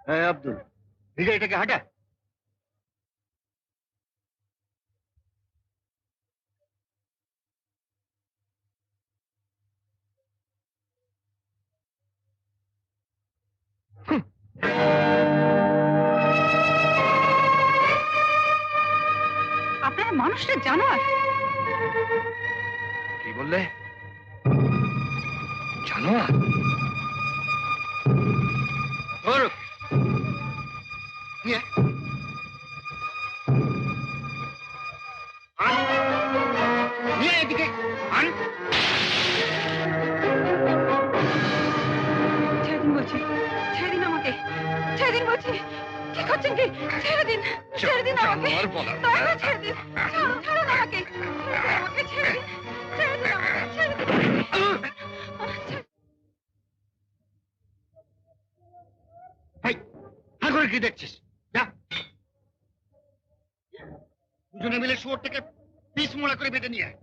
আব্দুল, এই গাড়িটাকে হাঁটা। আপনারা মানুষটা জানোয়ার। কি বললে? জানোয়ার? ধরো নিয়ে এদিকে আন। ছেড়ে দিন বলছি, ছেড়ে দিন আমাকে, ছেড়ে দিন বলছি। কি করছেন কি? ছেড়ে দিন, ছেড়ে দিন আমাকে, দয়া করে ছেড়ে দিন। ছাড়ুন আমাকে, আমাকে ছেড়ে দিন, ছেড়ে দিন আমাকে, ছেড়ে দিন। হা করে কি দেখছিস? যা, দুজনে মিলে শুয়োরটাকে পিস মোড়া করে বেঁধে নিয়ে আয়।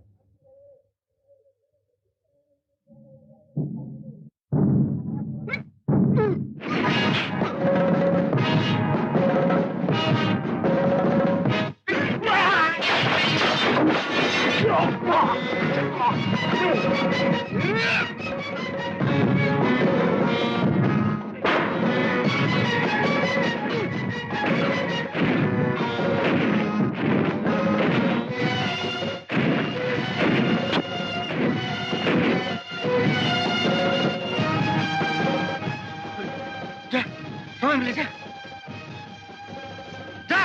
যা, সবাই মিলে যা, যা।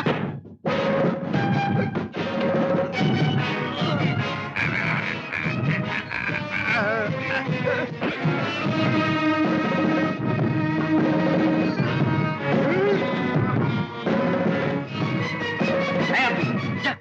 যা।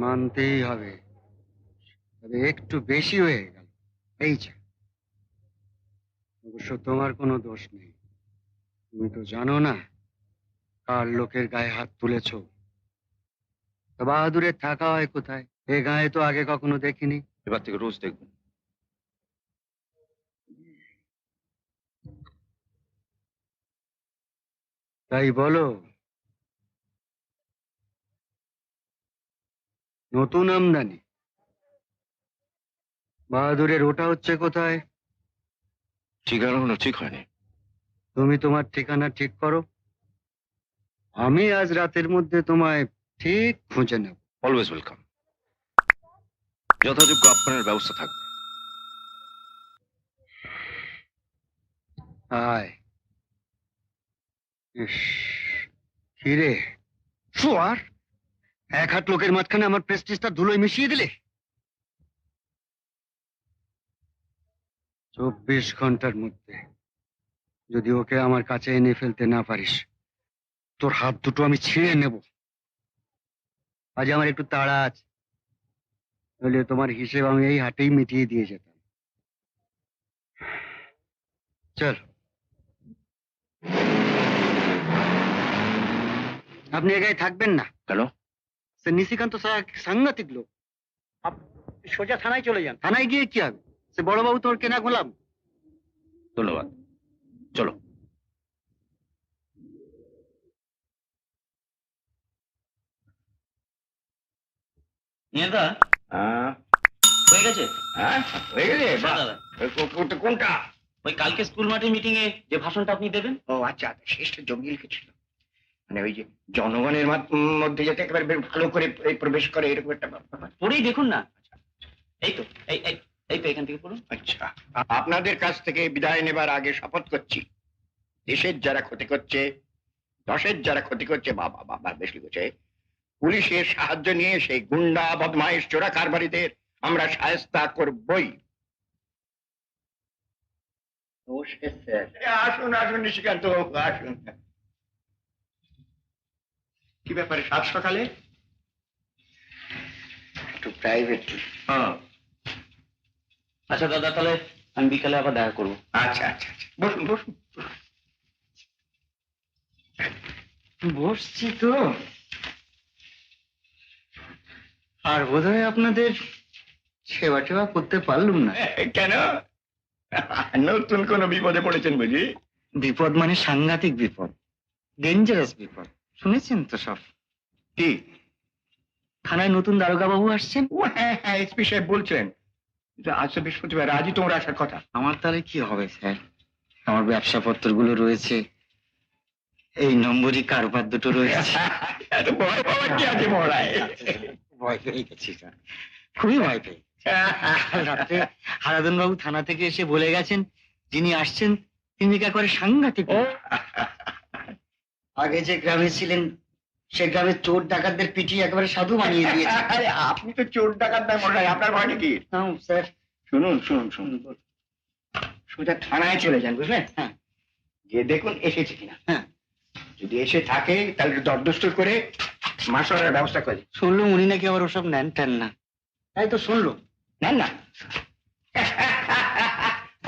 মানতেই হবে, তবে একটু বেশি হয়ে গেল। এই যে, অবশ্য তোমার কোনো দোষ নেই। তুমি তো জানো না কার লোকের গায়ে হাত তুলেছ। বাহাদুরের থাকা হয় কোথায়? এ গায়ে তো আগে কখনো দেখিনি। এবার থেকে রোজ দেখবেন। তাই বলো। নতুন আমদানি? বাহাদুরের ওটা হচ্ছে কোথায়? ঠিকানা হলো ঠিক হয়নি। তুমি তোমার ঠিকানা ঠিক করো, আমি আজ রাতের মধ্যে তোমায় ঠিক খুঁজে নেব। Always welcome. যথাযোগ্য আপ্যায়নের ব্যবস্থা থাকবে। আয়। ইস, কিরে শুয়ার, এক হাত লোকের মাঝখানে আমার প্রেস্টিজটা ধুলোয় মিশিয়ে দিলে। 24 ঘন্টার মধ্যে যদি ওকে আমার কাছে এনে ফেলতে না পারিস, তোর হাত দুটো আমি ছিঁড়ে নেব। আজ আমার একটু তাড়া আছে, নইলে তোমার হিসেব আমি এই হাটেই মিটিয়ে দিয়ে যেতাম। চল। আপনি এ গায়ে থাকবেন না। কেন? সে নিশিকান্ত সাংঘাতিক লোক। সোজা থানায় চলে যান। থানায় গিয়ে কি হবে? সে বড়বাবু তোর কেনা গোলাম। ধন্যবাদ, চলো। নিয়তা হয়ে গেছে? হ্যাঁ, হয়ে গেছে। দাদা, কোনটা? ওই কালকে স্কুল মাঠের মিটিং এ যে ভাষণটা আপনি দেবেন। ও আচ্ছা, শেষটা জমি লিখেছিল, মানে ওই যে জনগণের মধ্যে যাতে একেবারে ভালো করে প্রবেশ করে এরকম একটা ব্যাপার। পড়েই দেখুন না। এই তো এই এই এই তো এখান থেকে পড়ুন। আচ্ছা, আপনাদের কাছ থেকে বিদায় নেবার আগে শপথ করছি, দেশের যারা ক্ষতি করছে, দশের যারা ক্ষতি করছে, বাবা বাবা বেশি করছে, পুলিশের সাহায্য নিয়ে সেই গুন্ডা বদমাইশ চোরা কারবারিদের আমরা শায়েস্তা করবই। নমস্কার স্যার। আসুন আসুন নিশিকান্ত বাবু, আসুন। কি ব্যাপারে সাত সকালে? একটু প্রাইভেট। হ্যাঁ, আচ্ছা দাদা, তাহলে আমি বিকালে আবার দেখা করবো। আচ্ছা আচ্ছা আচ্ছা, বসুন বসুন। বসছি তো। আর বোধহয় আপনাদের সেবা টেবা করতে পারলুম না। কেন, নতুন কোন বিপদে পড়েছেন বুঝি? বিপদ মানে সাংঘাতিক বিপদ, ডেঞ্জারাস বিপদ। শুনেছেন তো সব? কি? থানায় নতুন দারোগা বাবু আসছেন। ও হ্যাঁ হ্যাঁ, এসপি সাহেব বলছেন যে আজ তো বৃহস্পতিবার, আজই তোমার আসার কথা। আমার তাহলে কি হবে স্যার? আমার ব্যবসা পত্রগুলো রয়েছে, এই নম্বরই কারবার দুটো রয়েছে। এত ভয় পাওয়ার কি আছে মহারায়? ভয় পেয়ে গেছি স্যার, খুবই ভয় পেয়ে। রাত্রে হারাধন বাবু থানা থেকে এসে বলে গেছেন যিনি আসছেন তিনি একেবারে সাংঘাতিক। আগে যে গ্রামে ছিলেন সে গ্রামের চোর ডাকাতদের পিটিয়ে একেবারে সাধু বানিয়ে দিয়েছে। আরে আপনি তো চোর ডাকাত নয় মহারায়, আপনার ভয় নাকি? স্যার শুনুন শুনুন শুনুন, সোজা থানায় চলে যান, বুঝলেন? হ্যাঁ। যে দেখুন এসেছে কিনা। হ্যাঁ। যদি এসে থাকে তাহলে দরদস্তুর করে মাসোয়ারার ব্যবস্থা করে দিন। শুনলাম উনি নাকি আবার ওসব নেন টেন না। তাই তো শুনলো। নেন না?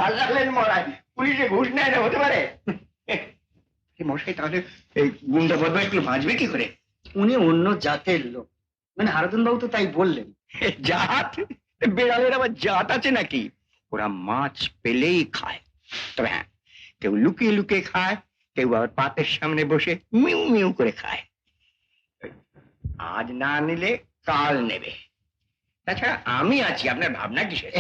আল্লাহের মরাই, পুলিশে ঘুষ নেয় না, হতে পারে? মশাই তাহলে এই গুন্ডা বদমাইশ একটু বাঁচবে কি করে? উনি অন্য জাতের লোক, মানে হারাধন বাবু তো তাই বললেন। জাত? বেড়ালের আবার জাত আছে নাকি? ওরা মাছ পেলেই খায়, তবে হ্যাঁ, কেউ লুকিয়ে লুকিয়ে খায়, কেউ আবার পাতের সামনে বসে মিউ মিউ করে খায়। আজ না নিলে কাল নেবে। তাছাড়া আমি আছি, আপনার ভাবনা কিসের?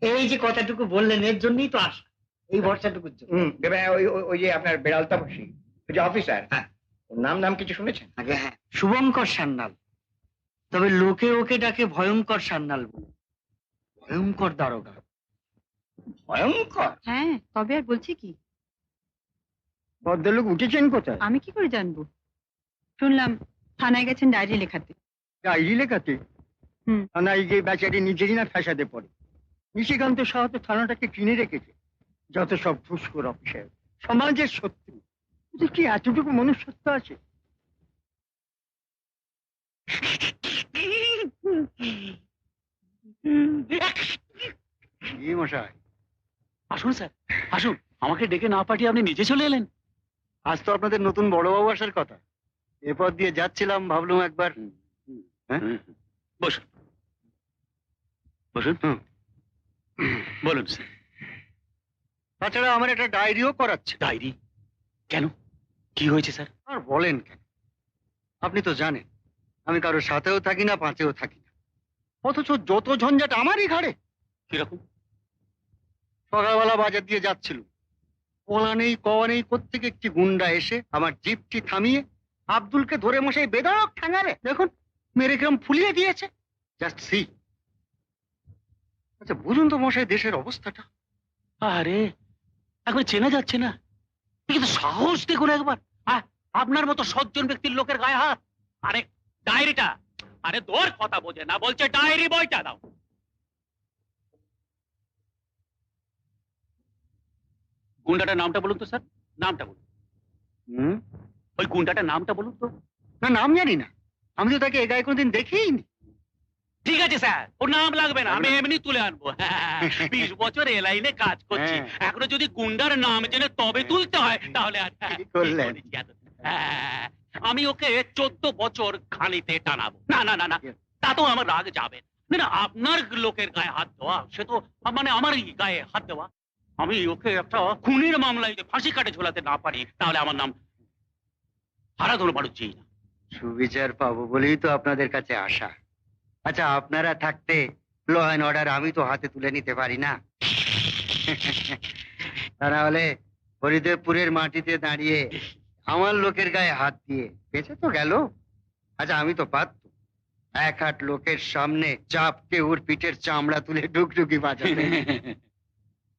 এই যে কথাটুকু বললেন এর জন্যই তো আসা, এই ভরসাটুকুর জন্য। ওই যে আপনার বেড়াল তাপসী, ওই যে অফিসার, হ্যাঁ, ওর নাম কিছু শুনেছেন? আগে হ্যাঁ, শুভঙ্কর সান্যাল, তবে লোকে ওকে ডাকে ভয়ঙ্কর সান্যাল বলে। ভয়ঙ্কর দারোগা। ভয়ঙ্কর? হ্যাঁ, তবে আর বলছি কি? ভদ্রলোক উঠেছেন কোথায়? আমি কি করে জানবো? শুনলাম থানায় গেছেন ডায়েরি লেখাতে। ডায়েরি লেখাতে? হুম। থানায় গিয়ে বেচারি নিজেরই না ফ্যাসাদে পড়ে। নিশিকান্ত সাহা তো থানাটাকে কিনে রেখেছে। যত সব ঘুষখোর অফিসার, সমাজের শত্রু। ওদের কি এতটুকু মনুষ্যত্ব আছে? কি মশাই? আসুন স্যার, আসুন। আমাকে ডেকে না পাঠিয়ে আপনি নিজে চলে এলেন। আজ তো আপনাদের নতুন বড়বাবু আসার কথা। এ পথ দিয়ে যাচ্ছিলাম, ভাবলাম একবার। হ্যাঁ? বসুন বসুন। বলুন স্যার। তাছাড়া আমার একটা ডায়েরিও করাচ্ছে। ডায়েরি? কেন, কি হয়েছে স্যার? আর বলেন কেন? আপনি তো জানেন আমি কারোর সাথেও থাকি না, পাঁচেও থাকি না, অথচ যত ঝঞ্ঝাট আমারই ঘাড়ে। কিরকম? সকালবেলা বাজার দিয়ে যাচ্ছিল, বলা নেই কওয়া নেই কোত্থেকে একটি গুন্ডা এসে আমার জিপটি থামিয়ে আব্দুলকে ধরে মশাই বেদরক ঠাঙালে, দেখুন মেরে কিরম ফুলিয়ে দিয়েছে। Just see. আচ্ছা বুঝুন তো মশাই দেশের অবস্থাটা। আরে, একবার চেনা যাচ্ছে না, কিন্তু সাহস দেখুন একবার। আপনার মতো সজ্জন ব্যক্তির লোকের গায়ে হাত। আরে ডায়েরিটা, আরে তোর কথা বোঝে না, বলছে ডায়েরি বইটা দাও। গুন্ডাটার নামটা বলুন তো স্যার, নামটা বলুন। ওই গুন্ডাটার নামটা বলুন তো। না, নাম জানি না, আমি তো তাকে এ গায়ে কোনোদিন দেখিনি। ঠিক আছে স্যার, ওর নাম লাগবে না, আমি এমনি তুলে আনবো। 20 বছর এ লাইনে কাজ করছি, এখনো যদি গুন্ডার নাম জেনে তবে তুলতে হয় তাহলে আর কি করলেন? হ্যাঁ, আমি ওকে 14 বছর খানিতে টানাবো। না না না না, তাতেও আমার রাগ যাবে না। না, আপনার লোকের গায়ে হাত দেওয়া সে তো মানে আমারই গায়ে হাত দেওয়া। আমি ওকে একটা খুনের মামলায় যদি ফাঁসি কাটে ঝোলাতে না পারি তাহলে আমার নাম হারাধন বাড়ুচ্ছি না। সুবিচার পাবো বলেই তো আপনাদের কাছে আসা। আচ্ছা আপনারা থাকতে ল অ্যান্ড অর্ডার আমি তো হাতে তুলে নিতে পারি না। তা না হলে হরিদেবপুরের মাটিতে দাঁড়িয়ে আমার লোকের গায়ে হাত দিয়ে বেঁচে তো গেল। আচ্ছা আমি তো পারতো এক হাট লোকের সামনে চাপকে ওর পিঠের চামড়া তুলে ডুকডুকি বাজাতে,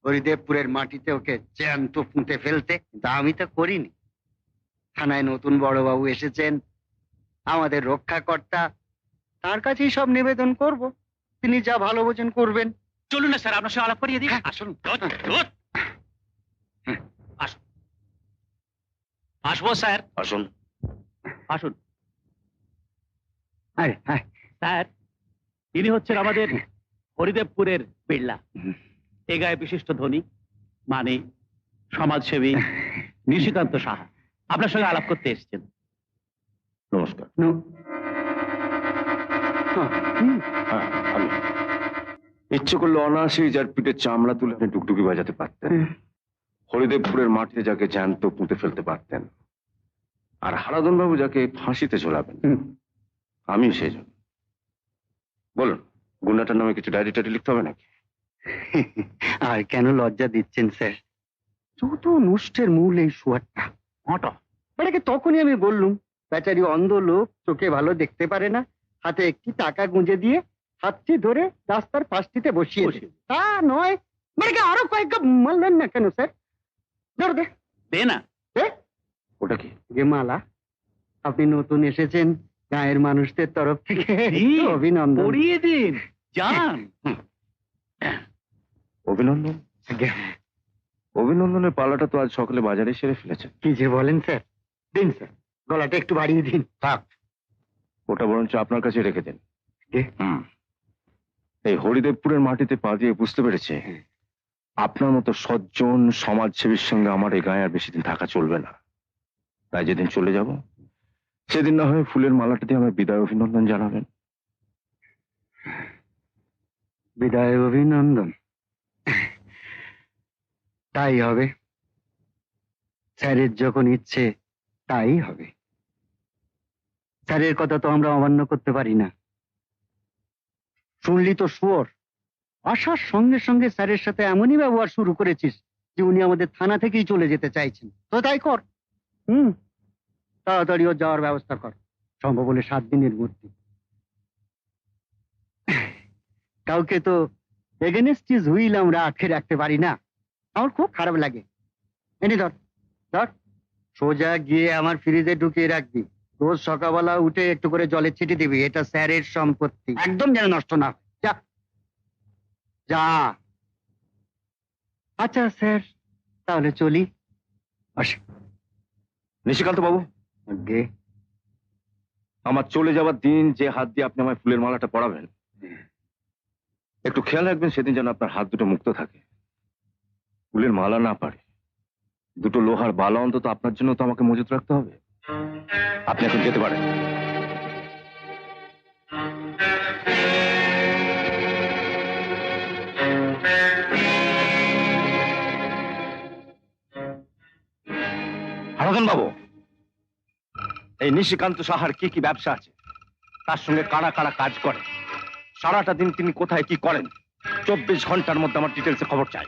হরিদেবপুরের মাটিতে ওকে জ্যান্ত পুঁতে ফেলতে, কিন্তু আমি তো করিনি। থানায় নতুন বড়বাবু এসেছেন, আমাদের রক্ষাকর্তা, তার কাছেই সব নিবেদন করব। তিনি যা ভালো বোঝেন করবেন। চলুন না স্যার, আপনার সঙ্গে আলাপ করিয়ে দিই। হ্যাঁ। আসুন, চলুন। আসুন। আসবো স্যার। আসুন। আসুন হ্যাঁ হ্যাঁ। স্যার, ইনি হচ্ছেন আমাদের হরিদেবপুরের বিড়লা। এ গায়ে বিশিষ্ট ধনী, মানে সমাজসেবী নিশিকান্ত সাহা আপনার সঙ্গে আলাপ করতে এসেছেন। নমস্কার। হ্যাঁ, আমি ইচ্ছে করলে অনায়াসেই যার পিঠে চামড়া তুলে আপনি টুকটুকি বাজাতে পারতেন। হরিদেবপুরের মাটিতে যাকে জ্যান্ত পুঁতে ফেলতে পারতেন, আর হারাধন বাবু যাকে ফাঁসিতে ঝোলাবেন, আমি সেই জন্য। বলুন, গুন্ডাটার নামে কিছু ডায়েরি টায়েরি লিখতে হবে নাকি? আর কেন লজ্জা দিচ্ছেন স্যার? যত নষ্টের মূল এই শুয়ারটা। অটো এটাকে তখনই আমি বললুম, বেচারি অন্ধ লোক, চোখে ভালো দেখতে পারে না, হাতে একটি টাকা গুঁজে দিয়ে হাতটি ধরে রাস্তার পাশটিতে বসিয়ে দে। তা নয়, মানে আরো কয়েকটা মারলেন না কেন স্যার? ধর দে দে না। দে। ওটা কি? যে মালা, আপনি নতুন এসেছেন, গায়ের মানুষদের তরফ থেকে দিন, অভিনন্দন। পড়িয়ে দিন, যান। অভিনন্দন? অভিনন্দনের পালাটা তো আজ সকালে বাজারে সেরে ফেলেছেন। কি যে বলেন স্যার? দিন স্যার, গলাটা একটু বাড়িয়ে দিন। থাক, ওটা বরঞ্চ আপনার কাছে রেখে দিন। কে? এই হরিদেবপুরের মাটিতে পা দিয়ে বুঝতে পেরেছে আপনার মতো সজ্জন সমাজসেবীর সঙ্গে আমার এই গায়ে আর বেশি দিন থাকা চলবে না। তাই যেদিন চলে যাব, সেদিন না হয় ফুলের মালাটা দিয়ে আমার বিদায় অভিনন্দন জানাবেন। বিদায় অভিনন্দন? তাই হবে। স্যারের যখন ইচ্ছে তাই হবে। স্যারের কথা তো আমরা অমান্য করতে পারি না। শুনলি তো শুয়োর, আসার সঙ্গে সঙ্গে স্যারের সাথে এমনই ব্যবহার শুরু করেছিস যে উনি আমাদের থানা থেকেই চলে যেতে চাইছেন। তো তাই কর। তাড়াতাড়ি ওর যাওয়ার ব্যবস্থা কর, সম্ভব হলে 7 দিনের মধ্যে। কাউকে তো এগেনস্ট হিজ হুইল আমরা আটকে রাখতে পারি না। আমার খুব খারাপ লাগে। এনে ধর ধর, সোজা গিয়ে আমার ফ্রিজে ঢুকিয়ে রাখবি। রোজ সকালবেলা উঠে একটু করে জলে ছিটি দিবি। এটা স্যারের সম্পত্তি, একদম যেন নষ্ট না হয়। যা যা। আচ্ছা স্যার, তাহলে চলি। আসি। নিশিকান্ত বাবু, আগে আমার চলে যাওয়ার দিন যে হাত দিয়ে আপনি আমার ফুলের মালাটা পরাবেন, একটু খেয়াল রাখবেন সেদিন যেন আপনার হাত দুটো মুক্ত থাকে, ফুলের মালা না পারে। দুটো লোহার বালা অন্তত আপনার জন্য তো আমাকে মজুত রাখতে হবে। আপনি এখন যেতে পারেন। হারাধন বাবু, এই নিশিকান্ত সাহার কি কি ব্যবসা আছে, তার সঙ্গে কারা কারা কাজ করে, সারাটা দিন তিনি কোথায় কি করেন, 24 ঘন্টার মধ্যে আমার ডিটেলসে খবর চাই।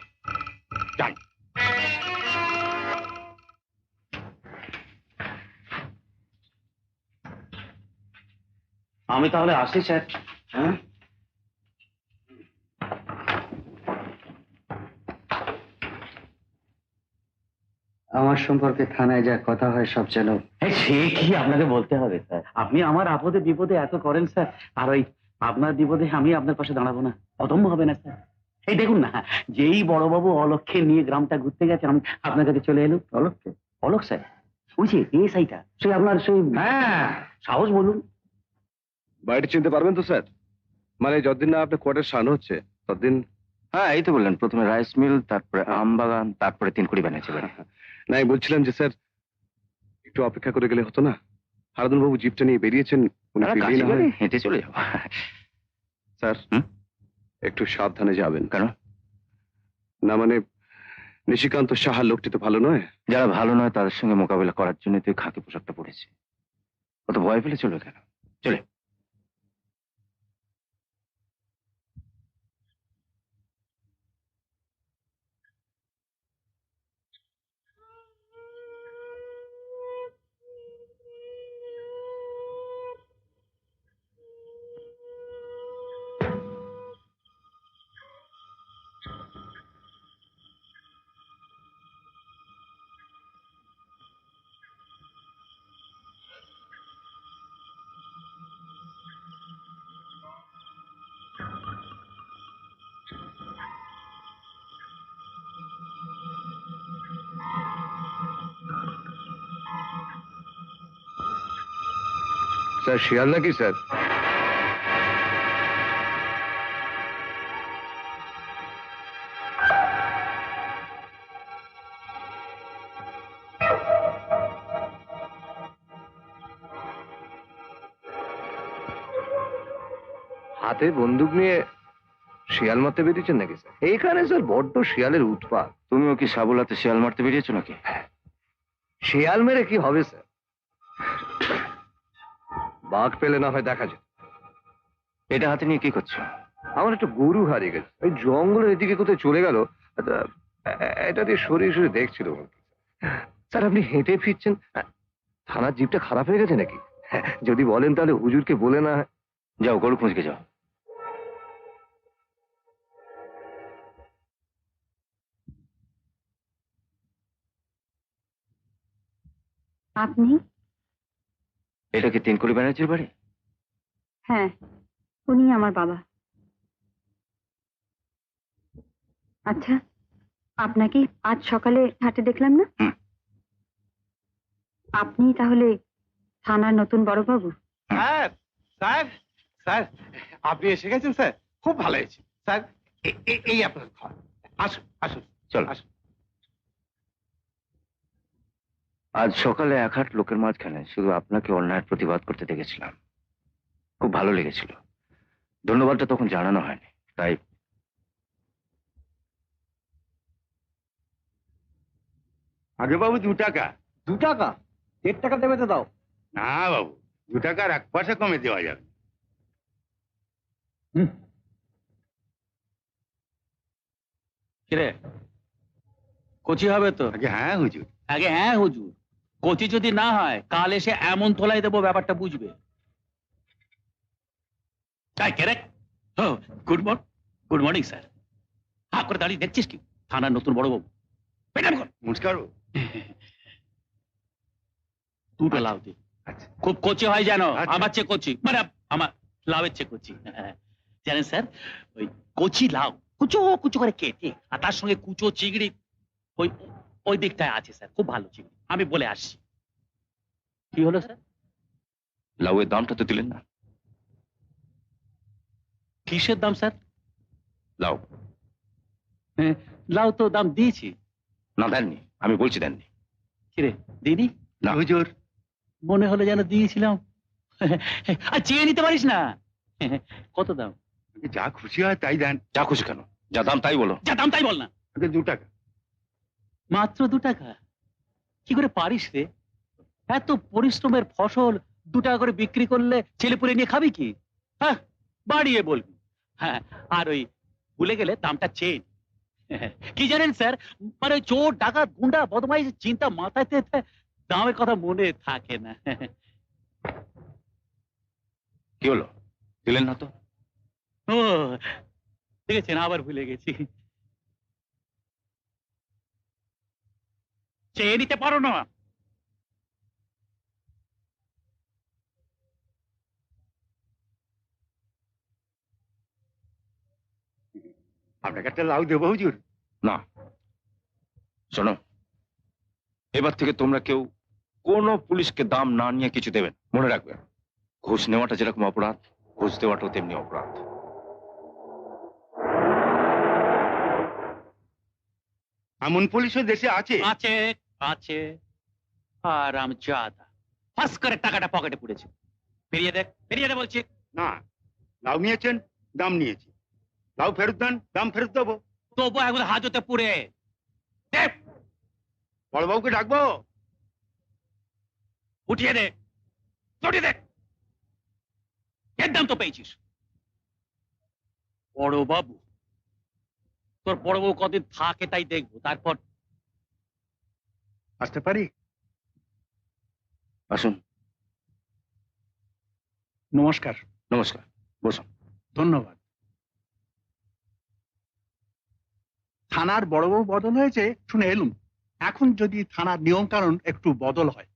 যান। আমি তাহলে আসি স্যার। হ্যাঁ, আমার সম্পর্কে থানায় যা কথা হয় সব যেন। সে কি আপনাকে বলতে হবে স্যার? আপনি আমার আপদে বিপদে এত করেন স্যার, আর ওই আপনার বিপদে আমি আপনার পাশে দাঁড়াবো না, অদম্য হবে না স্যার? এই দেখুন না, যেই বড়বাবু অলক্ষে নিয়ে গ্রামটা ঘুরতে গেছে, আমি আপনার কাছে চলে এলো। অলক্ষে? অলোক স্যার, ওই যে এসআইটা, সে আপনার সেই সাহস বলুন। বাড়িটা চিনতে পারবেন তো স্যার? মানে যতদিন না আপনার কোয়ার্টার সান হচ্ছে ততদিন। হ্যাঁ, এই তো বললেন, প্রথমে রাইস মিল, তারপরে আম বাগান, তারপরে 3 কোটি বানিয়েছে। না, আমি বলছিলাম যে স্যার একটু অপেক্ষা করে গেলে হতো না? হারাধন বাবু জিপটা নিয়ে বেরিয়েছেন, হেঁটে চলে যাবো। স্যার একটু সাবধানে যাবেন। কেন? না মানে নিশিকান্ত সাহার লোকটি তো ভালো নয়। যারা ভালো নয় তাদের সঙ্গে মোকাবিলা করার জন্য তুই খাকি পোশাকটা পরেছে। অত ভয় পেলে চলবে কেন? চলে। স্যার শিয়াল নাকি স্যার? হাতে বন্দুক নিয়ে শিয়াল মারতে বেরিয়েছেন নাকি স্যার? এইখানে স্যার বড্ড শিয়ালের উৎপাত। তুমিও কি সাবলাতে শিয়াল মারতে বেরিয়েছো নাকি? শিয়াল মেরে কি হবে স্যার? বাঘ পেলে না হয় দেখা যেত। এটা হাতে নিয়ে কি করছো? আমার একটা গরু হারিয়ে গেছে, ওই জঙ্গলের এদিকে কোথায় চলে গেল। এটা দিয়ে সরিয়ে সরিয়ে দেখছিল। স্যার আপনি হেঁটে ফিরছেন, থানার জিপটা খারাপ হয়ে গেছে নাকি? যদি বলেন তাহলে হুজুরকে বলে না। যাও গরু খুঁজকে যাও। আপনি? এটা কি তিনকুড়ি ব্যানার্জির বাড়ি? হ্যাঁ, উনি আমার বাবা। আচ্ছা, আপনাকে আজ সকালে হাটে দেখলাম না? হুম। আপনি তাহলে থানার নতুন বড়বাবু? স্যার স্যার স্যার, আপনি এসে গেছেন স্যার, খুব ভালো হয়েছে স্যার। এই আপনার ঘর, আসুন আসুন চলো। আসুন। আজ সকালে এক হাট লোকের মাঝখানে শুধু আপনাকে অন্যায়ের প্রতিবাদ করতে দেখেছিলাম, খুব ভালো লেগেছিল। ধন্যবাদটা তখন জানানো হয়নি, তাই আগে বাবু 2 টাকা। 2 টাকা? 1.5 টাকা দেবে তো দাও। না বাবু, 2 টাকার 1 পয়সা কমে দেওয়া যাবে। কিরে, কচি হবে তো? আগে হ্যাঁ হুজুর। আগে হ্যাঁ হুজুর, কচি যদি না হয় কাল এসে এমন তোলাই দেবো ব্যাপারটা বুঝবে। তাই কেরে? Good morning sir. হা করে দাঁড়িয়ে দেখছিস কি? থানার নতুন বড়বাবু। নমস্কার বাবু। দুটো লাউ দি। আচ্ছা খুব কচি হয় জানো, আচ্ছা। আমার চেয়ে কচি, মানে আমার লাউয়ের চেয়ে কচি। জানেন স্যার, ওই কচি লাউ কুচো কুচো করে কেটে আর তার সঙ্গে কুচো চিংড়ি ওই ওই দিকটায় আছে স্যার, খুব ভালো চিংড়ি। আমি বলে আসছি। কি হলো স্যার? লাউয়ের দামটা তো দিলেন না। কিসের দাম স্যার? লাউ লাউ তো দাম দিয়েছি। না দেননি, আমি বলছি দেননি। কিরে দিদি? না। হুজুর, মনে হলো যেন দিয়েছিলাম। আর চেয়ে নিতে পারিস না। কত দাম? যা খুশি হয় তাই দেন। যা খুশি কেন, যা দাম তাই বলো। যা দাম তাই বল না। আগে 2 টাকা। মাত্র 2 টাকা? কি করে পারিস রে? এত পরিশ্রমের ফসল 2 টাকা করে বিক্রি করলে ছেলেপুলে নিয়ে খাবি কি? হ্যাঁ, বাড়িয়ে বলবি। হ্যাঁ, আর ওই ভুলে গেলে দামটা চেয়ে নি। কি জানেন স্যার, মানে ওই চোর ডাকাত গুন্ডা বদমাইশ চিন্তা মাথায় দামের কথা মনে থাকে না। কি হলো, দিলেন না তো? ও দেখেছেন, আবার ভুলে গেছি। চেয়ে নিতে পারো না? আপনাকে একটা লাউ দেবো হুজুর? না। শোনো, এবার থেকে তোমরা কেউ কোনো পুলিশকে দাম না নিয়ে কিছু দেবেন, মনে রাখবে। ঘুষ নেওয়াটা যেরকম অপরাধ, ঘুষ দেওয়াটাও তেমনি অপরাধ। এমন পুলিশও দেশে আছে? আছে আছে, আর আমি জাদা ফাঁস করে টাকাটা পকেটে পুড়েছে। ফিরিয়ে দে বলছি। না, লাউ নিয়েছেন, দাম নিয়েছি। লাউ ফেরত দেন, দাম ফেরত দেবো। তবু এখন হাজতে পুড়ে দে। বড়বাবুকে ডাকবো? উঠিয়ে দে, চটিয়ে দে। এর দাম তো পেয়েছিস। বড় বাবু, তোর বড় বউ কদিন থাকে তাই দেখবো, তারপর। আসতে পারি? আসুন। নমস্কার। নমস্কার, বসুন। ধন্যবাদ। থানার বড়বাবু বদল হয়েছে শুনে এলুম। এখন যদি থানার নিয়ম কানুন একটু বদল হয়।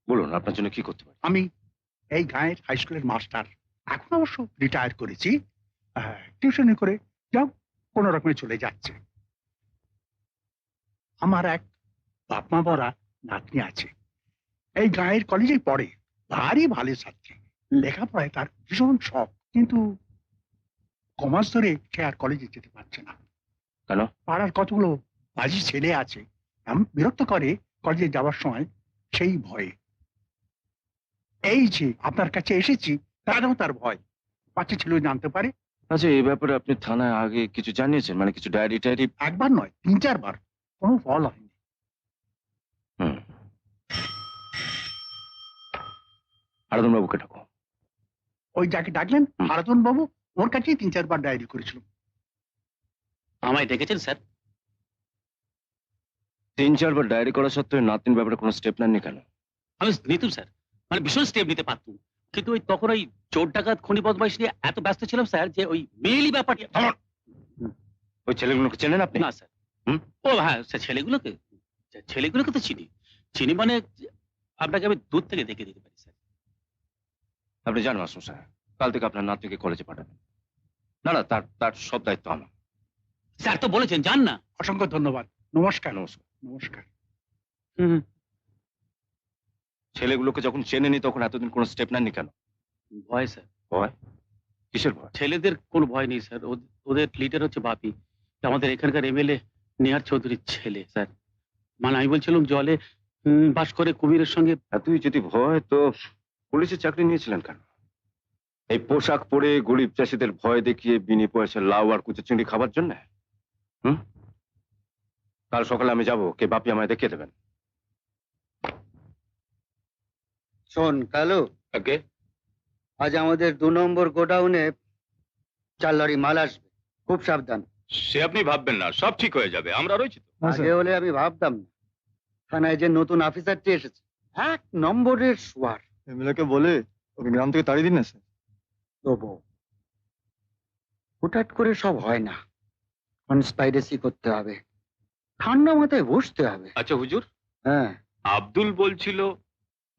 বলুন, আপনার জন্য কি করতে পারি? আমি এই গাঁয়ের হাই স্কুলের মাস্টার, এখন অবশ্য রিটায়ার করেছি। টিউশনি করে যাও কোন রকমে চলে যাচ্ছে। আমার এক বাপমা বড়া নাতনি আছে, এই গাঁয়ের কলেজেই পড়ে। তারই ভালো ছাত্রী, লেখাপড়ায় তার ভীষণ শখ, কিন্তু কমার্স ধরে সে আর কলেজে যেতে পারছে না। কেন? পাড়ার কতগুলো বাজি ছেলে আছে, এমন বিরক্ত করে কলেজে যাওয়ার সময়, সেই ভয়ে। এই যে আপনার কাছে এসেছি, তারও তার ভয়, বাচ্চা ছেলে জানতে পারে। আচ্ছা, এই ব্যাপারে আপনি থানায় আগে কিছু জানিয়েছেন, মানে কিছু ডায়েরি টায়েরি? একবার নয়, 3-4 বার, কোনো ফল হয়নি। হুম। আরাধন বাবুকে ডাকো। ওই যাকে ডাকলেন হুম। আরাধন বাবু, ওর কাছেই 3-4 বার ডায়েরি করেছিল। আমায় ডেকেছেন স্যার? 3-4 বার ডায়েরি করা সত্ত্বেও নাতনির ব্যাপারে কোনো স্টেপ নেননি কেন? আমি নিতুম স্যার, মানে ভীষণ স্টেপ নিতে পারতুম, কিন্তু ওই তখন ওই চোর ডাকাত খনি বদমাইশ নিয়ে এত ব্যস্ত ছিলাম স্যার যে ওই মেইলি ব্যাপারটা। ওই ছেলেগুলোকে চেনেন আপনি? না স্যার। হুম? ও হ্যাঁ স্যার, ছেলেগুলোকে তো চিনি। চিনি মানে আপনাকে আমি দূর থেকে দেখে দিতে পারি স্যার। আপনি জান মাসুম সাহেব, কাল থেকে আপনার নাতনিকে কলেজে পাঠাবেন। না না, তার তার সব দায়িত্ব আমার। স্যার তো বলেছেন যান না। অসংখ্য ধন্যবাদ। নমস্কার। নমস্কার। নমস্কার। হুম। ছেলেগুলোকে যখন চেনেনি তখন এতদিন কোনো স্টেপ নেননি কেন? ভয় স্যার। ভয়? কিসের ভয়? ছেলেদের কোনো ভয় নেই স্যার, ওদের লিডার হচ্ছে বাপি, আমাদের এখানকার এমএলএ নেহার চৌধুরীর ছেলে স্যার। মানে আমি বলছিলাম জলে বাস করে কুমিরের সঙ্গে। এতই যদি ভয়, তো পুলিশের চাকরি নিয়েছিলেন কেন? এই পোশাক পরে গরিব চাষিদের ভয় দেখিয়ে বিনি পয়সা লাউ আর কুচো চিংড়ি খাবার জন্য? হুম? কাল সকালে আমি যাব, কে বাপি আমায় দেখিয়ে দেবেন। শোন কালু, ওকে। আজ আমাদের 2 নম্বর গোডাউনে 4 লরি মাল আসবে, খুব সাবধান। সে আপনি ভাববেন না, সব ঠিক হয়ে যাবে, আমরা রয়েছি তো। আগে হলে আমি ভাবতাম না, থানায় যে নতুন অফিসারটি এসেছে 1 নম্বরের সোয়ার। এমএলএকে বলে ওকে গ্রাম থেকে তাড়িয়ে দিন না স্যার। তবু হুটহাট করে সব হয় না, কনস্পাইরেসি করতে হবে, ঠান্ডা মাথায় বসতে হবে। আচ্ছা হুজুর, হ্যাঁ, আব্দুল বলছিল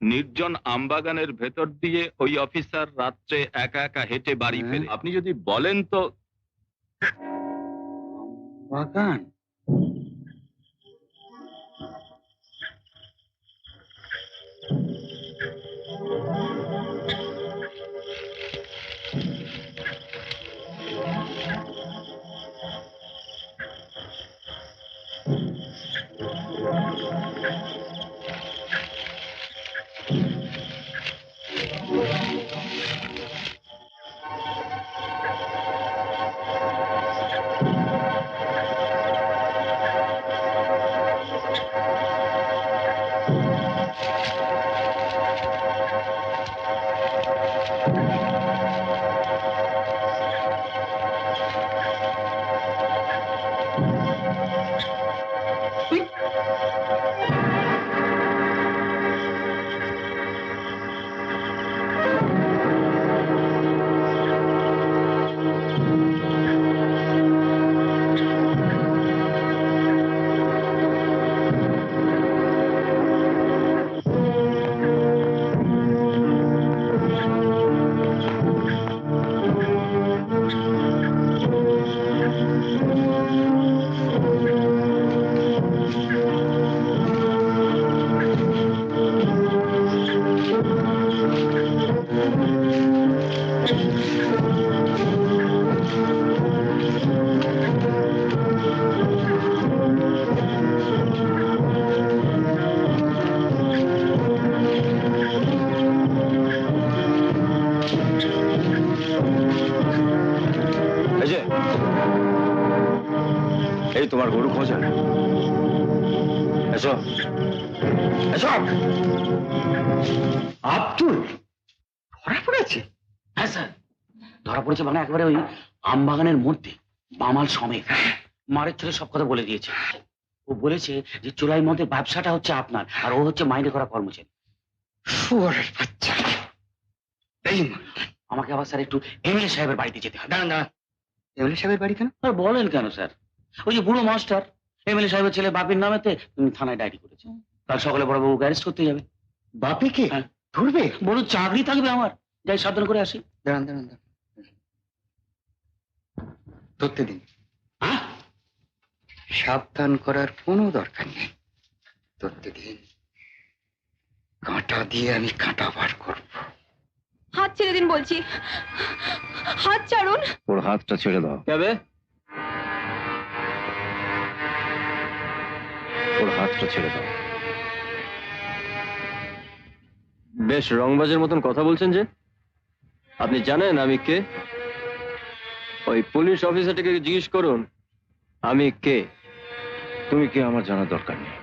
নির্জন আমবাগানের ভেতর দিয়ে ওই অফিসার রাত্রে একা একা হেঁটে বাড়ি হ্যাঁ। ফেরে। আপনি যদি বলেন তো। বাগান। এই যে, এই তোমার গরু খোঁজা। এসো এসো। আব্দুল ধরা পড়েছে? হ্যাঁ স্যার, ধরা পড়েছে, মানে একেবারে ওই আমবাগানের মধ্যে বামাল সমেত। মারের ছেলে সব কথা বলে দিয়েছে। ও বলেছে যে চোলাই মদের ব্যবসাটা হচ্ছে আপনার, আর ও হচ্ছে মাইনে করা কর্মচারী। শুয়োরের বাচ্চা। এই আমাকে আবার স্যার একটু এমএলএ সাহেবের বাড়িতে যেতে হবে। দাঁড়ান দাঁড়ান, এমএলএ সাহেবের বাড়ি কেন? আর বলেন কেন স্যার, ওই যে বুড়ো মাস্টার এমএলএ সাহেবের ছেলে বাপির নামেতে থানায় ডায়েরি করেছে, কাল সকালে বড়বাবুকে অ্যারেস্ট করতে যাবে। বাপিকে হ্যাঁ। ধরবে? বড় চাকরি থাকবে আমার, যাই সাবধান করে আসি। দাঁড়ান দাঁড়ান দাঁড়ান, ধরতে দিন। হ্যাঁ, সাবধান করার কোনো দরকার নেই, ধরতে দিন। কাঁটা দিয়ে আমি কাঁটা বার করব। হাত ছেড়ে দিন বলছি, হাত ছাড়ুন। ওর হাতটা ছেড়ে দাও। যাবে ওর হাতটা ছেড়ে দাও। বেশ রংবাজের মতন কথা বলছেন যে। আপনি জানেন আমি কে? ওই পুলিশ অফিসারটাকে জিজ্ঞেস করুন আমি কে। তুমি কে আমার জানার দরকার নেই।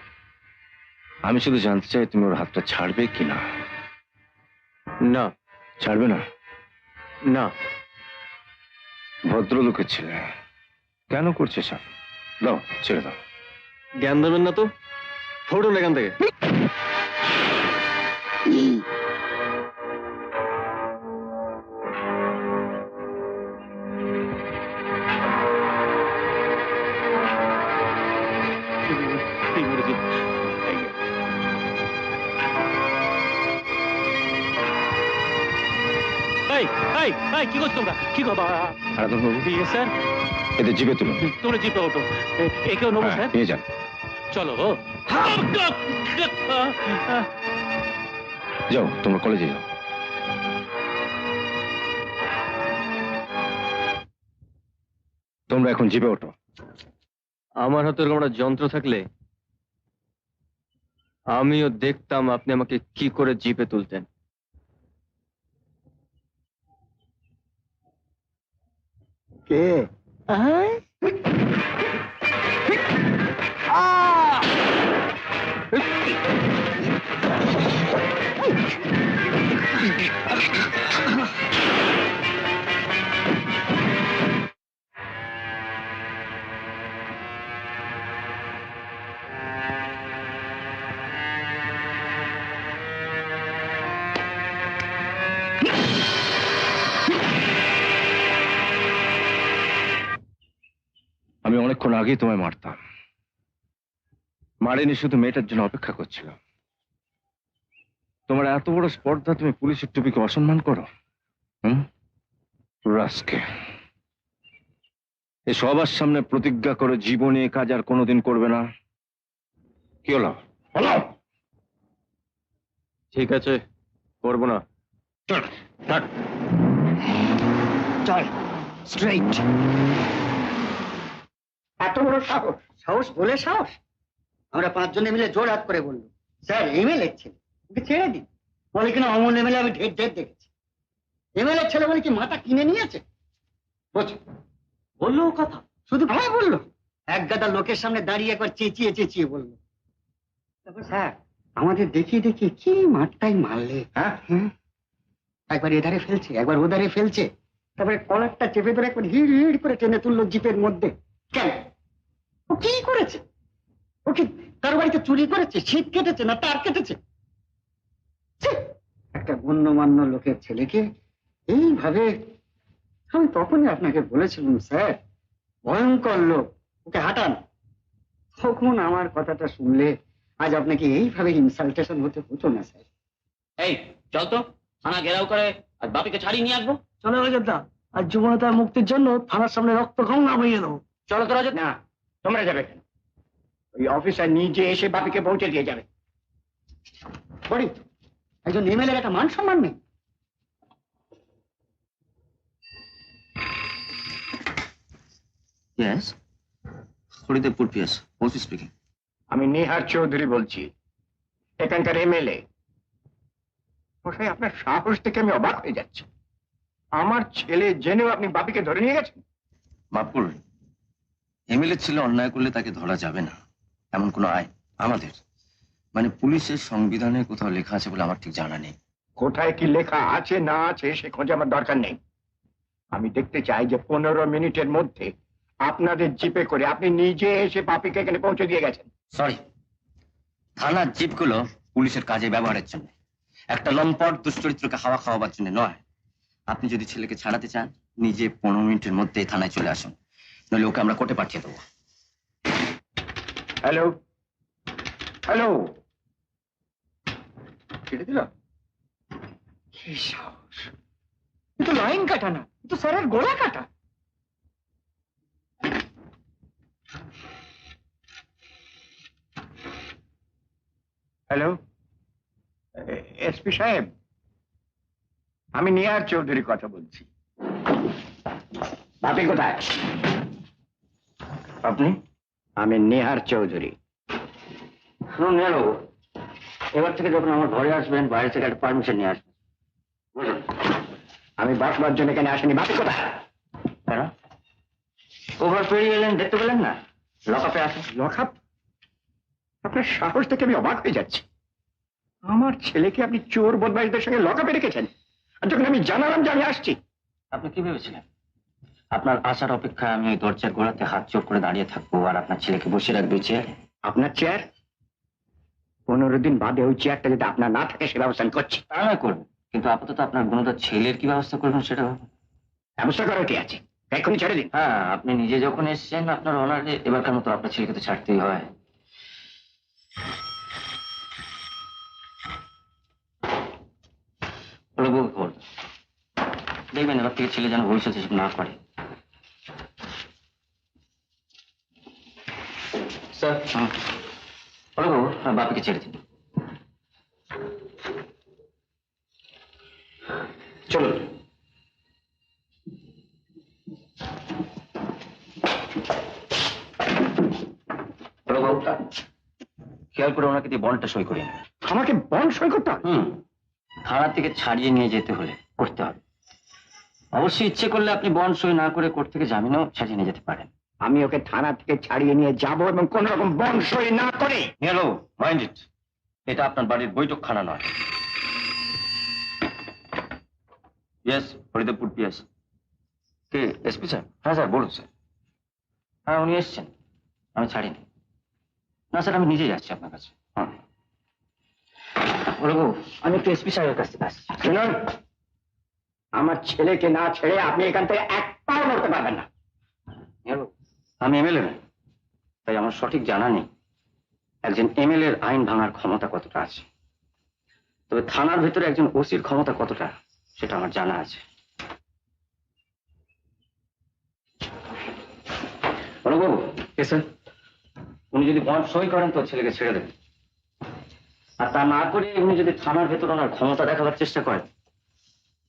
আমি শুধু জানতে চাই তুমি ওর হাতটা ছাড়বে কি না। না। ছাড়বে না? না। ভদ্রলোকের ছেলে কেন করছে সব? দাও, ছেড়ে দাও। জ্ঞান দেবেন না তো, ফোড়ুন এখান থেকে। এই মরেছি। এই, এই, এই, কি করছো তোমরা? কি করবা? আরাধন বাবু, স্যার, এদের জিপে তুলুন। তোমরা জিপে ওঠো। একেও নেবো হ্যাঁ, স্যার। নিয়ে যান। চলো। যাও, তোমরা কলেজে যাও। তোমরা এখন জিপে ওঠো। আমার হাতে এরকম একটা যন্ত্র থাকলে আমিও দেখতাম আপনি আমাকে কি করে জিপে তুলতেন। কে? আমি অনেকক্ষণ আগেই তোমায় মারতাম। মারেনি, শুধু মেয়েটার জন্য অপেক্ষা করছিলাম। তোমার এত বড় স্পর্ধা, তুমি পুলিশের টুপিকে অসম্মান করো? রাস্কে, এই সবার সামনে প্রতিজ্ঞা করো জীবনে এ কাজ আর কোনোদিন করবে না। কি হলো? বলো। ঠিক আছে, করবো না। চল, চল। চল স্ট্রেইট। এত বড় সাহস! সাহস বলে সাহস! আমরা পাঁচজনে মিলে জোর হাত করে বললো, স্যার এমএলএ ছেলে, ওকে ছেড়ে দিন। বলে কিনা অমন এমএলএ আমি ঢের ঢের দেখেছি। এমএলএ ছেলে বলে কি মাথা কিনে নিয়েছে? বললো কথা, শুধু হ্যাঁ বললো। এক গাদা লোকের সামনে দাঁড়িয়ে একবার চেঁচিয়ে চেঁচিয়ে বললো, তারপর স্যার আমাদের দেখিয়ে দেখিয়ে কি মাঠটাই মারলে। হ্যাঁ, একবার এধারে ফেলছে, একবার ওধারে ফেলছে, তারপরে কলারটা চেপে ধরে একবার হিড় হিড় করে টেনে তুললো জিপের মধ্যে। কেন? ও কি করেছে? ও কি কারো বাড়িতে চুরি করেছে, শীত কেটেছে, না তার কেটেছে? ছি! একটা গণ্যমান্য লোকের ছেলেকে এইভাবে! আমি তখনই আপনাকে বলেছিলাম স্যার, ভয়ঙ্কর লোক, ওকে হাঁটান। তখন আমার কথাটা শুনলে আজ আপনাকে এইভাবে ইনসাল্টেশন হতে হতো না স্যার। এই চল তো, থানা ঘেরাও করে আর বাপিকে ছাড়িয়ে নিয়ে আসবো। চলো রজতদা, আর যুবনতার মুক্তির জন্য থানার সামনে রক্ত গঙ্গা বইয়ে দেবো। চলো তো রাজত। না, তোমরা যাবে কেন? ওই অফিসার নিজে এসে বাপিকে পৌঁছে দিয়ে যাবে। করি তো, একজন এমএলএর একটা মান সম্মান নেই। Yes. Haridevpur PS, OC speaking. আমি নিহার চৌধুরী বলছি, এখানকার এমএলএ। মশাই, আপনার সাহস থেকে আমি অবাক হয়ে যাচ্ছি। আমার ছেলে জেনেও আপনি বাপিকে ধরে নিয়ে গেছেন। মাফ করুন, এমএলএ ছেলে অন্যায় করলে তাকে ধরা যাবে না, এমন কোনো আইন আমাদের মানে পুলিশের সংবিধানে কোথাও লেখা আছে বলে আমার ঠিক জানা নেই। কোথায় কি লেখা আছে না আছে সে খোঁজে আমার দরকার নেই। আমি দেখতে চাই যে 15 মিনিটের মধ্যে আপনাদের জিপে করে আপনি নিজে এসে বাপিকে এখানে পৌঁছে দিয়ে গেছেন। সরি, থানার জিপগুলো পুলিশের কাজে ব্যবহারের জন্য, একটা লম্পট দুশ্চরিত্রকে হাওয়া খাওয়াবার জন্য নয়। আপনি যদি ছেলেকে ছাড়াতে চান, নিজে 15 মিনিটের মধ্যেই থানায় চলে আসুন, নইলে ওকে আমরা কোর্টে পাঠিয়ে দেবো। হ্যালো, হ্যালো, ছেড়ে দিল? কি সাহস! এ তো লাইন কাটা না, এ তো স্যারের গলা কাটা। হ্যালো, এসপি সাহেব, আমি নিহার চৌধুরী কথা বলছি। আপনি কোথায়? আপনি? আমি নিহার চৌধুরী। শুনুন নিহারবাবু, এবার থেকে যখন আমার ঘরে আসবেন বাইরে থেকে একটা পারমিশন নিয়ে আসবেন, বুঝলেন? আমি বাসবার জন্য এখানে আসেনি। বাপি কোথায়? কেন ওভার পেরিয়ে এলেন, দেখতে পেলেন না লকআপে আছে? লকআপ? আপনার সাহস থেকে আমি অবাক হয়ে যাচ্ছি। আমার ছেলেকে আপনি চোর বদমাইশদের সঙ্গে লকআপে রেখেছেন, আর যখন আমি জানালাম যে আমি আসছি। আপনি কি ভেবেছিলেন আপনার আসার অপেক্ষায় আমি ওই দরজার গোড়াতে হাত চোখ করে দাঁড়িয়ে থাকবো আর আপনার ছেলেকে বসে রাখবো চেয়ারে? আপনার চেয়ার? 15 দিন বাদে ওই চেয়ারটা যদি আপনার না থাকে সে ব্যবস্থা আমি করছি। তা না করবেন, কিন্তু আপাতত আপনার গুণদার ছেলের কি ব্যবস্থা করবেন সেটা ভাবুন। ব্যবস্থা করার কি আছে? এক্ষুনি ছেড়ে দিন। হ্যাঁ, আপনি নিজে যখন এসেছেন আপনার অনারে, এবারকার মতো আপনার ছেলেকে তো ছাড়তেই হয়। দেখবেন এবার থেকে ছেলে যেন ভবিষ্যতে এসব না করে। স্যার, বাবু বাপিকে ছেড়ে দিন। চলুন। খেয়াল করে ওনাকে দিয়ে বন্ডটা সই করিয়ে নেন। আমাকে বন্ড সই করতে হবে? থানা থেকে ছাড়িয়ে নিয়ে যেতে হলে করতে হবে। অবশ্যই ইচ্ছে করলে আপনি বন্ড সই না করে কোর্ট থেকে জামিনও ছাড়িয়ে নিয়ে যেতে পারেন। আমি ওকে থানা থেকে ছাড়িয়ে নিয়ে যাব এবং কোন রকম বন্ড সই না করে। হ্যালো, মাইন্ড ইট, এটা আপনার বাড়ির বৈঠকখানা নয়। Yes, Haridevpur PS. কে এসপি স্যার? হ্যাঁ স্যার, বলুন স্যার। হ্যাঁ, উনি এসছেন, আমি ছাড়িনি। না স্যার, আমি নিজেই যাচ্ছি আপনার কাছে। হ্যাঁ বলবো, আমি একটু এসপি সাহেবের কাছ থেকে আসছি। শুনুন, আমার ছেলেকে না ছেড়ে আপনি এখান থেকে এক পাও নড়তে পারবেন না। আমি এমএলএ নই, তাই আমার সঠিক জানা নেই একজন এমএলএ এর আইন ভাঙার ক্ষমতা কতটা আছে। তবে থানার ভেতরে একজন ওসির ক্ষমতা কতটা সেটা আমার জানা আছে। বাবু, স্যার, উনি যদি বন্ড সই করেন তো ছেলেকে ছেড়ে দেবেন, আর তা না করে উনি যদি থানার ভেতর ওনার ক্ষমতা দেখাবার চেষ্টা করেন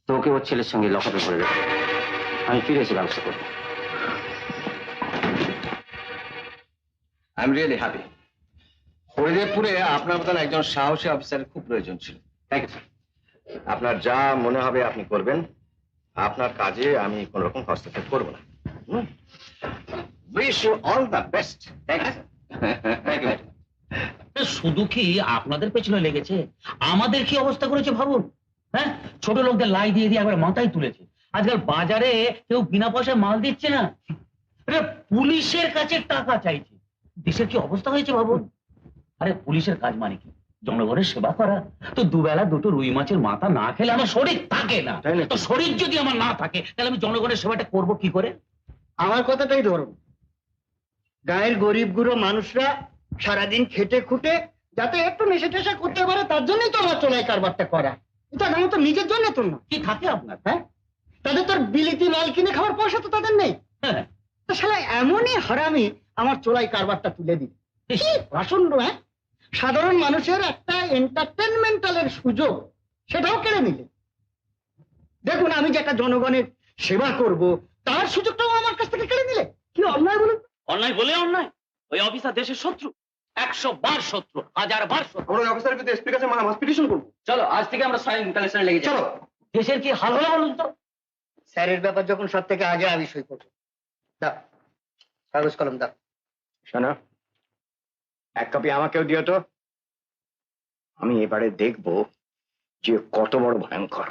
তো ওকে ওর ছেলের সঙ্গে লকআপে ভরে দেবেন। আমি ফিরে এসে ব্যবস্থা করব। I am really happy. হরিদেবপুরে আপনার মতন একজন সাহসী অফিসারের খুব প্রয়োজন ছিল। Thank you sir. আপনার যা মনে হবে আপনি করবেন, আপনার কাজে আমি কোন রকম হস্তক্ষেপ করবো না। Wish you all the best. Thank you sir. Thank you. শুধু কি আপনাদের পেছনে লেগেছে, আমাদের কি অবস্থা করেছে ভাবুন। হ্যাঁ, ছোট লোকদের লাই দিয়ে দিয়ে একবার মাথায় তুলেছে। আজকাল বাজারে কেউ বিনা পয়সায় মাল দিচ্ছে না, পুলিশের কাছে টাকা চাইছে। দেশের কি অবস্থা হয়েছে ভাবুন। আরে পুলিশের কাজ মানে কি? জনগণের সেবা করা। তো দুবেলা দুটো রুই মাছের মাথা না খেলে আমার শরীর থাকে না। তো শরীর যদি আমার না থাকে তাহলে আমি জনগণের সেবাটা করব কি করে? আমার কথাটাই ধরুন, গায়ের গরিব গুঁড়ো মানুষরা সারাদিন খেটে খুটে যাতে একটু নেশা টেশা করতে পারে তার জন্যই তো আমার চোলাই কারবারটা করা। এটা আমার তো নিজের জন্য তো না। কি থাকে আপনার? হ্যাঁ, তাদের তোর বিলিতি মাল কিনে খাওয়ার পয়সা তো তাদের নেই। হ্যাঁ, তো শালা এমনই হারামি আমার চোলাই কারবারটা তুলে দিল। কি ভাষণ্ড! হ্যাঁ, সাধারণ মানুষের একটা এন্টারটেনমেন্টালের সুযোগ সেটাও কেড়ে নিলে। দেখুন, আমি যে একটা জনগণের সেবা করব তার সুযোগটাও আমার কাছ থেকে কেড়ে নিলে। কি অন্যায় বলুন। অন্যায় বলে অন্যায়? ওই অফিসার দেশের শত্রু, 100 বার শত্রু, 1000 বার শত্রু। আমরা অফিসারের বিরুদ্ধে এসপির কাছে মাস পিটিশন করবো। চলো আজ থেকে আমরা সাইন কালেকশনে লেগে যাই। চলো, দেশের কি হাল হলো বলুন তো। স্যারের ব্যাপার যখন সব থেকে আগে আমি সই করবো। দাও কাগজ কলম দাও। শোনো, এক কপি আমাকেও দিও তো। আমি এবারে দেখব যে কত বড় ভয়ঙ্কর।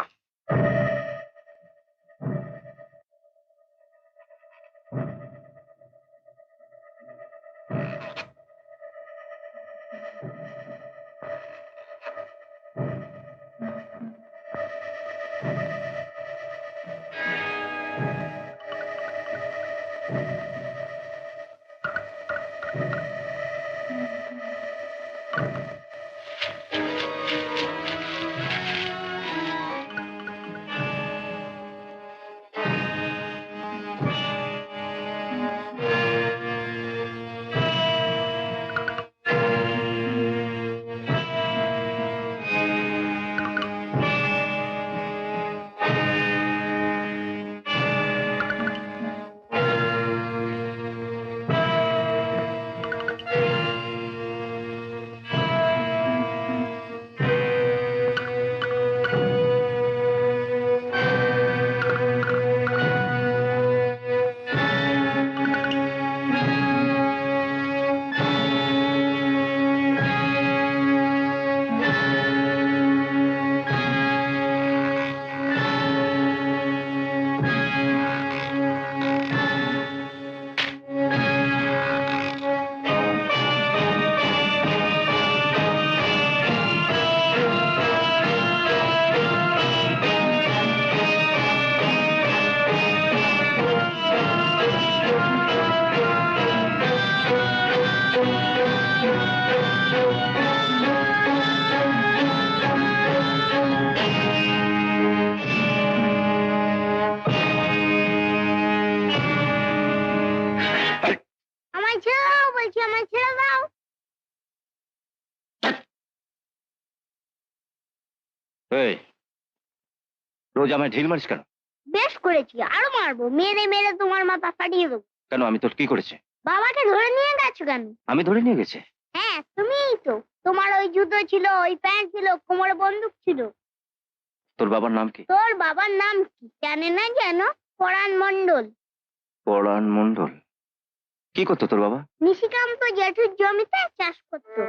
ছেড়ে দাও বলছি, আমায় ছেড়ে দাও। এই রোজ আমায় ঢিল মারিস কেন? বেশ করেছি, আরো মারবো, মেরে মেরে তোমার মাথা ফাটিয়ে দেবো। কেন, আমি তোর কি করেছি? বাবাকে ধরে নিয়ে গেছো কেন? আমি ধরে নিয়ে গেছে? হ্যাঁ তুমিই তো। তোমার ওই জুতো ছিল, ওই প্যান্ট ছিল, কোমরে বন্দুক ছিল। তোর বাবার নাম কি? তোর বাবার নাম কি জানে না জানো? পরাণ মণ্ডল। পরাণ মণ্ডল। কি করতো তোর বাবা? নিশিকান্ত জেঠুর জমিতে চাষ করতো।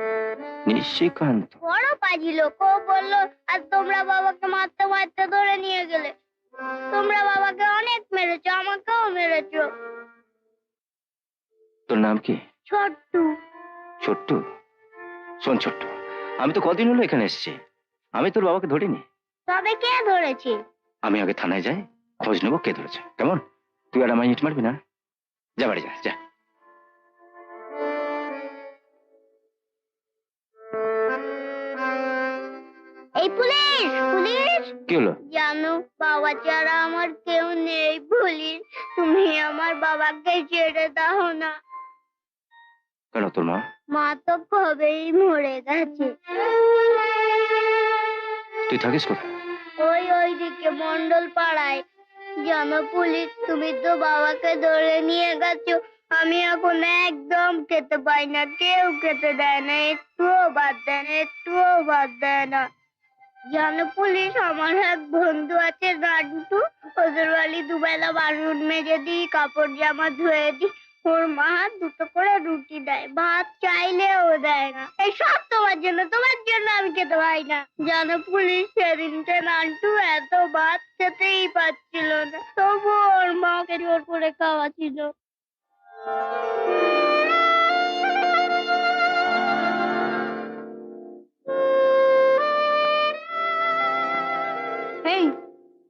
নিশিকান্ত? বড় পাজি লোক। ও বললো আর তোমরা বাবাকে মারতে মারতে ধরে নিয়ে গেলে। তোমরা বাবাকে অনেক মেরেছো, আমাকেও মেরেছো। তোর নাম কি? ছোট্টু। ছোট্টু? শোন ছোট্টু, আমি তো কদিন হলো এখানে এসেছি, আমি তোর বাবাকে ধরিনি। তবে কে ধরেছে? আমি আগে থানায় যাই, খোঁজ নেবো কে ধরেছে। কেমন? তুই আর আমায় ইট মারবি না। যা বাড়ি যা, যা। এই পুলিশ, পুলিশ। কি হলো? জানো বাবা ছাড়া আমার কেউ নেই। পুলিশ, তুমি আমার বাবাকে ছেড়ে দাও না। কেন, তোর মা? মা তো কবেই মরে গেছে। তুই থাকিস কোথায়? ওইদিকে মন্ডল পাড়ায়। জানো পুলিশ, তুমি তো বাবাকে ধরে নিয়ে গেছো। আমি এখন একদম খেতে পাই না, কেউ খেতে দেয় না, একটুও বাদ দেয় না, একটুও বাদ দেয় না। জানো পুলিশ, আমার এক বন্ধু আছে নান্টু, ওদের বাড়ি দুবেলা বাসন মেজে দিই, কাপড় জামা ধুয়ে দিই। ওর মা দুটো করে রুটি দেয়, ভাত চাইলেও দেয় না। এই সব তোমার জন্য, তোমার জন্য আমি খেতে পাই না। জানো পুলিশ, সেদিনকে নান্টু এত ভাত খেতেই পাচ্ছিল না, তবু ওর মাকে জোর করে খাওয়াছিল। এই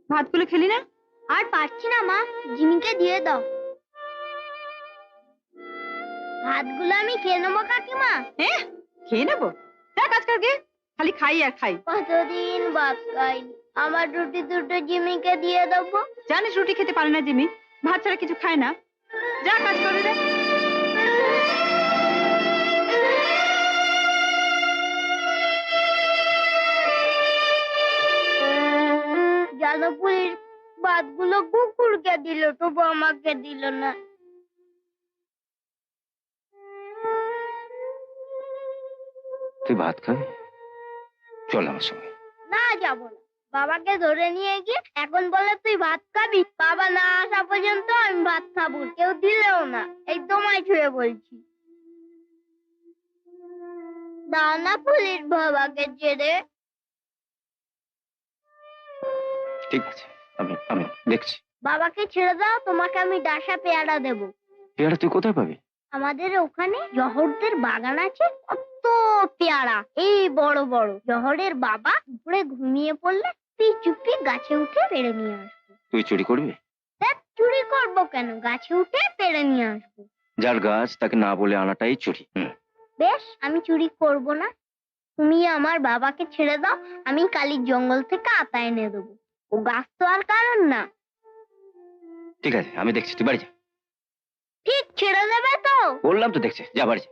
ভাতগুলো খেলি না? আর পারছি না মা, জিমিকে দিয়ে দাও। ভাতগুলো আমি খেয়ে নেবো কাকিমা। হ্যাঁ খেয়ে নেবো, যা কাজ কর গে, খালি খাই আর খাই। কতদিন ভাত খাইনি, আমার রুটি দুটো জিমিকে দিয়ে দেবো। জানিস রুটি খেতে পারে না জিমি, ভাত ছাড়া কিছু খায় না। যা কাজ করে যা। জানো পুলিশ, ভাতগুলো কুকুরকে দিল, তবু আমাকে দিল না। তুই ভাত খাবি? চল আমার সঙ্গে। না যাবো না, বাবাকে ধরে নিয়ে গিয়ে এখন বলে তুই ভাত খাবি। বাবা না আসা পর্যন্ত আমি ভাত খাবো, কেউ দিলেও না। এই তোমায় ছুঁয়ে বলছি। দাও না পুলিশ বাবাকে ছেড়ে। ঠিক আছে, আমি আমি দেখছি। বাবাকে ছেড়ে দাও, তোমাকে আমি ডাসা পেয়ারা দেবো। পেয়ারা তুই কোথায় পাবি? আমাদের ওখানে জহরদের বাগান আছে, কত পেয়ারা, এই বড় বড়। জহরের বাবা উপরে ঘুমিয়ে পড়লে তুই চুপি গাছে উঠে পেড়ে নিয়ে আসবো। তুই চুরি করবি? দেখ চুরি করবো কেন, গাছে উঠে পেড়ে নিয়ে আসবো। যার গাছ তাকে না বলে আনাটাই চুরি। বেশ, আমি চুরি করব না। তুমি আমার বাবাকে ছেড়ে দাও, আমি কালির জঙ্গল থেকে আতা এনে দেবো। ও গাছ তো আর কারণ না। ঠিক আছে, আমি দেখছি, তুই বাড়ি যা। ঠিক ছেড়ে দেবে তো? বললাম তো দেখছি, যা বাড়ি যা।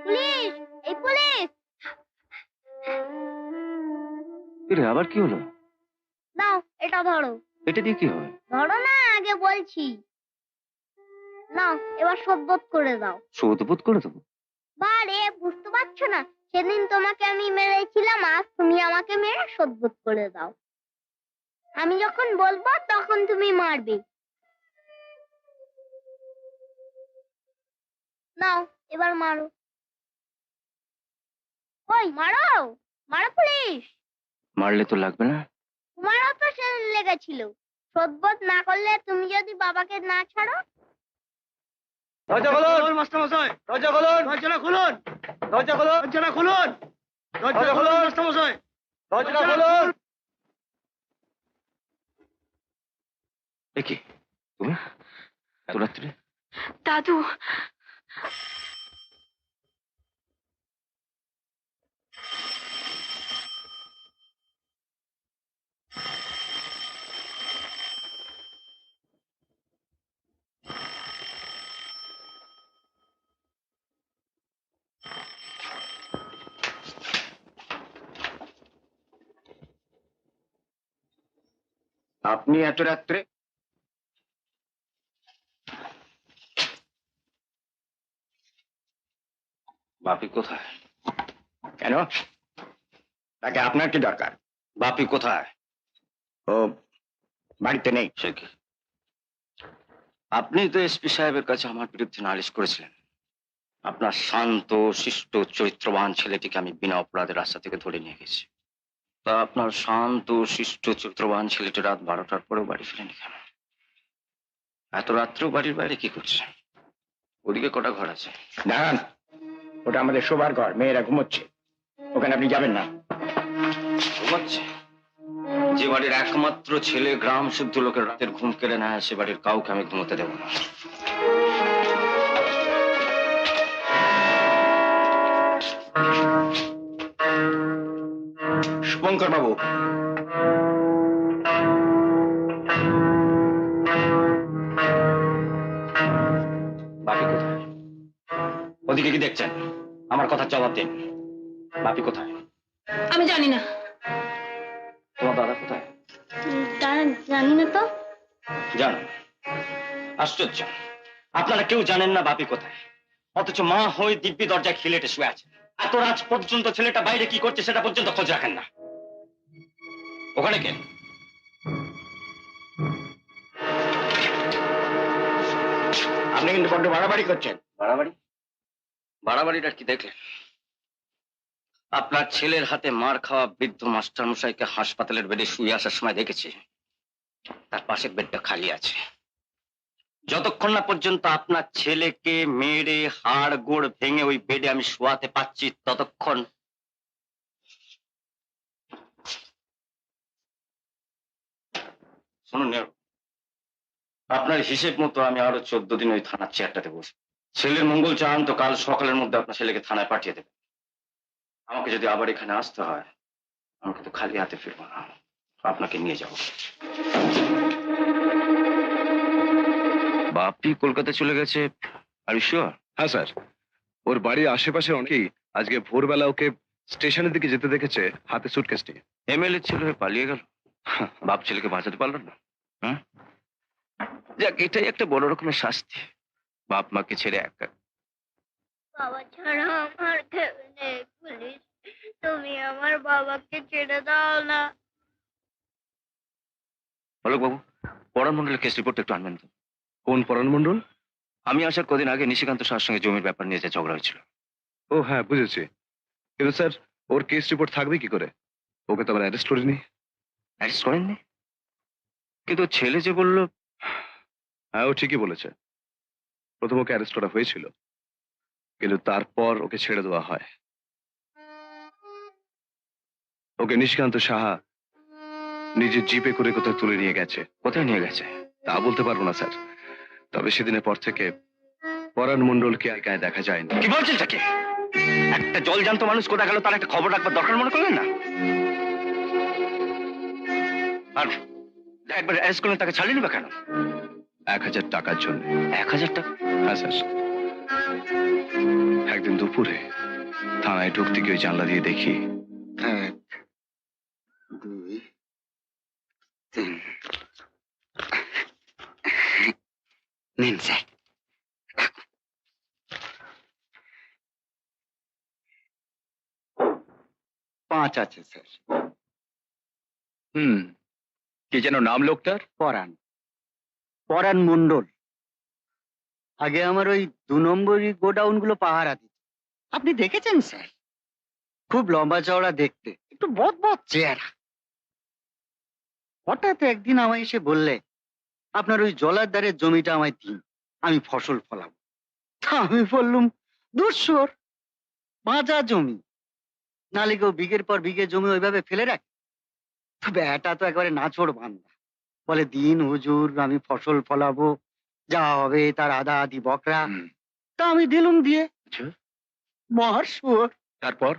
পুলিশ, এই পুলিশ। রে, আবার কি হলো? নাও এটা ধরো। এটা দিয়ে কি হয়? ধরো না, আগে বলছি। নাও এবার শোধবোধ করে দাও। শোধবোধ করে দেবো? বারে, বুঝতে পারছো না? সেদিন তোমাকে আমি মেরেছিলাম, আজ তুমি আমাকে মেরে শোধবোধ করে দাও। আমি যখন বলবো তখন তুমি মারবে। নাও এবার মারো। ওই মারো, মারো পুলিশ। মারলে তো লাগবে না? তোমারও তো সেদিন লেগেছিল। শোধবোধ না করলে তুমি যদি বাবাকে না ছাড়ো। দরজা খুলুন মাস্টারমশাই, দরজা খুলুন, দরজাটা খুলুন, দরজা খুলুন, দরজাটা খুলুন, দরজা খুলুন মাস্টারমশাই, দরজাটা খুলুন। এ কি তুমি? এত রাত্রে? দাদু, আপনি এত রাত্রে? বাপি কোথায়? কেন? তাকে আপনার কি দরকার? বাপি কোথায়? ও বাড়িতে নেই। সে কি? আপনি তো এসপি সাহেবের কাছে আমার বিরুদ্ধে নালিশ করেছিলেন। আপনার শান্ত শিষ্ট চরিত্রবান ছেলেটিকে আমি বিনা অপরাধে রাস্তা থেকে ধরে নিয়ে গেছি। তা আপনার শান্ত শিষ্ট চরিত্রবান ছেলেটি রাত 12টার পরেও বাড়ি ফিরেনি কেন? এত রাত্রেও বাড়ির বাইরে কি করছে? ওদিকে কটা ঘর আছে? দাঁড়ান, ওটা আমাদের শোবার ঘর, মেয়েরা ঘুমোচ্ছে, ওখানে আপনি যাবেন না। ঘুমাচ্ছে? যে বাড়ির একমাত্র ছেলে গ্রাম শুদ্ধ লোকের রাতের ঘুম কেড়ে নেয়, সে বাড়ির কাউকে আমি ঘুমোতে দেব না। শুভঙ্কর বাবু, বাপি কোথায়? ওদিকে কি দেখছেন? আমার কথা জবাব দিন। বাপি কোথায়? আমি জানি না। তোমার দাদা কোথায়? জানি না তো। জানো? আশ্চর্য, আপনারা কেউ জানেন না বাপি কোথায়, অথচ মা হয়ে দিব্যি দরজায় খিলেটে শুয়ে আছে। এত রাত পর্যন্ত ছেলেটা বাইরে কি করছে সেটা পর্যন্ত খোঁজ রাখেন না। ওখানে কেন? আপনি কিন্তু বড্ড বাড়াবাড়ি করছেন। বাড়াবাড়ি? বাড়াবাড়িটা কি দেখলেন? আপনার ছেলের হাতে মার খাওয়া বৃদ্ধ মাস্টার মশাইকে হাসপাতালের বেডে শুয়ে আসার সময় দেখেছি তার পাশের বেডটা খালি আছে। যতক্ষণ না পর্যন্ত আপনার ছেলেকে মেরে হাড় গোড় ভেঙে ওই বেডে আমি শোয়াতে পাচ্ছি, ততক্ষণ শুনুন, আপনার হিসেব মতো আমি আরো 14 দিন ওই থানার চেয়ারটাতে বসে। ছেলের মঙ্গল চান তো কাল সকালের মধ্যে আপনার ছেলেকে থানায় পাঠিয়ে দেবেন। আমাকে যদি আবার এখানে আসতে হয়, আমাকে তো খালি হাতে ফিরবো না, আপনাকে নিয়ে যাব। বাপি কলকাতা চলে গেছে? আর শিওর? হ্যাঁ স্যার, ওর বাড়ির আশেপাশে অনেকেই আজকে ভোরবেলা ওকে স্টেশনের দিকে যেতে দেখেছে হাতে সুটকেস নিয়ে। এমএলএ ছেলে হয়ে পালিয়ে গেল, বাপ ছেলেকে বাঁচাতে পারল না। যাক, এটাই একটা বড় রকমের শাস্তি, বাপ মাকে ছেড়ে একা। বাবা ছাড়া আমার কেউ নেই, পুলিশ তুমি আমার বাবাকে ছেড়ে দাও না। অলোক বাবু, পরাণ মন্ডলের কেস রিপোর্ট একটু আনবেন তো। কোন পরাণ মণ্ডল? আমি আসার কদিন আগে নিশিকান্ত সাহার সঙ্গে জমির ব্যাপার নিয়ে যে ঝগড়া হয়েছিল। ও হ্যাঁ, বুঝেছি। কিন্তু স্যার, ওর কেস রিপোর্ট থাকবে কি করে? ওকে তো আবার অ্যারেস্ট করিনি। অ্যারেস্ট করেননি? কিন্তু ছেলে যে বলল। হ্যাঁ, ও ঠিকই বলেছে। প্রথম ওকে অ্যারেস্ট করা হয়েছিল, কিন্তু তারপর ওকে ছেড়ে দেওয়া হয়। ওকে নিশিকান্ত সাহা নিজের জিপে করে কোথায় তুলে নিয়ে গেছে। কোথায় নিয়ে গেছে তা বলতে পারবো না স্যার, তবে সেদিনের পর থেকে পরাণ মণ্ডলকে আর গায়ে দেখা যায়নি। কি বলছেন তাকে? একটা জলজান্ত মানুষ কোথা গেল তার একটা খবর রাখবার দরকার মনে করলেন না? আর একবার অ্যারেস্ট করলেন, তাকে ছাড়লেন বা কেন? 1000 টাকার জন্য। 1000 টাকা? হ্যাঁ স্যার, একদিন দুপুরে থানায় ঢুকতে গিয়ে ওই জানলা দিয়ে দেখি 1, 2, 3। নিন স্যার। 5 আছে স্যার। কি যেন নাম লোকটার? পরাণ, পরাণ মণ্ডল। আগে আমার ওই 2 নম্বরই গোডাউন গুলো পাহারা দিত। আপনি দেখেছেন স্যার? খুব লম্বা চওড়া দেখতে, একটু বদবদ চেহারা। হঠাৎ একদিন আমায় এসে বললে, আপনার ওই জলার ধারের জমিটা আমায় দিন, আমি ফসল ফলাবো। তা আমি বললুম, দুঃসর, বাঁচা জমি, নালে কেউ বিঘের পর বিঘে জমি ওইভাবে ফেলে রাখে? তবে এটা তো একেবারে নাছোড় বান্দা। বলে, দিন হুজুর, আমি ফসল ফলাবো, যা হবে তার আদা আদি বকরা, তা আমি দিলুম দিয়ে। মহার শুয়োর। তারপর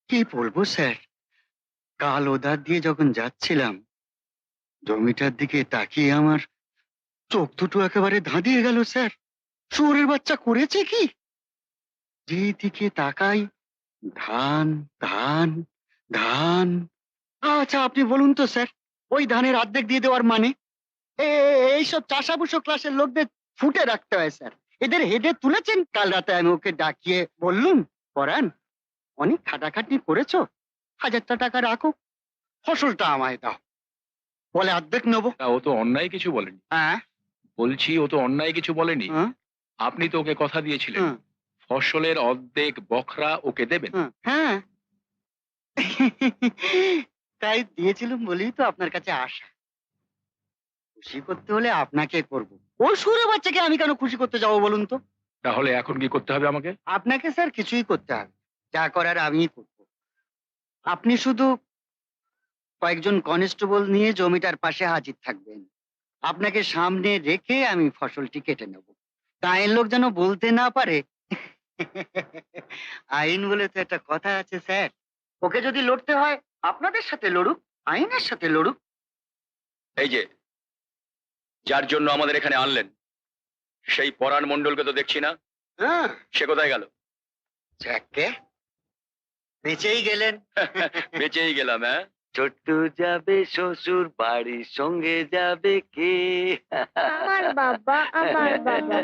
কি বলবো স্যার, কাল ওদার দিয়ে যখন যাচ্ছিলাম, জমিটার দিকে তাকিয়ে আমার চোখ দুটো একেবারে ধাঁধিয়ে গেল স্যার। শুয়োরের বাচ্চা করেছে কি, যেদিকে তাকাই ধান ধান ধান। আচ্ছা আপনি বলুন তো স্যার, ওই ধানের অর্ধেক দিয়ে দেওয়ার মানে? এইসব চাষাবুষো ক্লাসের লোকদের ফুটে রাখতে হয় স্যার। এদের হেডে তুলেছেন। কাল রাতে আমি ওকে ডাকিয়ে বললুম, পরান অনেক খাটাখাটনি করেছো, 1000টা টাকা রাখো, ফসলটা আমায় দাও। বলে অর্ধেক নেবো। ও তো অন্যায় কিছু বলেনি। হ্যাঁ বলছি ও তো অন্যায় কিছু বলেনি। আপনি তো ওকে কথা দিয়েছিলেন ফসলের অর্ধেক বখরা ওকে দেবেন। হ্যাঁ তাই দিয়েছিলাম বলেই তো আপনার কাছে আসা। খুশি করতে হলে আপনাকে করব। ও সুরে বাচ্চাকে আমি কেন খুশি করতে যাবো বলুন তো? তাহলে এখন কি করতে হবে আমাকে? আপনাকে স্যার কিছুই করতে হবে, যা করার আমিই করব। আপনি শুধু কয়েকজন কনস্টেবল নিয়ে জমিটার পাশে হাজির থাকবেন। আপনাকে সামনে রেখে আমি ফসলটি কেটে নেব। গায়ের লোক যেন বলতে না পারে। আইন বলে তো একটা কথা আছে স্যার, ওকে যদি লড়তে হয় আপনাদের সাথে লড়ুক, আইনের সাথে লড়ুক। এই যে যার জন্য আমাদের এখানে আনলেন, সেই পরাণ মণ্ডলকে তো দেখছি না, হ্যাঁ সে কোথায় গেল? যাকে বেঁচেই গেলেন। বেঁচেই গেলাম। হ্যাঁ, ছোট্টু যাবে শ্বশুর বাড়ি, সঙ্গে যাবে কে? আমার বাবা, আমার বাবা।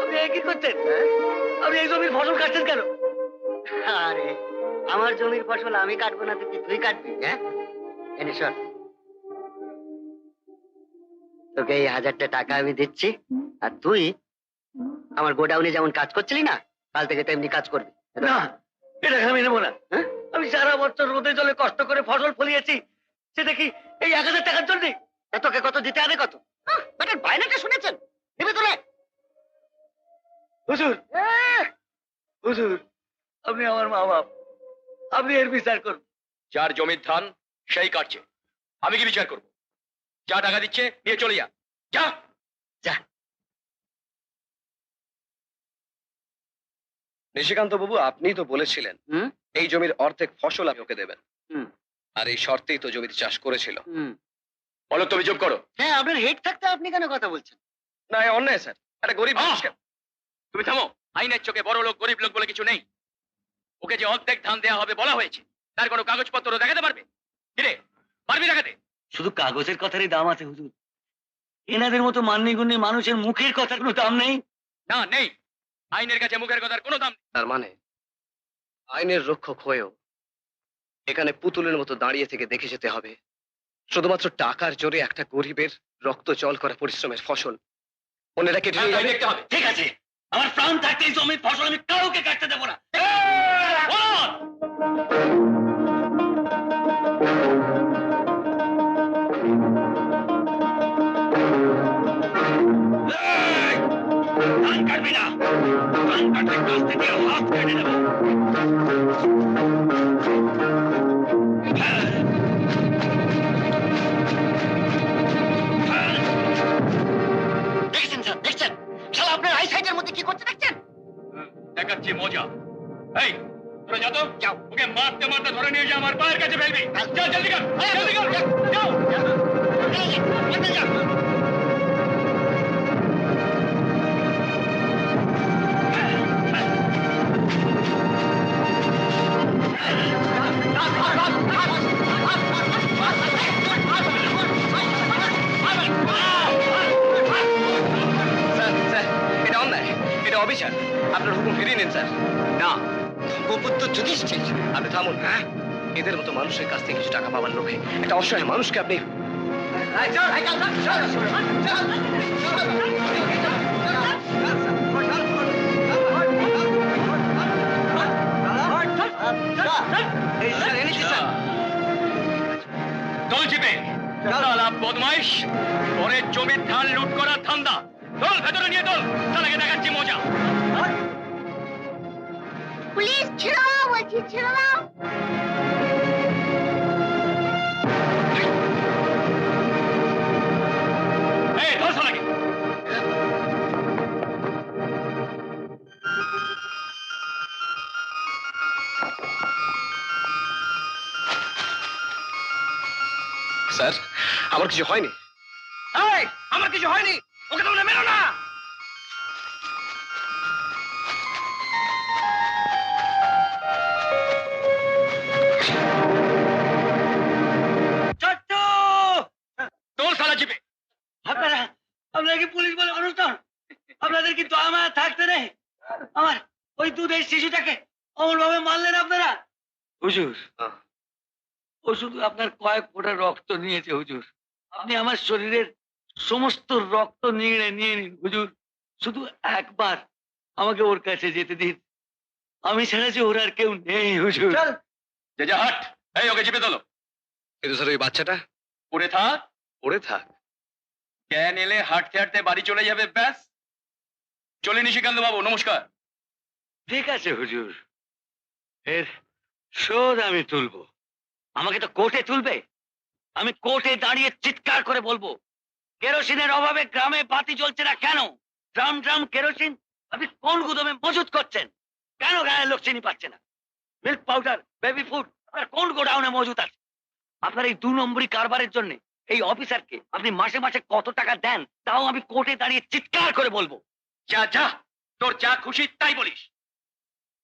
আপনি কি করছেন? আপনি এই জমির ফসল কাটছেন কেন? আরে আমার জমির ফসল আমি কাটবো না তো কি তুই কাটবি? হ্যাঁ এনে শোন, তোকে এই 1000টা টাকা আমি দিচ্ছি, আর তুই আমার গোডাউনে যেমন কাজ করছিলি না, কাল থেকে তেমনি কাজ করবি। না, এটা আমি নেবো না। আমি সারা বছর রোদে জলে কষ্ট করে ফসল ফলিয়েছি, সে দেখি এই 1000 টাকার জন্য। তোকে কত দিতে হবে? কত? বেটার বায়নাটা শুনেছেন? নেবে তোলে? হুজুর, হুজুর, আপনি আমার মা বাপ, আপনি এর বিচার করুন। যার জমির ধান সেই কাটছে, আমি কি বিচার করব? যা টাকা দিচ্ছে নিয়ে চলে যা। যা যা। নিশিকান্ত বাবু, আপনি তো বলেছিলেন এই জমির অর্ধেক ফসল আপনি ওকে দেবেন, আর এই শর্তেই তো জমিতে চাষ করেছিল। বলো তো, অভিযোগ করো। হ্যাঁ, আপনার হেড থাকতে আপনি কেন কথা বলছেন? না, এ অন্যায় স্যার। একটা গরিব মানুষকে। তুমি থামো। আইনের চোখে বড় লোক গরিব লোক বলে কিছু নেই। ওকে যে অর্ধেক ধান দেওয়া হবে বলা হয়েছে, তার কোনো কাগজপত্র দেখাতে পারবে? কিরে, পারবি দেখাতে? শুধু কাগজের কথারই দাম আছে হুজুর, এনাদের মতো মান্যিগুণ্যি মানুষের মুখের কথার কোনো দাম নেই। না, নেই। আইনের কাছে মুখের কথার কোনো দাম নেই। তার মানে আইনের রক্ষক হয়েও এখানে পুতুলের মতো দাঁড়িয়ে থেকে দেখে যেতে হবে শুধুমাত্র টাকার জোরে একটা গরিবের রক্ত জল করা পরিশ্রমের ফসল অন্যরা কেটে নিয়ে যাবে। দেখতে হবে। ঠিক আছে, আমার প্রাণ থাকতে এই জমির ফসল আমি কাউকে কাটতে দেবো না। ধান কাটবি না, ধান কাটলে কাস্তে দিয়ে হাত কেটে দেবো। দেখছেন স্যার, দেখছেন শালা আপনার আই সাইডের মধ্যে কি করতে দেখছেন? দেখাচ্ছি মজা। এই তোরা যা তো, যাও। ওকে মারতে মারতে ধরে নিয়ে যা, আমার পায়ের কাছে ফেলবি। চল জলদি কর, জলদি কর, যাও। স্যার, এটা অন্যায়, এটা অবিচার। আপনার হুকুম ফিরিয়ে নিন স্যার। না, ধর্মপুত্র যুধিষ্ঠির, আপনি থামুন। এদের মতো মানুষের কাছ থেকে কিছু টাকা পাওয়ার লোভে একটা অসহায় মানুষকে আপনি বদমাইশ, পরের জমির ধান লুট করার ধান্দা। চল ভেতরে নিয়ে চল, তাহলে দেখাচ্ছি মজা। পুলিশ ছেড়ে দাও বলছি, ছেড়ে দাও। এই ধর শালাকে। স্যার, আমার কিছু হয়নি। এই, আমার কিছু হয়নি, ওকে তোমরা মেরো না। চট্টু, তোর শালা জিপে। আপনারা কি পুলিশ বলে মানুষ নন? আপনাদের কি দয়া মায়া থাকতে নেই? আমার ওই দুধের শিশুটাকে অমল ভাবে মারলেন আপনারা। হুজুর, ও শুধু আপনার কয়েক ফোঁটা রক্ত নিয়েছে হুজুর। আপনি আমার শরীরের সমস্ত রক্ত নিয়ে নিন হুজুর। শুধু একবার আমাকে ওর কাছে যেতে দিন। আমি ছাড়া যে ওর আর কেউ নেই হুজুর। যে যা হাট, এই ওকে জিপে তোলো। কিন্তু স্যার ওই বাচ্চাটা পড়ে থাক, পড়ে থাক। জ্ঞান এলে হাঁটতে হাঁটতে বাড়ি চলে যাবে, ব্যাস। চলে নিশিকান্ত বাবু, নমস্কার। ঠিক আছে হুজুর, এর শোধ আমি তুলবো। আমাকে তো কোর্টে তুলবে, আমি কোর্টে দাঁড়িয়ে চিৎকার করে বলবো, কেরোসিনের অভাবে গ্রামে বাতি জ্বলছে না কেন? ড্রাম ড্রাম কেরোসিন আপনি কোন গুদামে মজুত করছেন? কেন গায়ে লোক চিনি পাচ্ছে না? মিল্ক পাউডার, বেবি ফুড আপনার কোন গোডাউনে মজুত আছে? আপনার এই 2 নম্বরই কারবারের জন্য এই অফিসারকে আপনি মাসে মাসে কত টাকা দেন, তাও আমি কোর্টে দাঁড়িয়ে চিৎকার করে বলবো। যা যা, তোর যা খুশি তাই বলিস।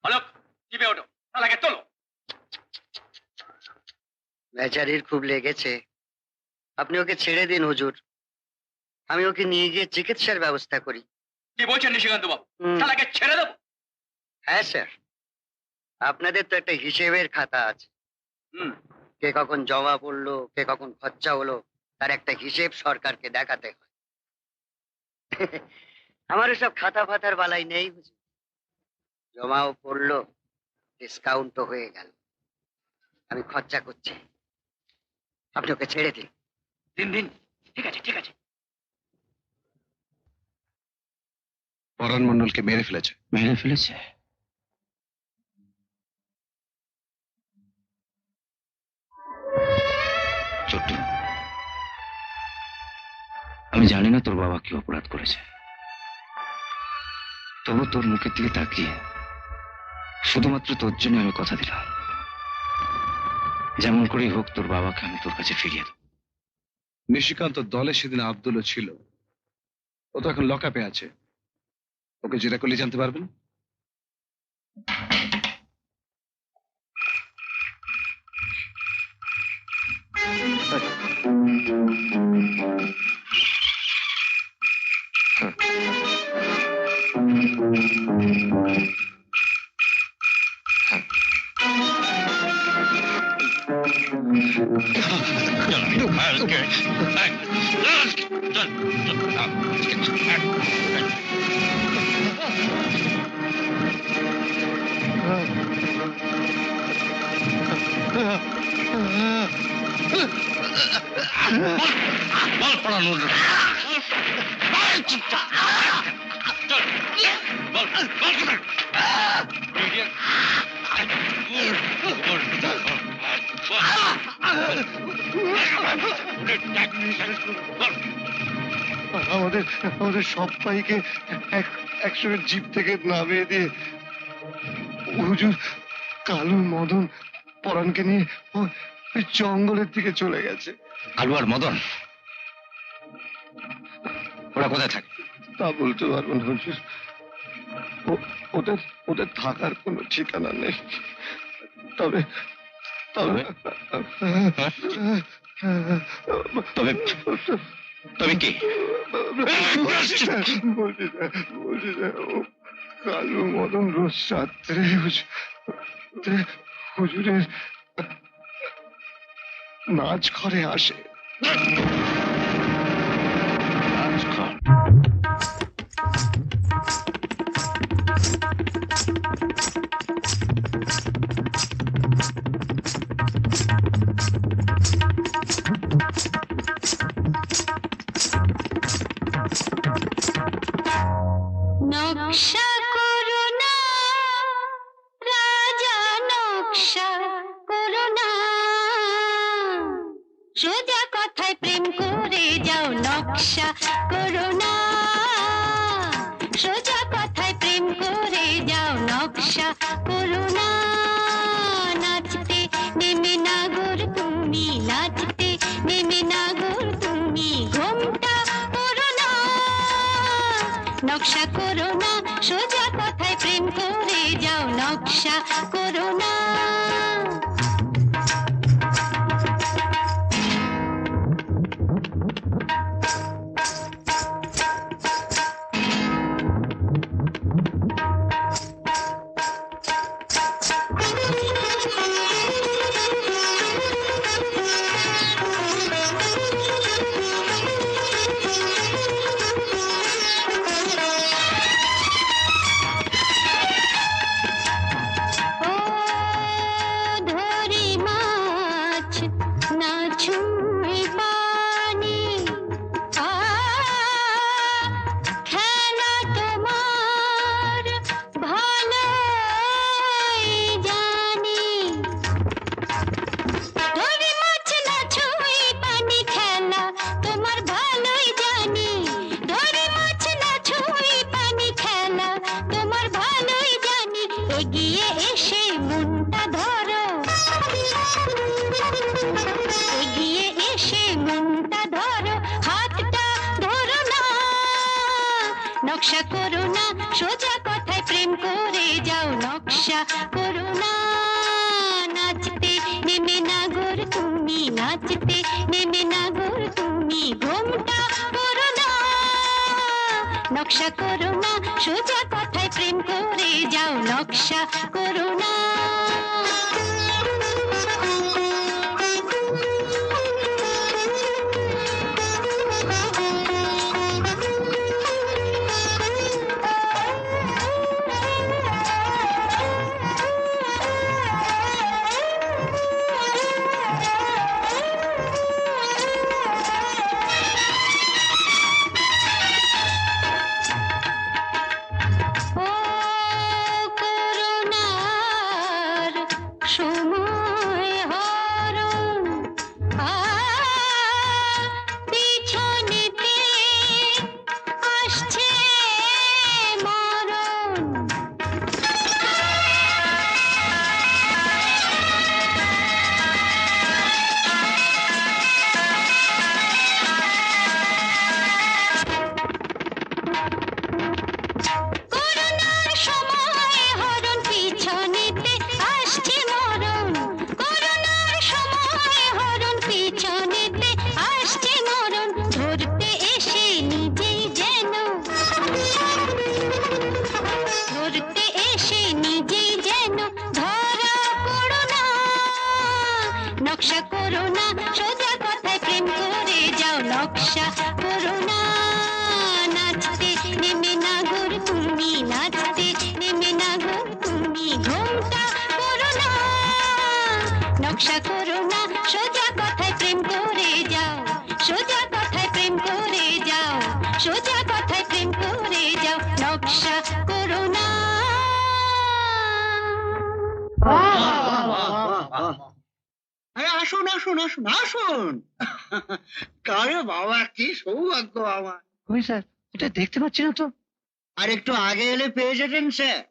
অলোক, জিপে ওঠো, তালাকে তোলো। বেচারির খুব লেগেছে, আপনি ওকে ছেড়ে দিন হুজুর, আমি ওকে নিয়ে গিয়ে চিকিৎসার ব্যবস্থা করি। কি বলছেন নিশিকান্ত বাবু? হুম। তালাকে ছেড়ে দেবো? হ্যাঁ স্যার, আপনাদের তো একটা হিসেবের খাতা আছে। কে কখন জমা পড়লো, কে কখন খরচা হলো, তার একটা হিসেব সরকারকে দেখাতে হয়। আমার সব খাতা ফাতার বালাই নেই হুজুর, জমাও পড়লো, ডিসকাউন্টও হয়ে গেল, আমি খরচা করছি, আপনি ওকে ছেড়ে দিন। দিন দিন, ঠিক আছে ঠিক আছে। পরাণ মণ্ডলকে মেরে ফেলেছে। মেরে ফেলেছে? ছোট্ট, আমি জানি না তোর বাবা কি অপরাধ করেছে, তবু তোর মুখের দিকে তাকিয়ে শুধুমাত্র তোর জন্য আমি কথা দিলাম, যেমন করেই হোক তোর বাবাকে আমি তোর কাছে ফিরিয়ে দেব। নিশিকান্ত দলে সেদিন আব্দুলও ছিল, ও তো এখন লকআপে আছে, ওকে জেরা করলে জানতে পারবেন। আমাদের সবাইকে একসঙ্গে জিপ থেকে নামিয়ে দিয়ে হুজুর কালু মদন পরাণকে নিয়ে ওই জঙ্গলের দিকে চলে গেছে। কালু আর মদন ওরা কোথায় থাকে? তা বলতে পারবো না হুজুর, ওদের ওদের থাকার কোনো ঠিকানা নেই। তবে তবে তবে তবে কি? বলছি কালু মদন রোজ রাত্রে হুজুরের নাচ ঘরে আসে। নকশা করো না রাজা, নকশা করো না, সোজা কথায় প্রেম করে যাও, নকশা করো না, সোজা কথায় প্রেম করে যাও, নকশা করো না। নাচতে নেমে নাগর তুমি, নাচতে নেমে নাগর তুমি, ঘোমটা করো না, নকশা করো না, সোজা কথায় প্রেম করে যাও, নকশা করো না। ও ধরি মাছ না ছুঁই পানি, খেলা তোমার ভালোই জানি। ধরি মাছ না ছুঁই পানি, খেলা তোমার ভালোই জানি। ধরি মাছ না ছুঁই পানি, খেলা তোমার ভালোই জানি। এগিয়ে এসে মনটা ধরো, এগিয়ে এসে মনটা ধরো, হাতটা ধরো না, নকশা করো না, সোজা কথায় প্রেম করে যাও, নকশা করো না। নাচতে নেমে নাগর তুমি, নাচতে নেমে নাগর তুমি, ঘোমটা করো না, নকশা করো না, সোজা কথায় প্রেম করে যাও, নকশা করো না। ও করুণার সময় হরণ, পিছনেতে আসছে মরণ। করুণার সময় হরণ, পিছনেতে আসছে মরণ। করুণার সময় হরণ, পিছনেতে আসছে মরণ। ধরতে এসে নিজেই যেন, ধরতে এসে নিজেই যেন ধরা পড়ো না, নকশা করো না, সোজা কথায় প্রেম করে যাও, নকশা করো না। নাচতে নেমে নাগর তুমি, নাচতে নেমে নাগর তুমি, ঘোমটা করো না, নকশা করো না, সোজা কথায় প্রেম করে যাও, সোজা কথায় প্রেম করে যাও, সোজা কথায় প্রেম করে যাও, নকশা করো না। আরে আসুন আসুন আসুন আসুন, কারে বাবা, কি সৌভাগ্য আমার। কই স্যার, এটা দেখতে পাচ্ছি না তো। আর একটু আগে এলে পেয়ে যেতেন স্যার,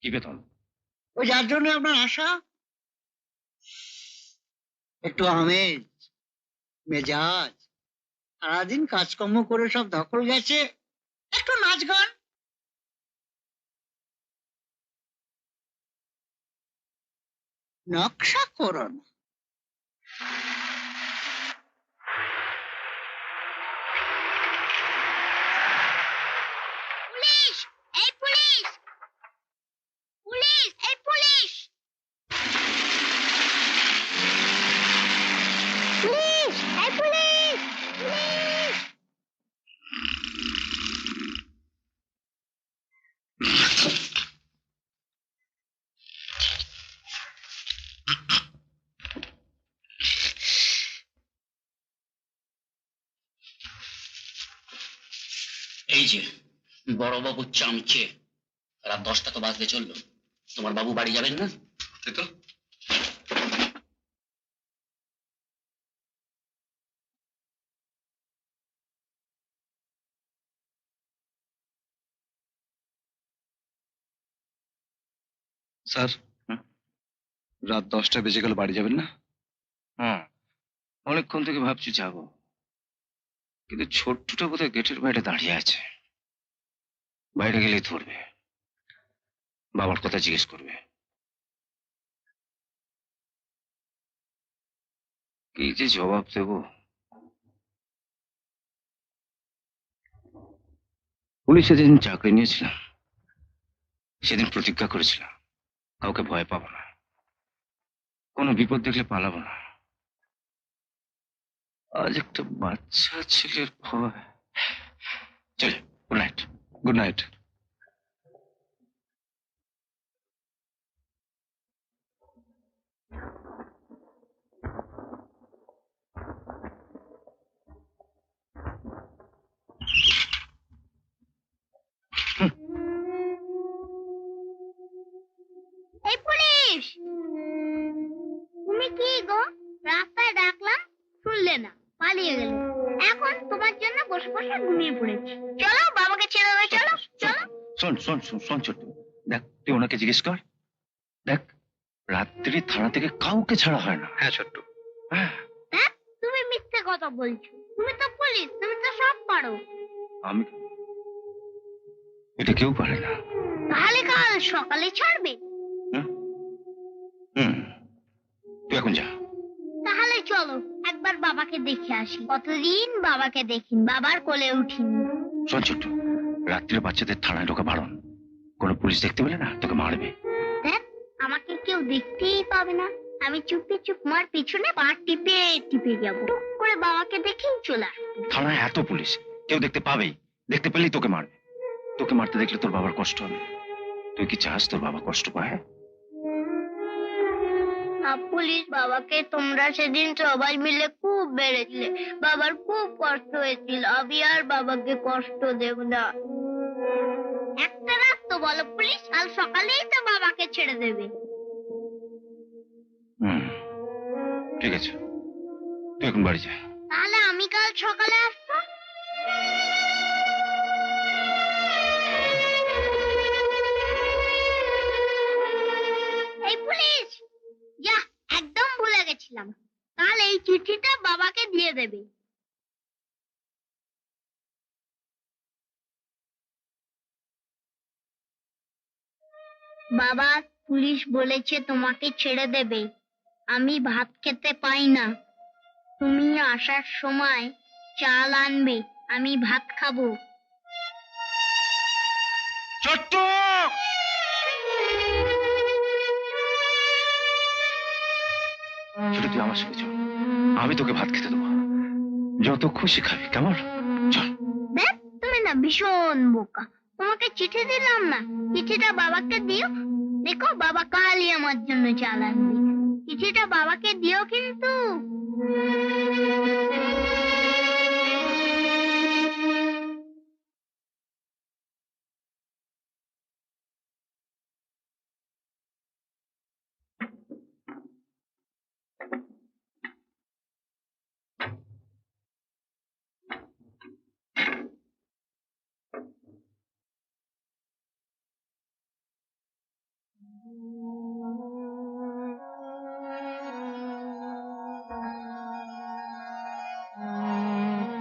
কি বেতন? ওই যার জন্য আপনার আশা। একটু আমেজ মেজাজ, সারাদিন কাজকর্ম করে সব দখল গেছে, একটু নাচ গান। নকশা করো না। পুলিশ, এই পুলিশ, পুলিশ, এই পুলিশ, পুলিশ, এই পুলিশ, পুলিশ। এই যে বড়বাবু চামচে, রাত 10টা তো বাজতে চললো, তোমার বাবু বাড়ি যাবেন না? তাই তো। স্যার, রাত 10টা বেজে গেল, বাড়ি যাবেন না? অনেকক্ষণ থেকে ভাবছি যাব, কিন্তু ছোট্টটা বোধহয় গেটের বাইরে দাঁড়িয়ে আছে। বাইরে গেলেই ধরবে, বাবার কথা জিজ্ঞেস করবে। কি যে জবাব দেব। পুলিশে যেদিন চাকরি নিয়েছিলাম সেদিন প্রতিজ্ঞা করেছিলাম কাউকে ভয় পাবো না, কোনো বিপদ দেখলে পালাবো না। আজ একটা বাচ্চা ছেলের ভয়। চলে, গুড নাইট। Good night. এই পুলিশ, তুমি কি গো, রাস্তায় ডাকলাম শুনলে না, পালিয়ে গেলে। এখন তোমার জন্য বসে বসে ঘুমিয়ে পড়েছি। চলো বাবাকে ছেড়ে দেবে, চলো চলো। শোন শোন শোন শোন ছোট্ট, দেখ তুই ওনাকে জিজ্ঞেস কর। দেখ, রাত্রি থানা থেকে কাউকে ছাড়া হয় না। হ্যাঁ ছোট্ট। দেখ, তুমি মিথ্যে কথা বলছো, তুমি তো পুলিশ, তুমি তো সব পারো। আমি এটা কেউ পারে না। তাহলে কাল সকালে ছাড়বে? তুই এখন যা। তাহলে চলো একবার বাবাকে দেখে আসি, কতদিন বাবাকে দেখিনি, বাবার কোলে উঠিনি। শোন ছোট্ট, রাত্রে বাচ্চাদের থানায় ঢোকা বারণ। কোনো পুলিশ দেখতে পেলে না তোকে মারবে। দেখ, আমাকে কেউ দেখতেই পাবে না, আমি চুপে চুপ মার পিছনে পা টিপে টিপে যাবো, টুক করে বাবাকে দেখেই চলে আসবো। থানায় এত পুলিশ, কেউ দেখতে পাবেই, দেখতে পেলেই তোকে মারবে। তোকে মারতে দেখলে তোর বাবার কষ্ট হবে। তুই কি চাস তোর বাবা কষ্ট পায়? পুলিশ বাবাকে তোমরা সেদিন সবাই মিলে খুব বেড়েছিলে, বাবার খুব কষ্ট হয়েছিল, আমি আর বাবাকে কষ্ট দেব না। একটা রাত তো বলো পুলিশ, কাল সকালেই তো বাবাকে ছেড়ে দেবে। ঠিক আছে, তুই এখন বাড়ি যা। তাহলে আমি কাল সকালে আসবো। এই পুলিশ, যা, একদম ভুলে গেছিলাম, কাল এই চিঠিটা বাবাকে দিয়ে দেবে। বাবা, পুলিশ বলেছে তোমাকে ছেড়ে দেবে। আমি ভাত খেতে পাই না, তুমি আসার সময় চাল আনবে, আমি ভাত খাবো। ছোট্ট, ছোট তুই আমার সঙ্গে চল, আমি তোকে ভাত খেতে দেবো, যত খুশি খাবি, কেমন? চল। দেখ, তুমি না ভীষণ বোকা, তোমাকে চিঠি দিলাম না, চিঠিটা বাবাকে দিও, দেখো বাবা কালই আমার জন্য চাল আনবে। চিঠিটা বাবাকে দিও কিন্তু।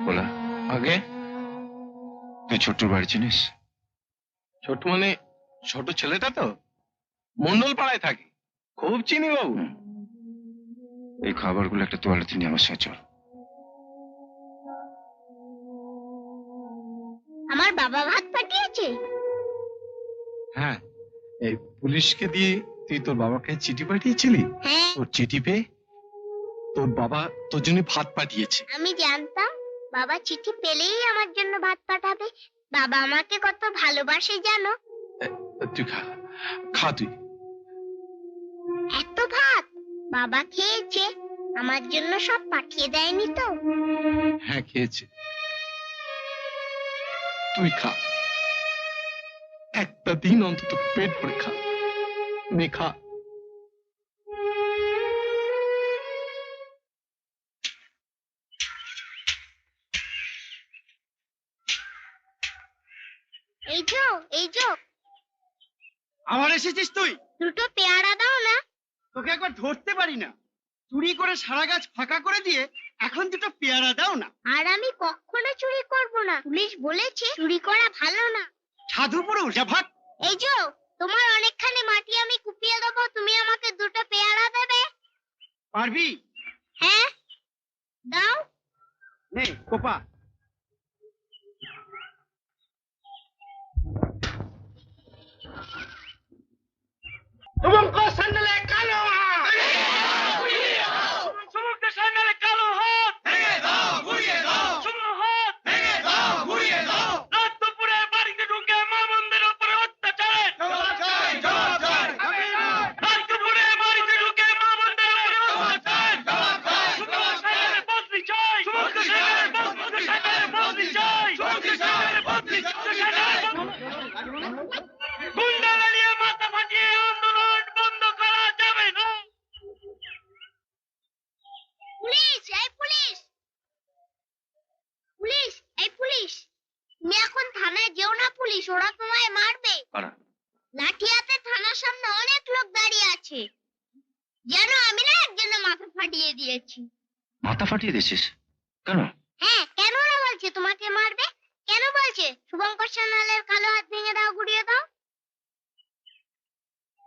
বলা, আগে তুই ছোট্টুর বাড়ি চিনিস? ছোট মানে ছোট ছেলেটা তো মন্ডল পাড়ায় থাকে, খুব চিনি বাবু। এই খাবারগুলো একটা তোয়ালেতে নিয়ে আমার সাথে চল। আমার বাবা ভাত পাঠিয়েছে। হ্যাঁ, এই পুলিশকে দিয়ে তুই তোর বাবাকে চিঠি পাঠিয়েছিলি, হ্যাঁ, তোর চিঠি পেয়ে তোর বাবা তোর জন্য ভাত পাঠিয়েছে। আমি জানতাম বাবা চিঠি পেলেই আমার জন্য ভাত পাঠাবে। বাবা আমাকে কত ভালোবাসে জানো। তুই খা, খা তুই। এত ভাত বাবা খেয়েছে, আমার জন্য সব পাঠিয়ে দেয়নি তো? হ্যাঁ খেয়েছে, তুই খা, একটা দিন অন্তত পেট ভরে খা, নে খা। এই যো আমার এসেছিস তুই? দুটো পেয়ারা দাও না। তোকে একবার ধরতে পারি না, চুরি করে সারা গাছ ফাঁকা করে দিয়ে এখন দুটো পেয়ারা দাও না। আর আমি কখনো চুরি করব না, পুলিশ বলেছে চুরি করা ভালো না। সাধু পুরুষ যা ভাগ। এই যো, তোমার অনেকখানি মাটি আমি কুপিয়ে দেবো, তুমি আমাকে দুটো পেয়ারা দেবে। পারবি? হ্যাঁ দাও। নে কোপা। শুভঙ্কর স্যান্ডেলে কালো হাত, শুভঙ্কর স্যান্ডেলে কালো হাত ভেঙে দাও, গুড়িয়ে দাও। শুভ হাত ভেঙে দাও, গুড়িয়ে দাও। রাত দুপুরে বাড়িতে ঢুকে মা বোনদের উপরে অত্যাচার, রাত দুপুরে বাড়িতে ঢুকে মা বোনদের উপরে অত্যাচার। শুভঙ্কর স্যান্ডেলে বদলি চাই, শুভঙ্কর স্যান্ডেলে বদলি চাই, শুভঙ্কর স্যান্ডেলে বদলি চাই। গুন্ডারা নিয়ে মাথা ফাটিয়ে আন্দোলন বন্ধ করা যাবে না। পুলিশ, এই পুলিশ, পুলিশ, এই পুলিশ, তুমি এখন থানায় যেও না পুলিশ, ওরা তোমায় মারবে। লাঠি হাতে থানার সামনে অনেক লোক দাঁড়িয়ে আছে, যেন আমি না একজনের মাথা ফাটিয়ে দিয়েছি। মাথা ফাটিয়ে দিয়েছিস কেন? হ্যাঁ, কেন ওরা বলছে তোমাকে মারবে? কেন বলছে শুভঙ্কর স্যান্ডেলের কালো হাত ভেঙে দাও, গুড়িয়ে দাও?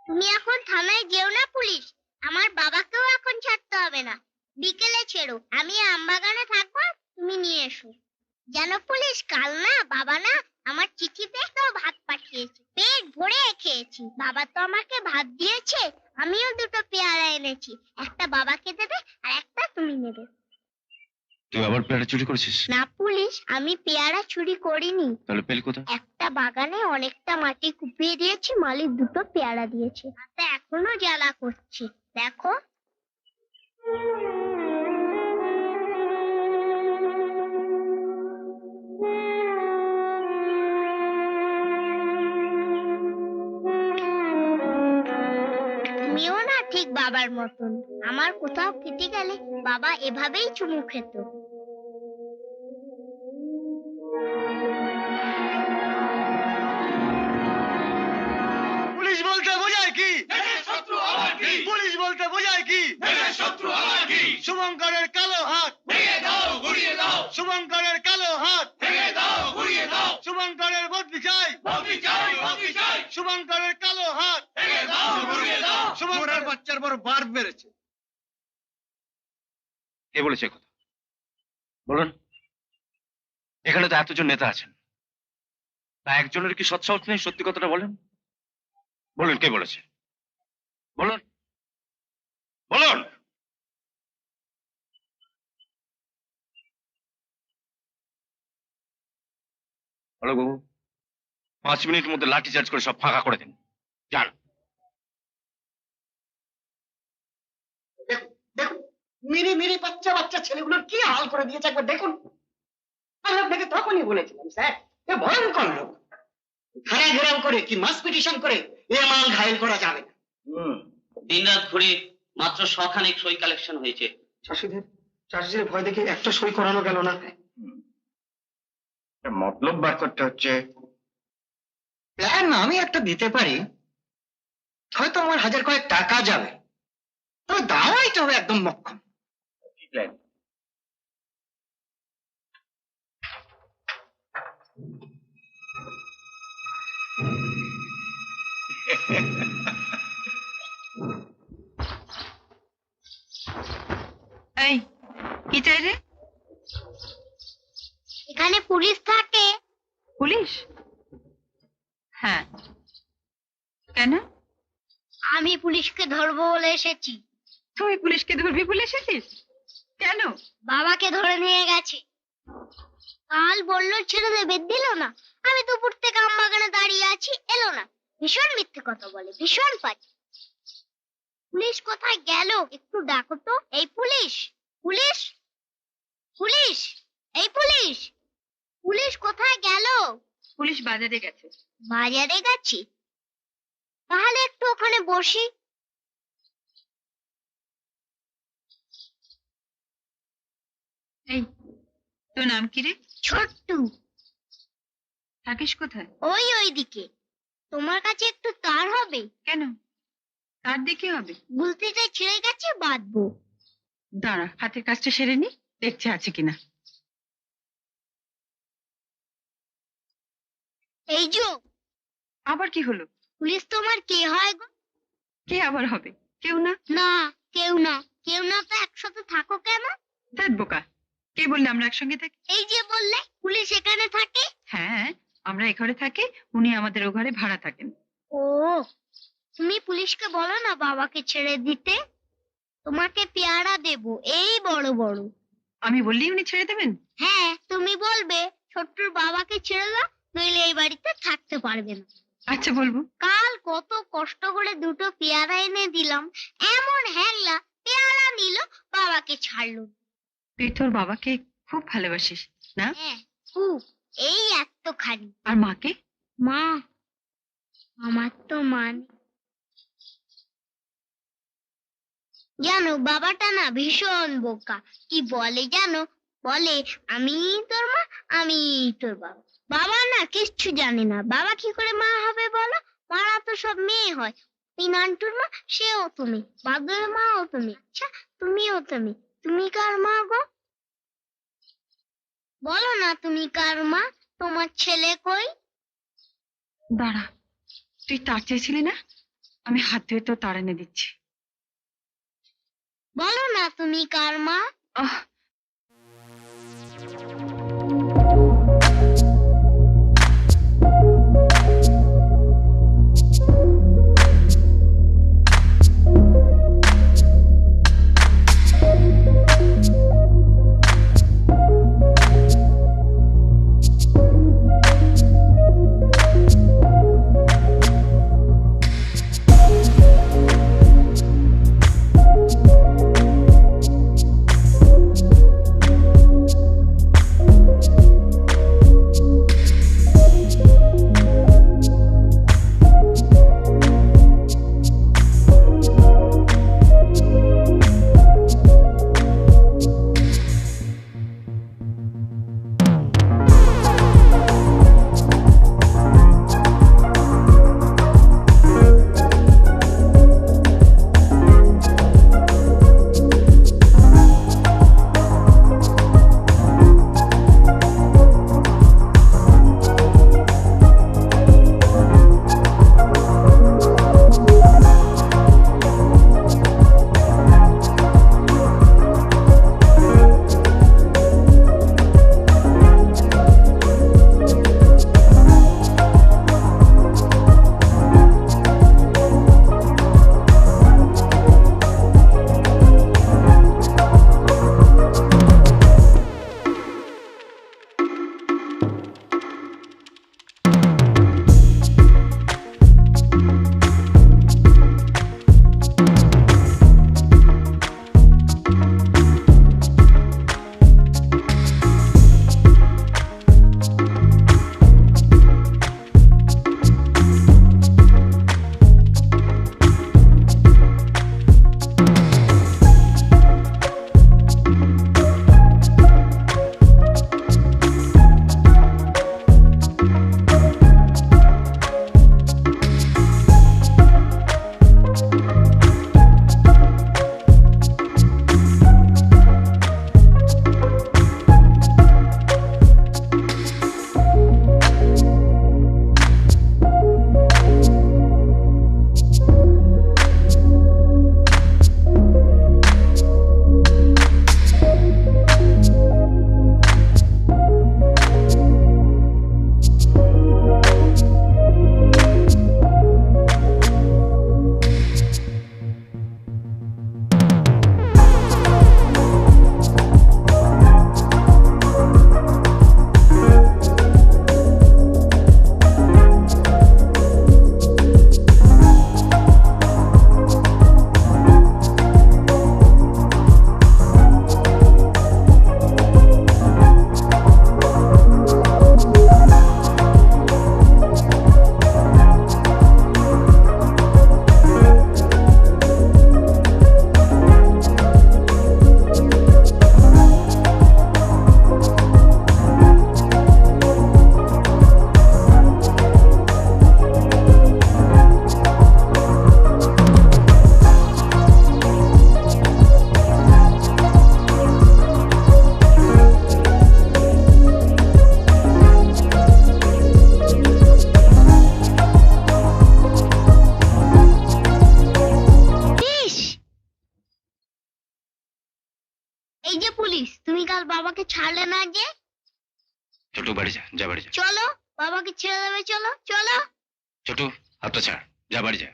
তুমি এখন থানায় যেও না পুলিশ, আমার বাবাকেও এখন ছাড়তে হবে না, বিকেলে ছেড়ো, আমি আমবাগানে থাকবো, তুমি নিয়ে এসো। জানো পুলিশ, কাল না বাবা না আমার চিঠিতে তো ভাত পাঠিয়েছে, পেট ভরে খেয়েছি। বাবা তো আমাকে ভাত দিয়েছে, আমিও দুটো পেয়ারা এনেছি, একটা বাবাকে দেবে আর একটা তুমি নেবে। তুই আবার পেয়ারা চুরি করেছিস? না পুলিশ, আমি পেয়ারা চুরি করিনি। তাহলে পেল কোথায়? একটা বাগানে অনেকটা মাটি কুপিয়ে দিয়েছি, মালিক দুটো পেয়ারা দিয়েছে, হাতে এখনো জ্বালা করছে, দেখো। তুমিও না ঠিক বাবার মতন, আমার কোথাও খেতে গেলে বাবা এভাবেই চুমু খেত। পুলিশ বলতে বোঝায় কি? শত্রু আমার কি? পুলিশ বলতে বোঝায় কি? শত্রু আমার কি? শুভঙ্করের কালো হাত ভেঙে দাও, গুড়িয়ে দাও। শুভঙ্করের কালো হাত ভেঙে দাও, গুড়িয়ে দাও। শুভঙ্করের বদলি চাই, বদলি চাই, বদলি চাই। শুভঙ্করের কালো হাত ভেঙে দাও, গুড়িয়ে দাও। শুভঙ্করের বাচ্চার বড় বার বেড়েছে। কে বলেছে কথা বলুন? এখানে তো এতজন নেতা আছেন, তা একজনের কি সৎসাহস নেই সত্যি কথাটা বলেন? বলুন কে বলেছে, বলুন বলুন। হ্যালো বাবু, 5 মিনিটের মধ্যে লাঠি চার্জ করে সব ফাঁকা করে দিন, যান। দেখুন মেরে মেরে বাচ্চা বাচ্চা ছেলেগুলোর কি হাল করে দিয়েছে একবার দেখুন। আমি আপনাকে তখনই বলেছিলাম স্যার, এ ভয়ঙ্কর লোক, থানায় ঘেরাও করে কি মাস পিটিশন করে এ মাল ঘায়েল করা যাবে না। দিনরাত ঘুরে মাত্র 100 খানেক সই কালেকশন হয়েছে। চাষিদের ভয় দেখে একটা সই করানো গেল না। মতলব বার করতে হচ্ছে। প্ল্যান আমি একটা দিতে পারি, হয়তো আমার 1000 কয়েক টাকা যাবে, তবে দাওয়াইতে হবে একদম মক্ষম। কি প্ল্যান? এই কি চাই রে? এখানে পুলিশ থাকে। পুলিশ? হ্যাঁ, কেন? আমি পুলিশকে ধরবো বলে এসেছি। তুই পুলিশকে ধরবি বলে এসেছিস? কেন? বাবাকে ধরে নিয়ে গেছে, কাল বললো ছেড়ে দেবে, দিল না। আমি দুপুর থেকে আমবাগানে দাঁড়িয়ে আছি, এলো না। ভীষণ মিথ্যে কথা বলে, ভীষণ পাজি। পুলিশ কোথায় গেল একটু ডাকো তো। এই পুলিশ, পুলিশ, পুলিশ, এই পুলিশ, পুলিশ কোথায় গেল? পুলিশ বাজারে গেছে। বাজারে গেছি। তাহলে একটু ওখানে বসি। এই তোর নাম কি রে? ছোট্টু। থাকিস কোথায়? ওইদিকে। তোমার কাছে একটু তার হবে? কেন, তার দেখে হবে? বুলতিটা ছিঁড়ে গেছে, বাঁধবো। দাঁড়া, হাতের কাজটা সেরে নি, দেখছে আছে কিনা। এই যে, আবার কি হলো? পুলিশ তোমার কে হয় গো? কে আবার হবে? কেউ না। না, কেউ না। কেউ না তো একসাথে থাকো কেন? দেখ বোকা, কে বললে আমরা একসঙ্গে থাকি? এই যে বললে পুলিশ এখানে থাকে। হ্যাঁ, আমরা এ ঘরে থাকি, উনি আমাদের ও ঘরে ভাড়া থাকেন। ও, তুমি পুলিশকে বলো না বাবাকে ছেড়ে দিতে। তোমাকে পেয়ারা দেবো, এই বড় বড়। আমি বললেই উনি ছেড়ে দেবেন? হ্যাঁ, তুমি বলবে ছোট্টুর বাবাকে ছেড়ে দাও, নইলে এই বাড়িতে থাকতে পারবে না। আচ্ছা, বলবো। কাল কত কষ্ট করে দুটো পেয়ারা এনে দিলাম, এমন হ্যাংলা, পেয়ারা নিল, বাবাকে ছাড়লো। তুই তোর বাবাকে খুব ভালোবাসিস না? হ্যাঁ, খুব। এই এতখানি। আর মাকে? মা, আমার তো মা নেই। জানো, বাবাটা না ভীষণ বোকা। কি বলে জানো? বলে আমি তোর মা, আমি তোর বাবা। বাবা না কিচ্ছু জানে না। বাবা কি করে মা হবে বলো? মারা তো সব মেয়ে হয়। এই নান্টুর মা, সেও তুমি। বাদলের মাও তুমি। আচ্ছা, তুমিও তুমি। তুমি কার মা গো? বলো না তুমি কার মা? তোমার ছেলে কই? দাঁড়া, তুই তার চেয়েছিলি না? আমি হাত ধুয়ে তো তার এনে দিচ্ছি। বলো না তুমি কার মা? আহ, কাল বাবাকে ছাড়লে না যে? ছোটু বাড়ি যা, যা বাড়ি যা। চলো, বাবাকে ছেড়ে দেবে, চলো চলো। ছোটু হাতটা ছাড়, যা বাড়ি যা।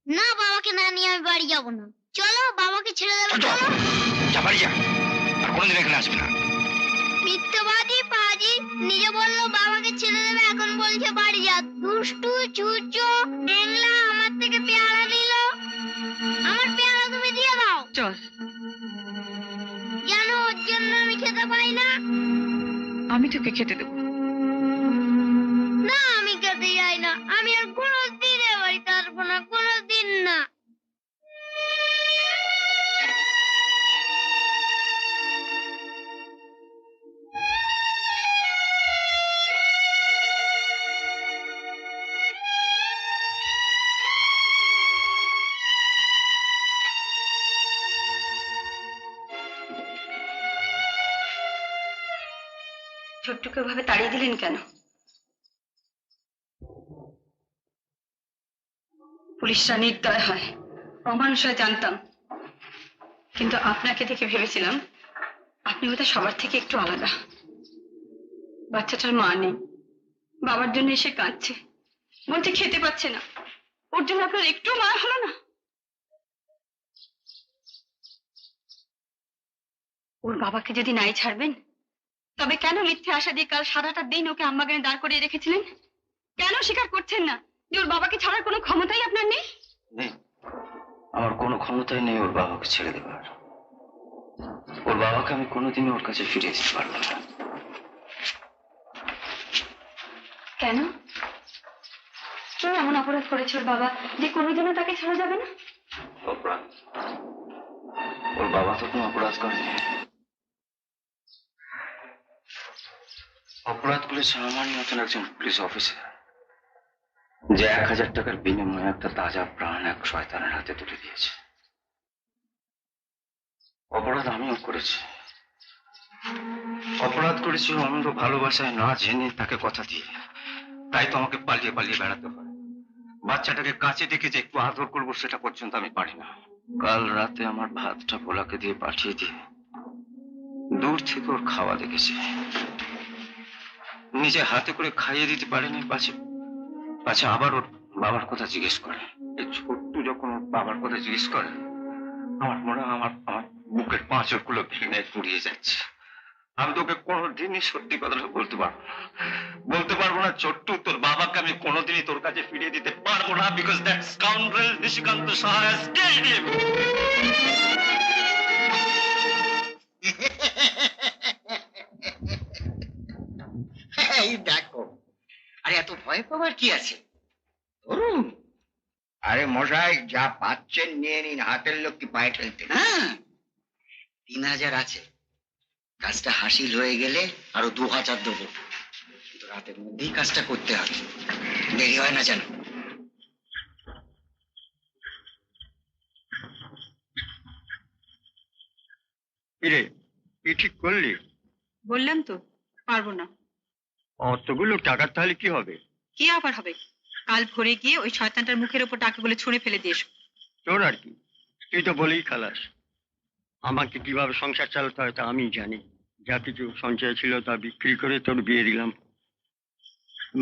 না, বাবাকে না নিয়ে আমি বাড়ি যাবো না। চলো, বাবাকে ছেড়ে দেবে, চলো। যা বাড়ি যা, আর কোনোদিন এখানে আসবি না। মিথ্যাবাদী পাজি, নিজে বললো বাবাকে ছেড়ে দেবে, এখন বলছে বাড়ি যা। দুষ্টু চুচো এংলা আমার থেকে পেয়ারা নিল। আমার পেয়ারা তুমি দিয়ে দাও। চল। জানো ওর জন্য আমি খেতে পাই না। আমি তোকে খেতে দেবো। না, আমি খেতে যাই না। আমি আর কোনোদিন এ বাড়িতে আসবো না, কোনোদিন না। ছোট্টকে ভাবে তাড়িয়ে দিলেন কেন? পুলিশরা নির্দয় হয়, অমানুষ হয় জানতাম, কিন্তু আপনাকে দেখে ভেবেছিলাম আপনি বোধহয় সবার থেকে একটু আলাদা। বাচ্চাটার মা নেই, বাবার জন্য এসে কাঁদছে, বলছে খেতে পাচ্ছে না। ওর জন্য আপনার একটু মায়া হলো না? ওর বাবাকে যদি নাই ছাড়বেন, তবে কেন মিথ্যে আশা দিয়ে কাল সারাটা দিন ওকে আম্মাগানে দাঁড় করিয়ে রেখেছিলেন? কেন স্বীকার করছেন না যে ওর বাবাকে ছাড়ার কোনো ক্ষমতাই আপনার নেই? নেই, আমার কোনো ক্ষমতাই নেই ওর বাবাকে ছেড়ে দেবার। ওর বাবাকে আমি কোনোদিনই ওর কাছে ফিরিয়ে দিতে পারবো না। কেন? কেউ এমন অপরাধ করেছে ওর বাবা যে কোনোদিনও তাকে ছাড়া যাবে না? অপরাধ? ওর বাবা তো কোনো অপরাধ করেনি। অপরাধ করেছে আমার মতন একজন পুলিশ অফিসার, যে 1000 টাকার বিনিময়ে একটা তাজা প্রাণ এক শয়তানের হাতে তুলে দিয়েছে। অপরাধ আমিও করেছি। অপরাধ করেছি অন্ধ ভালোবাসায় না জেনে তাকে কথা দিয়ে। তাই তো আমাকে পালিয়ে পালিয়ে বেড়াতে হয়। বাচ্চাটাকে কাছে দেখে যে একটু আদর করবো সেটা পর্যন্ত আমি পারি না। কাল রাতে আমার ভাতটা ভোলাকে দিয়ে পাঠিয়ে দিয়ে দূর থেকে ওর খাওয়া দেখেছি। নিজে হাতে করে খাইয়ে দিতে পারেনি, পাছে আবার ওর বাবার কথা জিজ্ঞেস করে। এই ছোট্ট যখন ওর বাবার কথা জিজ্ঞেস করে, আমার মনে হয় আমার বুকের পাঁচরগুলো ভেঙে গুড়িয়ে যাচ্ছে। আমি তোকে কোনোদিনই সত্যি কথাটা বলতে পারবো না ছোট্ট। তোর বাবাকে আমি কোনোদিনই তোর কাছে ফিরিয়ে দিতে পারবো না, because that scoundrel Nishikanta Saha has killed him. এই দেখো, আরে এত ভয় পাওয়ার কি আছে? ধরুন, আরে মশাই যা পাচ্ছেন নিয়ে নিন, হাতের লোক কি পায়ে ঠেলতে? হ্যাঁ, 3000 আছে। কাজটা হাসিল হয়ে গেলে আরো 2000 দেবো, কিন্তু রাতের মধ্যেই কাজটা করতে হবে, দেরি হয় না যেন। কিরে, কি ঠিক করলি? বললাম তো পারবো না। অতগুলো টাকার তাহলে কি হবে? কি আবার হবে? কাল ভোরে গিয়ে ওই শয়তানটার মুখের ওপর টাকাগুলো ছুঁড়ে ফেলে দিয়ে এসো। তোর আর কি, তুই তো বলেই খালাস। আমাকে কিভাবে সংসার চালাতে হয় তা আমি জানি। যা কিছু সঞ্চয় ছিল তা বিক্রি করে তোর বিয়ে দিলাম।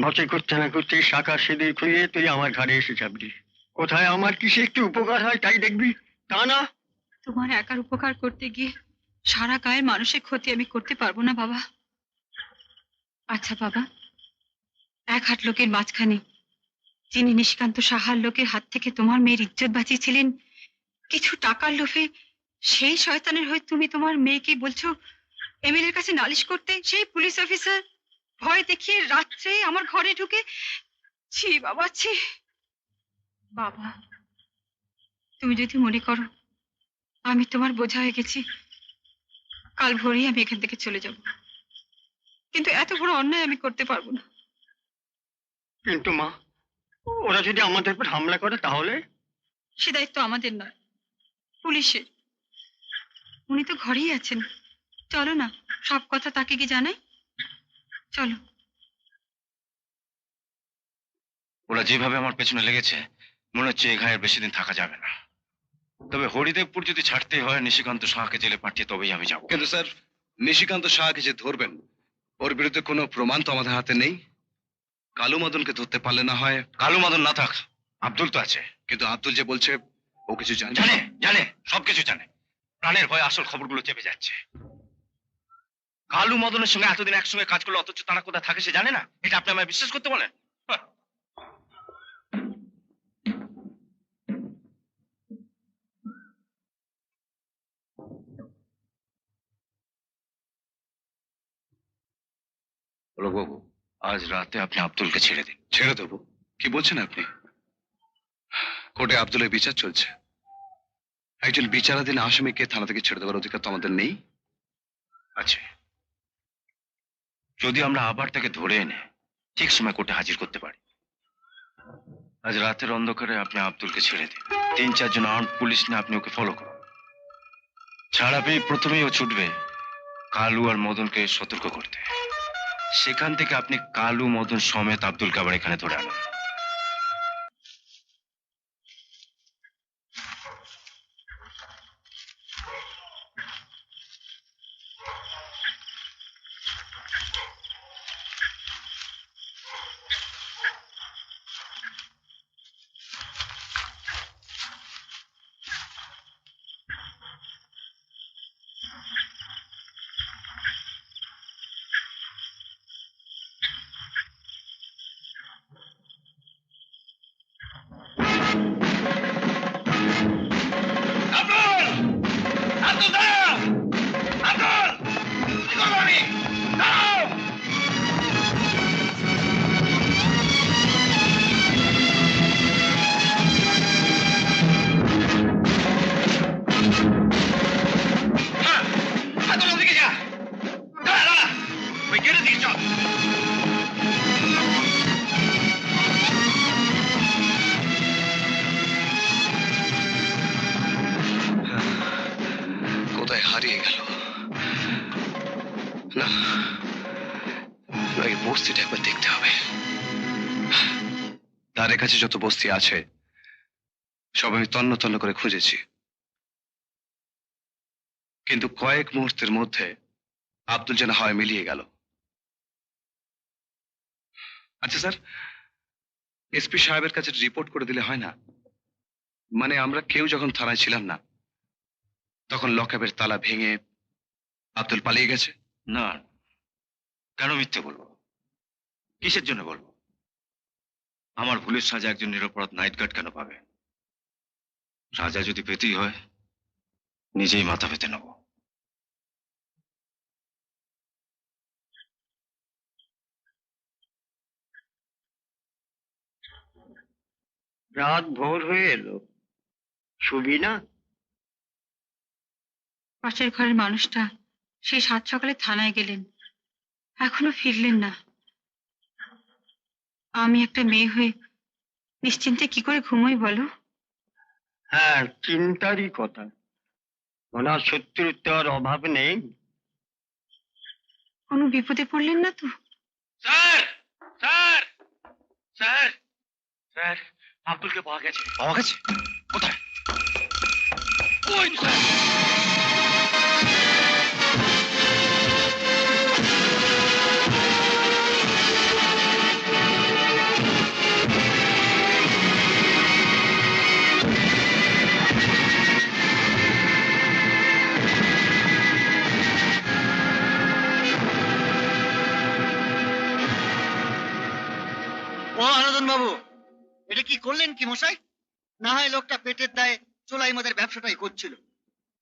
বছর করতে না করতে শাখা সেদিন খুঁড়িয়ে তুই আমার ঘরে এসে যাবি। কোথায় আমার কিসে একটু উপকার হয় তাই দেখবি, তা না। তোমার একার উপকার করতে গিয়ে সারা গায়ের মানুষের ক্ষতি আমি করতে পারবো না বাবা। আচ্ছা বাবা, 1 হাত লোকের মাঝখানে যিনি নিশিকান্ত সাহার লোকের হাত থেকে তোমার মেয়ের ইজ্জত বাঁচিয়েছিলেন কিছু টাকার লোভে, সেই শয়তানের হয়ে তুমি তোমার মেয়েকে বলছো এমএলএর কাছে নালিশ করতে? সেই পুলিশ অফিসার ভয় দেখিয়ে রাত্রে আমার ঘরে ঢুকে, ছি বাবা ছি। বাবা, তুমি যদি মনে করো আমি তোমার বোঝা হয়ে গেছি, কাল ভোরেই আমি এখান থেকে চলে যাব, কিন্তু এত বড় অন্যায় আমি করতে পারবো না। কিন্তু মা, ওরা যদি আমাদের উপর হামলা করে তাহলে? সে দায়িত্ব আমাদের নয়, পুলিশের। উনি তো ঘরেই আছেন, চলো না সব কথা তাকে কি জানাই। চলো। ওরা যেভাবে আমার পেছনে লেগেছে, মনে হচ্ছে এই ঘায়ের বেশি দিন থাকা যাবে না। তবে হরিদেবপুর যদি ছাড়তে হয়, নিশিকান্ত সাহাকে জেলে পাঠিয়ে তবেই আমি যাব। কিন্তু স্যার, নিশিকান্ত শাহকে যে ধরবেন ওর বিরুদ্ধে কোনো প্রমাণ তো আমাদের হাতে নেই। কালু মদনকে ধরতে পারলে না হয়। কালু মদন না থাক, আব্দুল তো আছে। কিন্তু আব্দুল যে বলছে ও কিছু জানে। জানে জানে সবকিছু জানে। প্রাণের ভয়ে আসল খবরগুলো চেপে যাচ্ছে। কালু মদনের সঙ্গে এতদিন একসঙ্গে কাজ করলো, অথচ তারা কোথায় থাকে সে জানে না। এটা আপনি আমায় বিশ্বাস করতে বলেন? হাহ। বাবু, আজ রাতে আপনি আব্দুলকে ছেড়ে দিন। ছেড়ে দেবো? কি বলছেন আপনি? কোর্টে আব্দুলের বিচার চলছে। একজন বিচারাধীন আসামিকে থানা থেকে ছেড়ে দেওয়ার অধিকার তো আমাদের নেই। আছে। যদি আমরা আবার তাকে ধরে এনে ঠিক সময় কোর্টে হাজির করতে পারি। আজ রাতের অন্ধকারে আপনি আব্দুলকে ছেড়ে দিন। 3-4 জন আর্মড পুলিশ নিয়ে আপনি ওকে ফলো করুন। ছাড়া পেয়ে প্রথমেই ও ছুটবে কালু আর মদনকে সতর্ক করতে। সেখান থেকে আপনি কালু মদন সমেত আব্দুলকে আবার এখানে ধরে আনুন। কোথায় হারিয়ে গেল? না, এই বস্তিটা একবার দেখতে হবে। তার কাছে যত বস্তি আছে সব আমি তন্ন তন্ন করে খুঁজেছি, কিন্তু কয়েক মুহূর্তের মধ্যে আব্দুল যেন হয় মিলিয়ে গেল। আচ্ছা স্যার, এসপি সাহেবের কাছে রিপোর্ট করে দিলে হয় না? মানে আমরা কেউ যখন থানায় ছিলাম না তখন লকআপের তালা ভেঙে আব্দুল পালিয়ে গেছে? না, কেন মিথ্যে বলবো? কিসের জন্য বলবো? আমার ভুলের সাজা একজন নিরপরাধ নাইট গার্ড কেন পাবে? সাজা যদি পেতেই হয় নিজেই মাথা পেতে নেব। রাত ভোর হয়ে এলো, শুবি না? পাশের ঘরের মানুষটা সেই 7 সকালে থানায় গেলেন, এখনো ফিরলেন না। আমি একটা মেয়ে হয়ে নিশ্চিন্তে কি করে ঘুমোই বলো? হ্যাঁ, চিন্তারই কথা। ওনার শত্রুর তো আর অভাব নেই। কোনো বিপদে পড়লেন না তো? স্যার স্যার স্যার স্যার, আব্দুলকে পাওয়া গেছে। পাওয়া গেছে? কোথায়? ওই তো স্যার। ও আনন্দন বাবু, এটা কি করলেন কি মশাই? না হয় লোকটা পেটের দায়ে চোলাই মদের ব্যবসাটাই করছিল,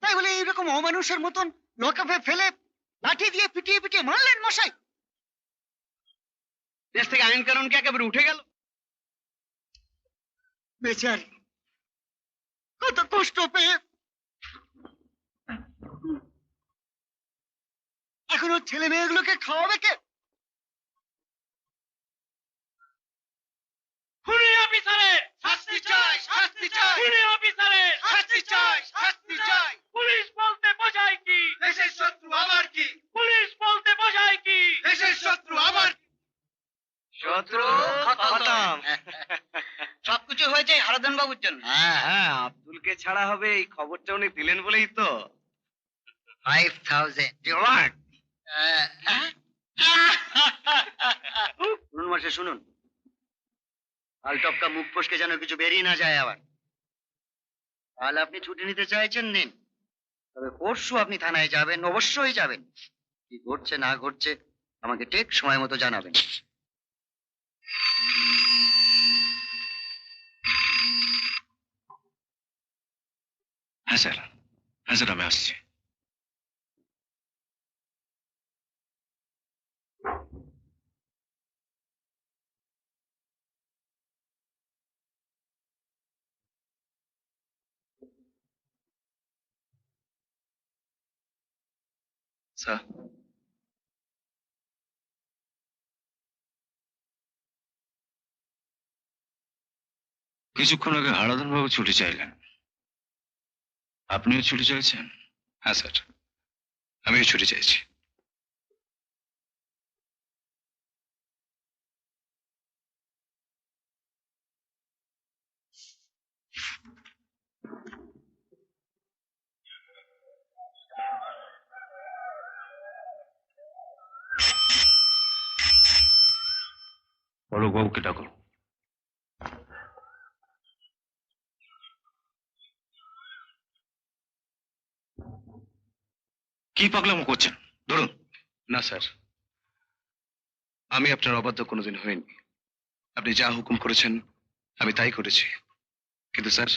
তাই বলে এইরকম অমানুষের মতন লকআপে ফেলে লাঠি দিয়ে পিটিয়ে পিটিয়ে মারলেন মশাই? দেশ থেকে আইন কানুন কি একেবারে উঠে গেল? বেচারি কত কষ্ট পেয়ে এখন ওর ছেলে মেয়েগুলোকে খাওয়াবে কে? খুনি অফিসারের শাস্তি চাই, শাস্তি চাই। খুনি অফিসারের শাস্তি চাই, শাস্তি চাই। পুলিশ বলতে বোঝায় কি? দেশের শত্রু আবার কি? পুলিশ বলতে বোঝায় কি? দেশের শত্রু আবার কি? শত্রু খতম। সবকিছু হয়েছে হারাধন বাবুর জন্য। হ্যাঁ হ্যাঁ, আব্দুলকে ছাড়া হবে এই খবরটা উনি দিলেন বলেই তো। 5000 ডিমান্ড। শুনুন মাসে শুনুন, আলটপকা মুখ ফসকে যেন কিছু বেরিয়ে না যায় আবার। তাহলে আপনি ছুটি নিতে চাইছেন নিন, তবে পরশু আপনি থানায় যাবেন, অবশ্যই যাবেন। কি ঘটছে না ঘটছে আমাকে ঠিক সময় মতো জানাবেন। হ্যাঁ স্যার, হ্যাঁ স্যার, আমি আসছি। স্যার, কিছুক্ষণ আগে হারাধন বাবু ছুটি চাইলেন, আপনিও ছুটি চাইছেন? হ্যাঁ স্যার, আমিও ছুটি চাইছি। অলোক বাবুকে ডাকো। কি পাগলামো করছেন, ধরুন। না স্যার, আমি আপনার অবাধ্য কোনোদিন হইনি। আপনি যা হুকুম করেছেন আমি তাই করেছি। কিন্তু স্যার,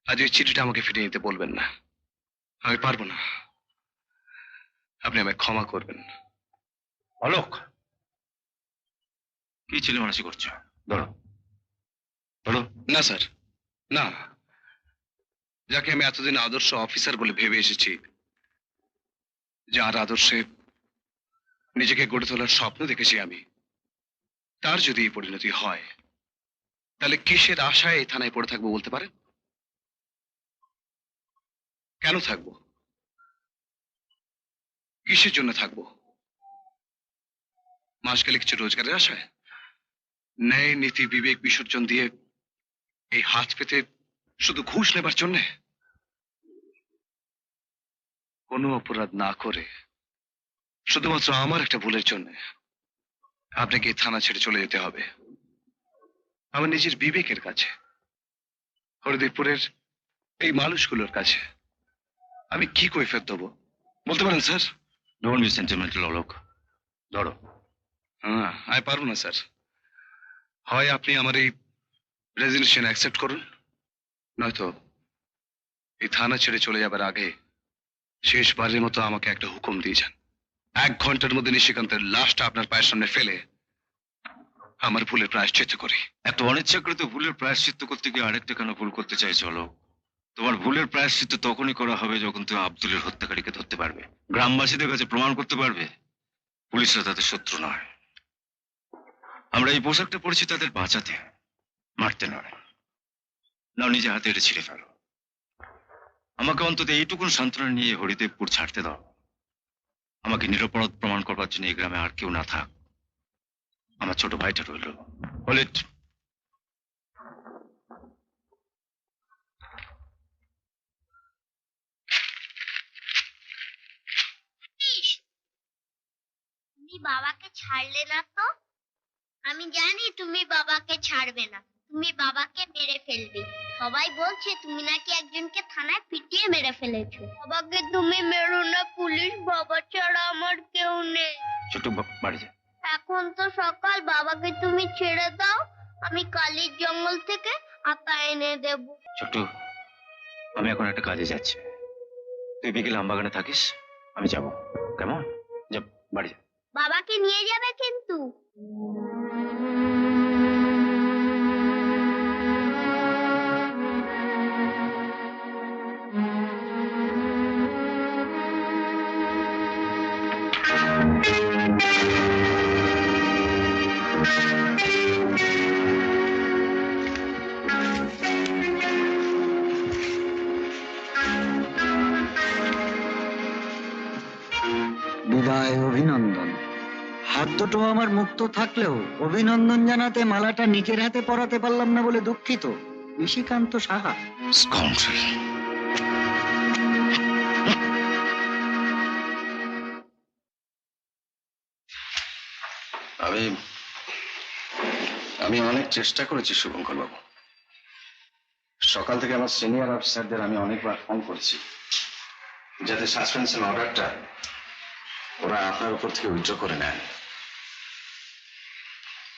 আজ ওই চিঠিটা আমাকে ফিরিয়ে নিতে বলবেন না, আমি পারবো না। আপনি আমায় ক্ষমা করবেন। অলোক, কি ছেলে মানুষই করছো, ধরো ধরো। না স্যার, না। যাকে আমি এতদিন আদর্শ অফিসার বলে ভেবে এসেছি, যার আদর্শে নিজেকে গড়ে তোলার স্বপ্ন দেখেছি আমি, তার যদি এই পরিণতি হয়, তাহলে কিসের আশায় এই থানায় পড়ে থাকবো বলতে পারেন? কেন থাকবো? কিসের জন্য থাকবো? মাস গেলে কিছু রোজগারের আশায়? ন্যায় নীতি বিবেক বিসর্জন দিয়ে এই হাত পেতে শুধু ঘুষ নেবার জন্যে? কোনো অপরাধ না করে শুধুমাত্র আমার একটা ভুলের জন্য আপনাকে এই থানা ছেড়ে চলে যেতে হবে আমার নিজের বিবেকের কাছে, হরিদেবপুরের এই মানুষগুলোর কাছে। আমি কি কৈফিয়ত দেবো বলতে পারেন sir? Don't be sentimental Alok, ধরো। হ্যাঁ, আমি পারবো না স্যার। হয় আপনি আমার এই রেজিগনেশন অ্যাকসেপ্ট করুন, নয়তো এই থানা ছেড়ে চলে যাবার আগে শেষবারের মতো আমাকে একটা হুকুম দিয়ে যান। 1 ঘন্টার মধ্যে নিশিকান্তের লাশটা আপনার পায়ের সামনে ফেলে আমার ভুলের প্রায়শ্চিত্ত করি। এত অনিচ্ছাকৃত ভুলের প্রায়শ্চিত্ত করতে গিয়ে আরেকটা কেন ভুল করতে চাইছো চলো? তোমার ভুলের প্রায়শ্চিত্ত তখনই করা হবে যখন তুমি আব্দুলের হত্যাকারীকে ধরতে পারবে, গ্রামবাসীদের কাছে প্রমাণ করতে পারবে পুলিশরা তাদের শত্রু নয়। আমরা এই পোশাকটা পরেছি তাদের বাঁচাতে, মারতে নয়। নাও নিজে হাতে এটা ছিঁড়ে ফেলো। আমাকে অন্তত এইটুকুন সান্ত্বনা নিয়ে হরিদেবপুর ছাড়তে দাও। আমাকে নিরপরাধ প্রমাণ করবার জন্য এই গ্রামে আর কেউ না থাক, আমার ছোট ভাইটা রইল। হলিট, তুমি বাবাকে ছাড়লে না তো? আমি জানি তুমি বাবাকে ছাড়বে না, তুমি বাবাকে মেরে ফেলবে। সবাই বলছে তুমি নাকি একজনকে থানায় পিটিয়ে মেরে ফেলেছো। বাবাকে তুমি মেরো না, পুলিশ বাবা ছাড়া আমার কেউ নেই। ছোট বাড়ি যা। এখন তো সকাল, বাবাকে তুমি ছেড়ে দাও, আমি কালির জঙ্গল থেকে আতা এনে দেব। ছোট, আমি এখন একটা কাজে যাচ্ছি, তুই বিকেলে আমবাগানে থাকিস, আমি যাব। কেমন? যা, বাড়ি যা। বাবাকে নিয়ে যাবে কিন্তু। বিদায়, অভিনন্দন। হাত দুটো আমার মুক্ত থাকলেও অভিনন্দন জানাতে মালাটা নিজের হাতে পরাতে পারলাম না বলে দুঃখিত। নিশিকান্ত সাহা। স্কাউন্ড্রেল। আমি আমি অনেক চেষ্টা করেছি শুভঙ্কর বাবু। সকাল থেকে আমার সিনিয়র অফিসারদের আমি অনেকবার ফোন করেছি যাতে সাসপেনশন অর্ডারটা ওরা আপনার উপর থেকে উইথড্র করে নেন,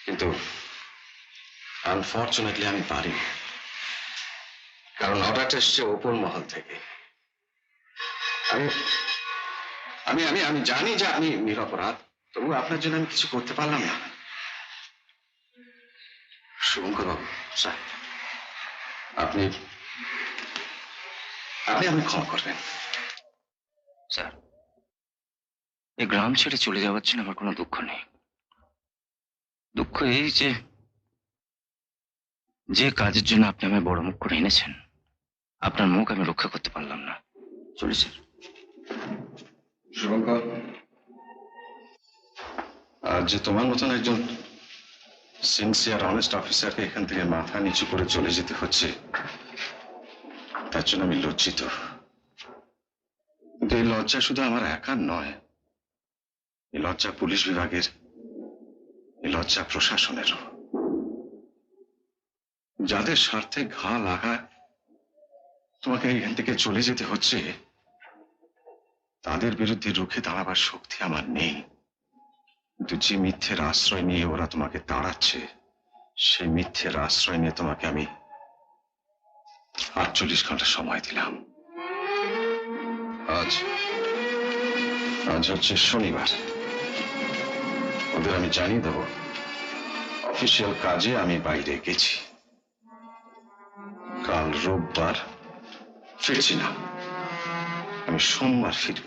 কিন্তু আনফর্চুনেটলি আমি পারি, কারণ অর্ডারটা এসছে ওপর মহল থেকে। আমি আমি আমি আমি জানি যে আপনি নিরপরাধ, তবু আপনার জন্য আমি কিছু করতে পারলাম না। শুভঙ্কর বাবু স্যার, আপনি আপনি আমি ক্ষমা করবেন। স্যার, এই গ্রাম ছেড়ে চলে যাওয়ার জন্য আমার কোনো দুঃখ নেই। দুঃখ এই যে যে কাজের জন্য আপনি আমায় বড় মুখ করে এনেছেন, আপনার মুখ আমি রক্ষা করতে পারলাম না। চলি স্যার। শুভঙ্কর, আজ যে তোমার মতন একজন সিনসিয়ার অনেস্ট অফিসারকে এখান থেকে মাথা নিচু করে চলে যেতে হচ্ছে, তার জন্য আমি লজ্জিত। কিন্তু এই লজ্জা শুধু আমার একার নয়, এই লজ্জা পুলিশ বিভাগের, এই লজ্জা প্রশাসনেরও। যাদের স্বার্থে ঘা লাগায় তোমাকে এখান থেকে চলে যেতে হচ্ছে, তাদের বিরুদ্ধে রুখে দাঁড়াবার শক্তি আমার নেই। কিন্তু যে মিথ্যের আশ্রয় নিয়ে ওরা তোমাকে তাড়াচ্ছে, সেই মিথ্যের আশ্রয় নিয়ে তোমাকে আমি 48 ঘন্টা সময় দিলাম। আজ হচ্ছে শনিবার, ওদের আমি জানিয়ে দেব অফিসিয়াল কাজে আমি বাইরে গেছি। কাল রোববার ফিরছি না, আমি সোমবার ফিরব।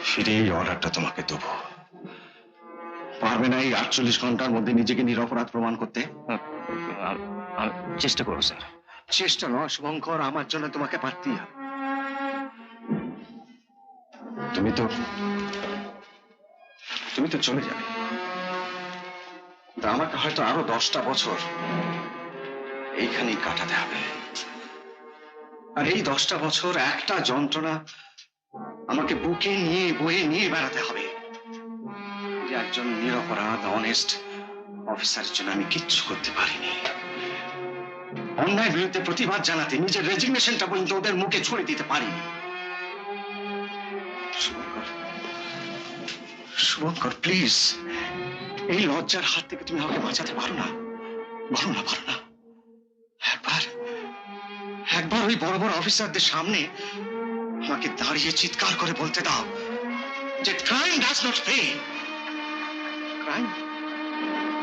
ফিরে এই অর্ডারটা তোমাকে দেবো। পারবে না এই 48 ঘন্টার মধ্যে নিজেকে নিরপরাধ প্রমাণ করতে? চেষ্টা করো স্যার। চেষ্টা নয় শুভঙ্কর, আমার জন্য তোমাকে পারতেই হবে। তুমি তো চলে যাবে, আমাকে হয়তো আরো 10টা বছর এইখানেই কাটাতে হবে। আর এই 10টা বছর একটা যন্ত্রণা আমাকে বুকে নিয়ে বয়ে নিয়ে বেড়াতে হবে যে একজন নিরপরাধ অনেস্ট অফিসারের জন্য আমি কিচ্ছু করতে পারিনি। অন্যায়ের বিরুদ্ধে প্রতিবাদ জানাতে নিজের রেজিগনেশনটা পর্যন্ত ওদের মুখে ছুড়ে দিতে পারিনি। শুভঙ্কর প্লিজ, এই লজ্জার হাত থেকে তুমি আমাকে বাঁচাতে পারো না? পারো না, পারো না। একবার ওই বড় বড় অফিসারদের সামনে আমাকে দাঁড়িয়ে চিৎকার করে বলতে দাও যে crime does not pay,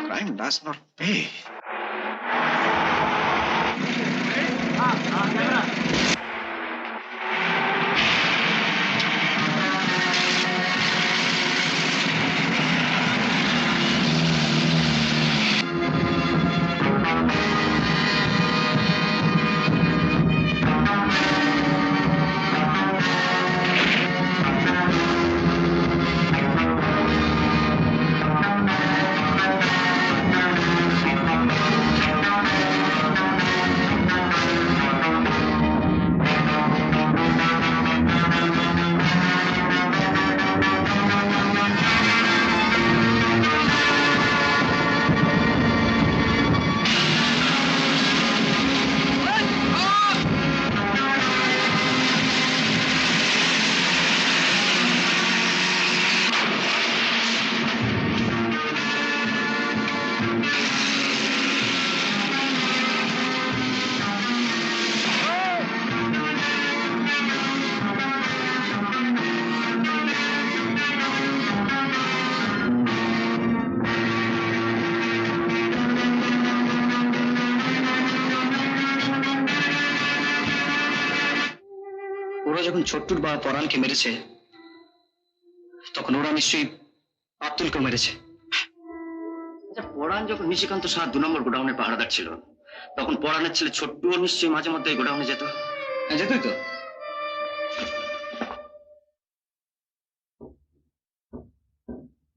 crime does not pay. ওরা যখন ছোট্টুর বা পরাণকে মেরেছে, তখন ওরা নিশ্চয়ই আব্দুলকে মেরেছে। পরাণ যখন নিশিকান্ত সাহা 2 নম্বর গোডাউনের পাহারাদার ছিল, তখন পরাণের ছেলে ছোট্টুও নিশ্চয়ই মাঝে মধ্যে গোডাউনে যেত। যেতই তো।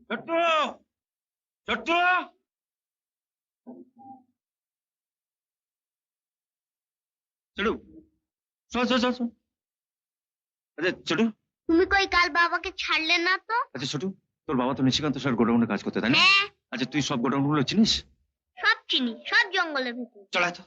ছোট্টু, ছোট্টু, ছোটু, শোন শোন শোন শোন। আচ্ছা ছোটু, তুমি কই কাল বাবাকে ছাড়লে না তো? আচ্ছা ছোটু, তোর বাবা তো নিশিকান্ত স্যার গোডাউনে কাজ করতে, তাই না? হ্যাঁ আচ্ছা, তুই সব গোডাউন গুলো চিনিস? সব চিনি, সব জঙ্গলের ভিতর। চল আয় তো।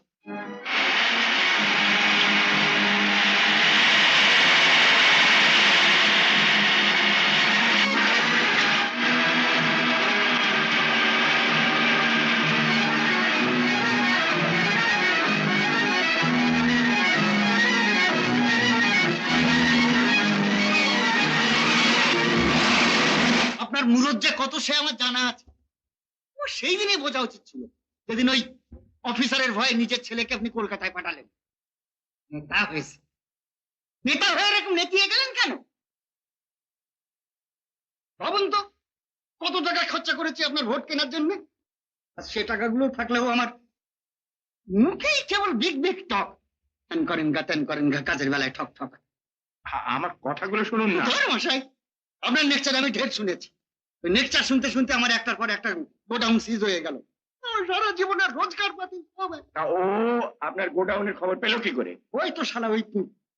আপনার মুরত যে কত সে আমার জানা আছে। ও সেই দিনই বোঝা উচিত ছিল, যেদিন ওই অফিসারের ভয়ে নিজের ছেলেকে আপনি কলকাতায় পাঠালেন। নেতা হয়েছে, নেতা হয়ে এরকম নেতিয়ে গেলেন কেন? ভাবুন তো, কত টাকা খরচা করেছি আপনার ভোট কেনার জন্য। আর সে টাকাগুলো থাকলেও আমার মুখেই কেবল বিগ বিগ টক। তেন করেন গা, কাজের বেলায় ঠক ঠক। আমার কথাগুলো শুনুন না। ধর মশাই, আপনার নেকচার আমি ঢের শুনেছি। ওই নেকচার শুনতে শুনতে আমার একটার পর একটা গোডাউন সিজ হয়ে গেল। আমার সারা জীবনের রোজগার পাতি হবে। তা ও আপনার গোডাউনের খবর পেলো কি করে? ওই তো শালা ওই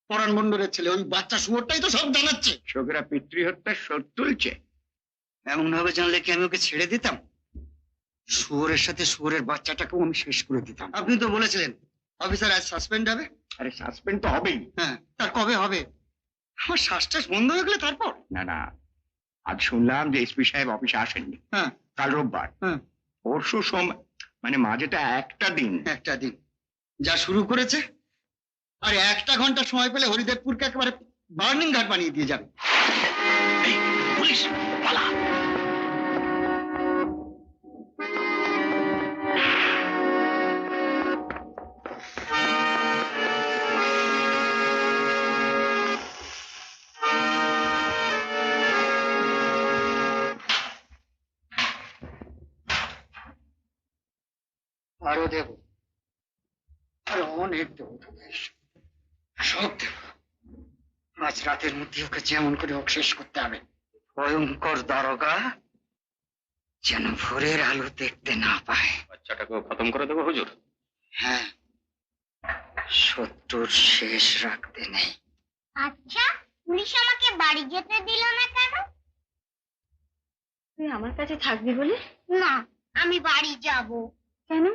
পরাণ মন্ডলের ছেলে, ওই বাচ্চা শুয়োরটাই তো সব জানাচ্ছে। শোকেরা পিতৃহত্যার শোধ তুলছে। এমন ভাবে জানলে কি আমি ওকে ছেড়ে দিতাম? শুয়োরের সাথে শুয়োরের বাচ্চাটাকেও আমি শেষ করে দিতাম। আপনি তো বলেছিলেন অফিসার আজ সাসপেন্ড হবে। আরে সাসপেন্ড তো হবেই। হ্যাঁ, তার কবে হবে? আমার শ্বাসটাস বন্ধ হয়ে গেলে তারপর। না না, আজ শুনলাম যে এসপি সাহেব অফিসে আসেননি। হ্যাঁ, কাল রোববার। হ্যাঁ, পরশু সোম, মানে মাঝেটা একটা দিন। একটা দিন যা শুরু করেছে, আর একটা ঘন্টা সময় পেলে হরিদেবপুরকে একেবারে বার্নিং ঘাট বানিয়ে দিয়ে যাবে। পুলিশ পালা। আরো দেব, আরো অনেক দেব, সব দেব। আজ রাতের মধ্যে ওকে যেমন করে শেষ করতে হবে। ভয়ঙ্কর দারোগা যেন ভোরের আলো দেখতে না পায়। বাচ্চাটাকে খতম করে দেবো হুজুর। হ্যাঁ, শত্রুর শেষ রাখতে নেই। আচ্ছা, পুলিশ আমাকে বাড়ি যেতে দিল না কেন? তুই আমার কাছে থাকবি বলে? না, আমি বাড়ি যাব। কেন?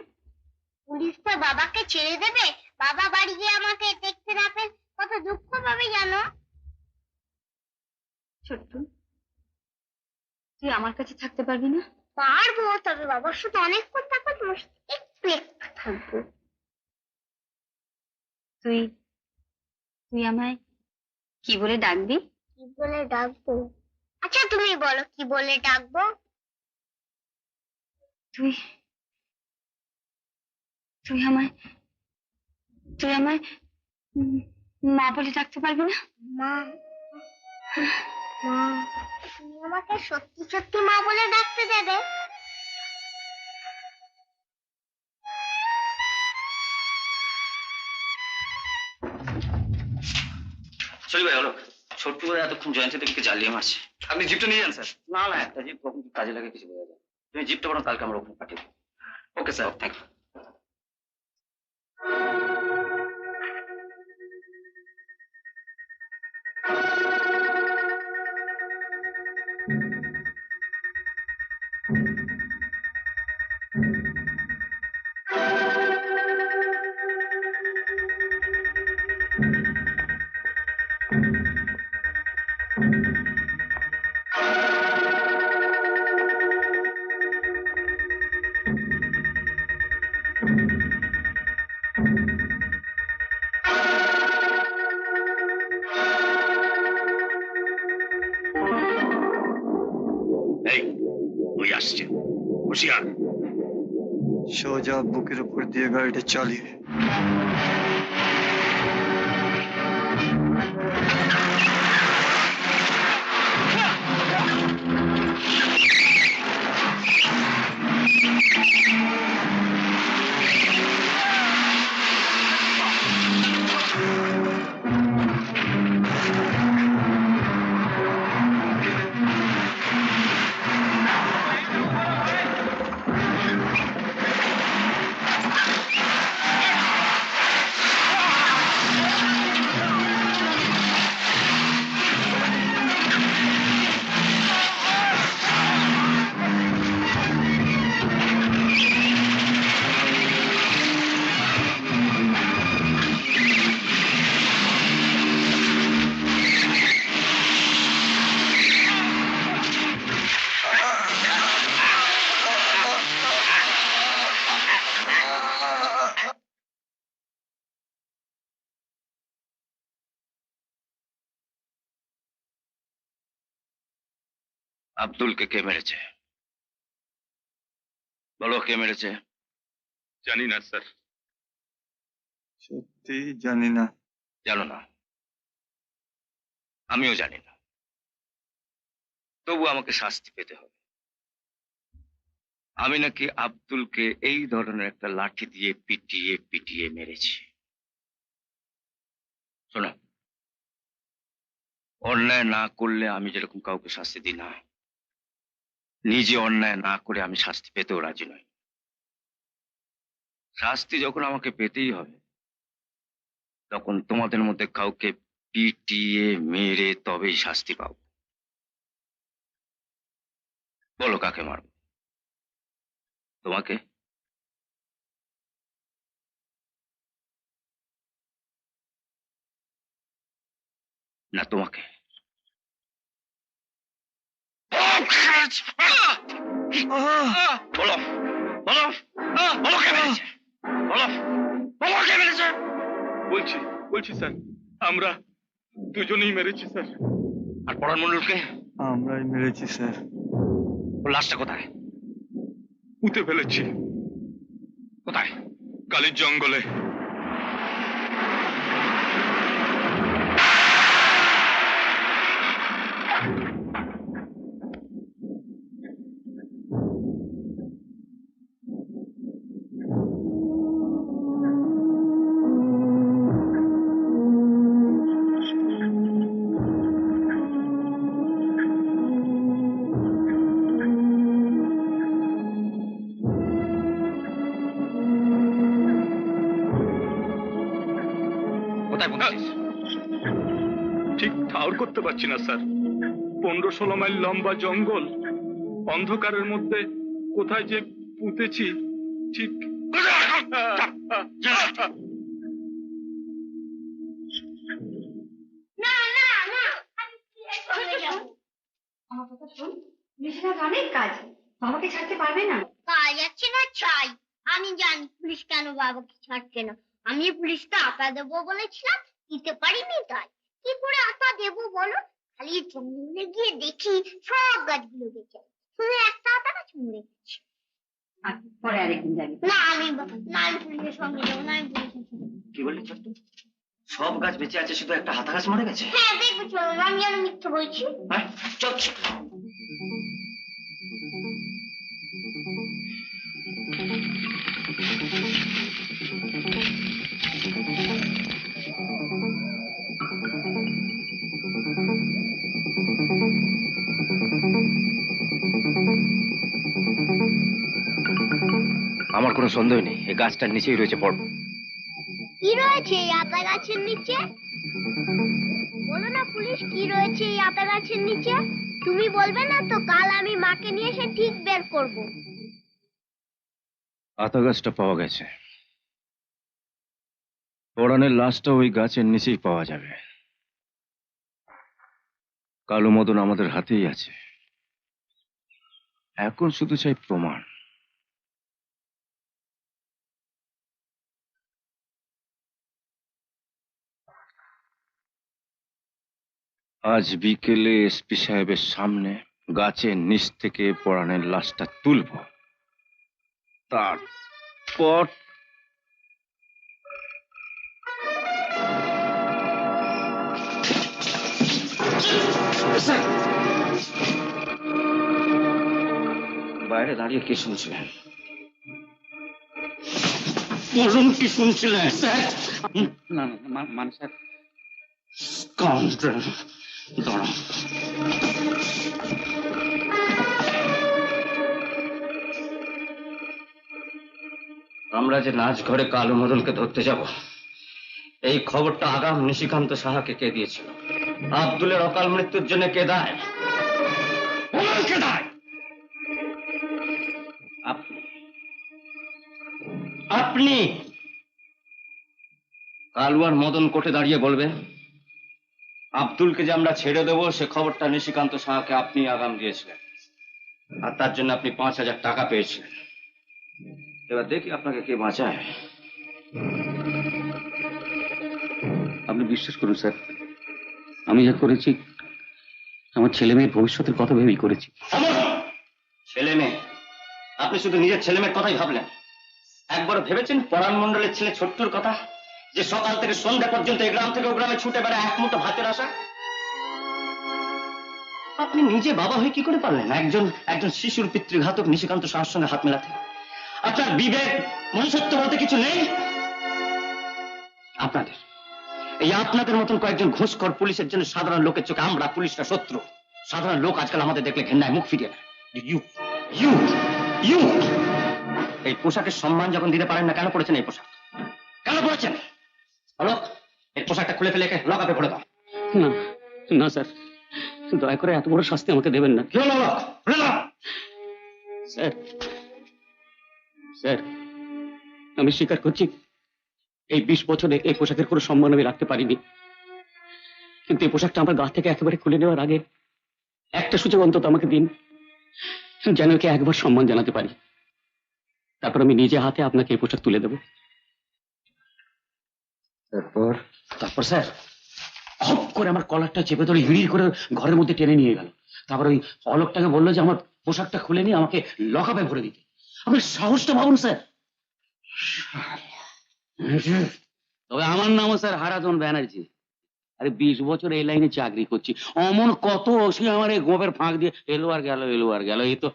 পুলিশ তো বাবাকে ছেড়ে দেবে। বাবা বাড়ি গিয়ে আমাকে দেখতে না পেয়ে কত দুঃখ পাবে জানো? ছোট্ট, তুই আমার কাছে থাকতে পারবি না? পারবো, তবে বাবার সাথে অনেকক্ষণ থাকবো, তোমার সাথে একটু একটু থাকবো। তুই তুই আমায় কি বলে ডাকবি? কি বলে ডাকবো? আচ্ছা তুমি বলো, কি বলে ডাকবো? তুই তুই আমায় মা বলে ডাকতে পারবি না? মা, মা, তুমি আমাকে সত্যি সত্যি মা বলে ডাকতে দেবে? সরি ভাই, হলো ছোট্টু করে এতক্ষণ জয়ন্তী থেকে জ্বালিয়ে মারছে। আপনি জিপটা নিয়ে যান স্যার। না না, একটা জিপ কখন কাজে লাগে কিছু বোঝা যায়। তুমি জিপটা বরং কালকে আমরা ওখানে পাঠিয়ে দেবো। Okay sir, thank you. ওই আসছে, হুঁশিয়ার। সোজা বুকের উপর দিয়ে গাড়িটা চালিয়ে আব্দুলকে কে মেরেছে? বলো কে মেরেছে? জানি না স্যার, সত্যি জানি না। জানো না? আমিও জানি না, তবু আমাকে শাস্তি পেতে হবে। আমি নাকি আব্দুলকে এই ধরনের একটা লাঠি দিয়ে পিটিয়ে পিটিয়ে মেরেছি। শোনো, অন্যায় না করলে আমি যেরকম কাউকে শাস্তি দিই না, নিজে অন্যায় না করে আমি শাস্তি পেতেও রাজি নই। শাস্তি যখন আমাকে পেতেই হবে, তখন তোমাদের মধ্যে কাউকে পিটিয়ে মেরে তবেই শাস্তি পাবো। বলো কাকে মারবো? তোমাকে? না তোমাকে? বলো বলো বলো কে মেরেছে? বলো বলো কে মেরেছে? বলছি বলছি স্যার, আমরা দুজনেই মেরেছি স্যার। আর পরাণ মণ্ডলকে? আমরাই মেরেছি স্যার। ওর লাশটা কোথায়? পুঁতে ফেলেছি। কোথায়? কালির জঙ্গলে। কোথায় পুঁতেছিস? ঠিক ঠাউর করতে পারছি না স্যার। 15-16 মাইল লম্বা জঙ্গল, অন্ধকারের মধ্যে কোথায় যে পুঁতেছি ঠিক। না না না আমি চলে যাব। আমার কথা শোন, পুলিশের অনেক কাজ, বাবাকে ছাড়তে পারবে না। কাজ আছে না চাই? আমি জানি পুলিশ কেন বাবাকে ছাড়ছে না। আমি পুলিশকে আটা দেবো বলেছিলাম, দিতে পারিনি তাই। কি করে আটা দেবো বলো? খালি জঙ্গলে গিয়ে দেখি সব গাছগুলো গেছে, শুধু একটা আটা গাছ মরে গেছে। পরে আরেকদিন যাবি। না আমি পুলিশের সঙ্গে যাবো না, আমি পুলিশের সঙ্গে। কি বললি ছোট্ট? সব গাছ বেঁচে আছে, শুধু একটা হাতা গাছ মরে গেছে? হ্যাঁ দেখো চলো, আমি যেন মিথ্যে বলছি। হ্যাঁ, চল চল। আমার কোনো সন্দেহ নেই, এই গাছটার নিচেই রয়েছে বড়। কি রয়েছে এই আতা গাছের নিচে? বলো না পুলিশ, কি রয়েছে এই আতা গাছের নিচে? তুমি বলবে না তো? কাল আমি মাকে নিয়ে এসে ঠিক বের করব। আতা গাছটা পাওয়া গেছে, পরাণের লাশটা ওই গাছের নিচেই পাওয়া যাবে। কালো মদন আমাদের হাতেই আছে, এখন শুধু চাই প্রমাণ। আজ বিকেলে এসপি সাহেবের সামনে গাছের নিচ থেকে পরাণের লাশটা তুলব, তারপর বাইরে দাঁড়িয়ে কি শুনছিলেন? বলুন কি শুনছিলেন? না মানে স্যার, Scoundrel! দাঁড়াও। আমরা যে নাচ ঘরে কালো মদনকে ধরতে যাব, এই খবরটা আগাম নিশিকান্ত সাহাকে কে দিয়েছিল? আব্দুলের অকাল মৃত্যুর জন্য কে দায়? কে দায়? আপনি। কালু আর মদন কোর্টে দাঁড়িয়ে বলবে আব্দুলকে যে আমরা ছেড়ে দেবো সে খবরটা নিশিকান্ত সাহাকে আপনি আগাম দিয়েছিলেন, আর তার জন্য আপনি 5,000 টাকা পেয়েছিলেন। এবার দেখি আপনাকে কে বাঁচায়। আপনি বিশ্বাস করুন স্যার, আমি যা করেছি আমার ছেলে মেয়ের ভবিষ্যতের কথা ভেবেই করেছি। ছেলে মেয়ে? আপনি শুধু নিজের ছেলে মেয়ের কথাই ভাবলেন। একবার ভেবেছেন পরাণ মণ্ডলের ছেলে ছোট্টুর কথা, যে সকাল থেকে সন্ধ্যা পর্যন্ত এই গ্রাম থেকে ও গ্রামে ছুটে বেড়ায় এক মুঠো ভাতের আশা? আপনি নিজে বাবা হয়ে কি করে পারলেন একজন একজন শিশুর পিতৃঘাতক নিশিকান্ত সাহার সঙ্গে হাত মেলাতে? আপনার বিবেক মনুষ্যত্ব বলতে কিছু নেই? আপনাদের মতন কয়েকজন ঘুষখোর পুলিশের জন্য সাধারণ লোকের চোখে আমরা পুলিশরা শত্রু। সাধারণ লোক আজকাল আমাদের দেখলে ঘেন্নায় মুখ ফিরিয়ে নেয়। এই পোশাকের সম্মান যখন দিতে পারেন না, কেন পড়েছেন এই পোশাক? কেন পড়েছেন? হলো এই পোশাকটা খুলে ফেলে লকআপে ভরে দাও। না না স্যার, দয়া করে এত বড় শাস্তি আমাকে দেবেন না। স্যার স্যার, আমি স্বীকার করছি এই 20 বছরে এই পোশাকের কোনো সম্মান আমি রাখতে পারিনি, কিন্তু এই পোশাকটা আমার গা থেকে একেবারে খুলে নেওয়ার আগে একটা সুযোগ অন্তত আমাকে দিন, যেন ওকে একবার সম্মান জানাতে পারি। তারপর আমি নিজে হাতে আপনাকে এই পোশাক তুলে দেবো। তারপর স্যার খুব করে আমার কলারটা চেপে ধরে হিড়ির করে ঘরের মধ্যে টেনে নিয়ে গেল। তারপর ওই অলোকটাকে বললো যে আমার পোশাকটা খুলে নিয়ে আমাকে লকআপে ভরে দিতে। আপনার সাহসটা ভাবুন স্যার। তবে আমার নামও স্যার হারাধন ব্যানার্জি। আরে 20 বছর এই লাইনে চাকরি করছি, অমন কত ওসি আমার এই গোপের ফাঁক দিয়ে এলো আর গেল। এই তো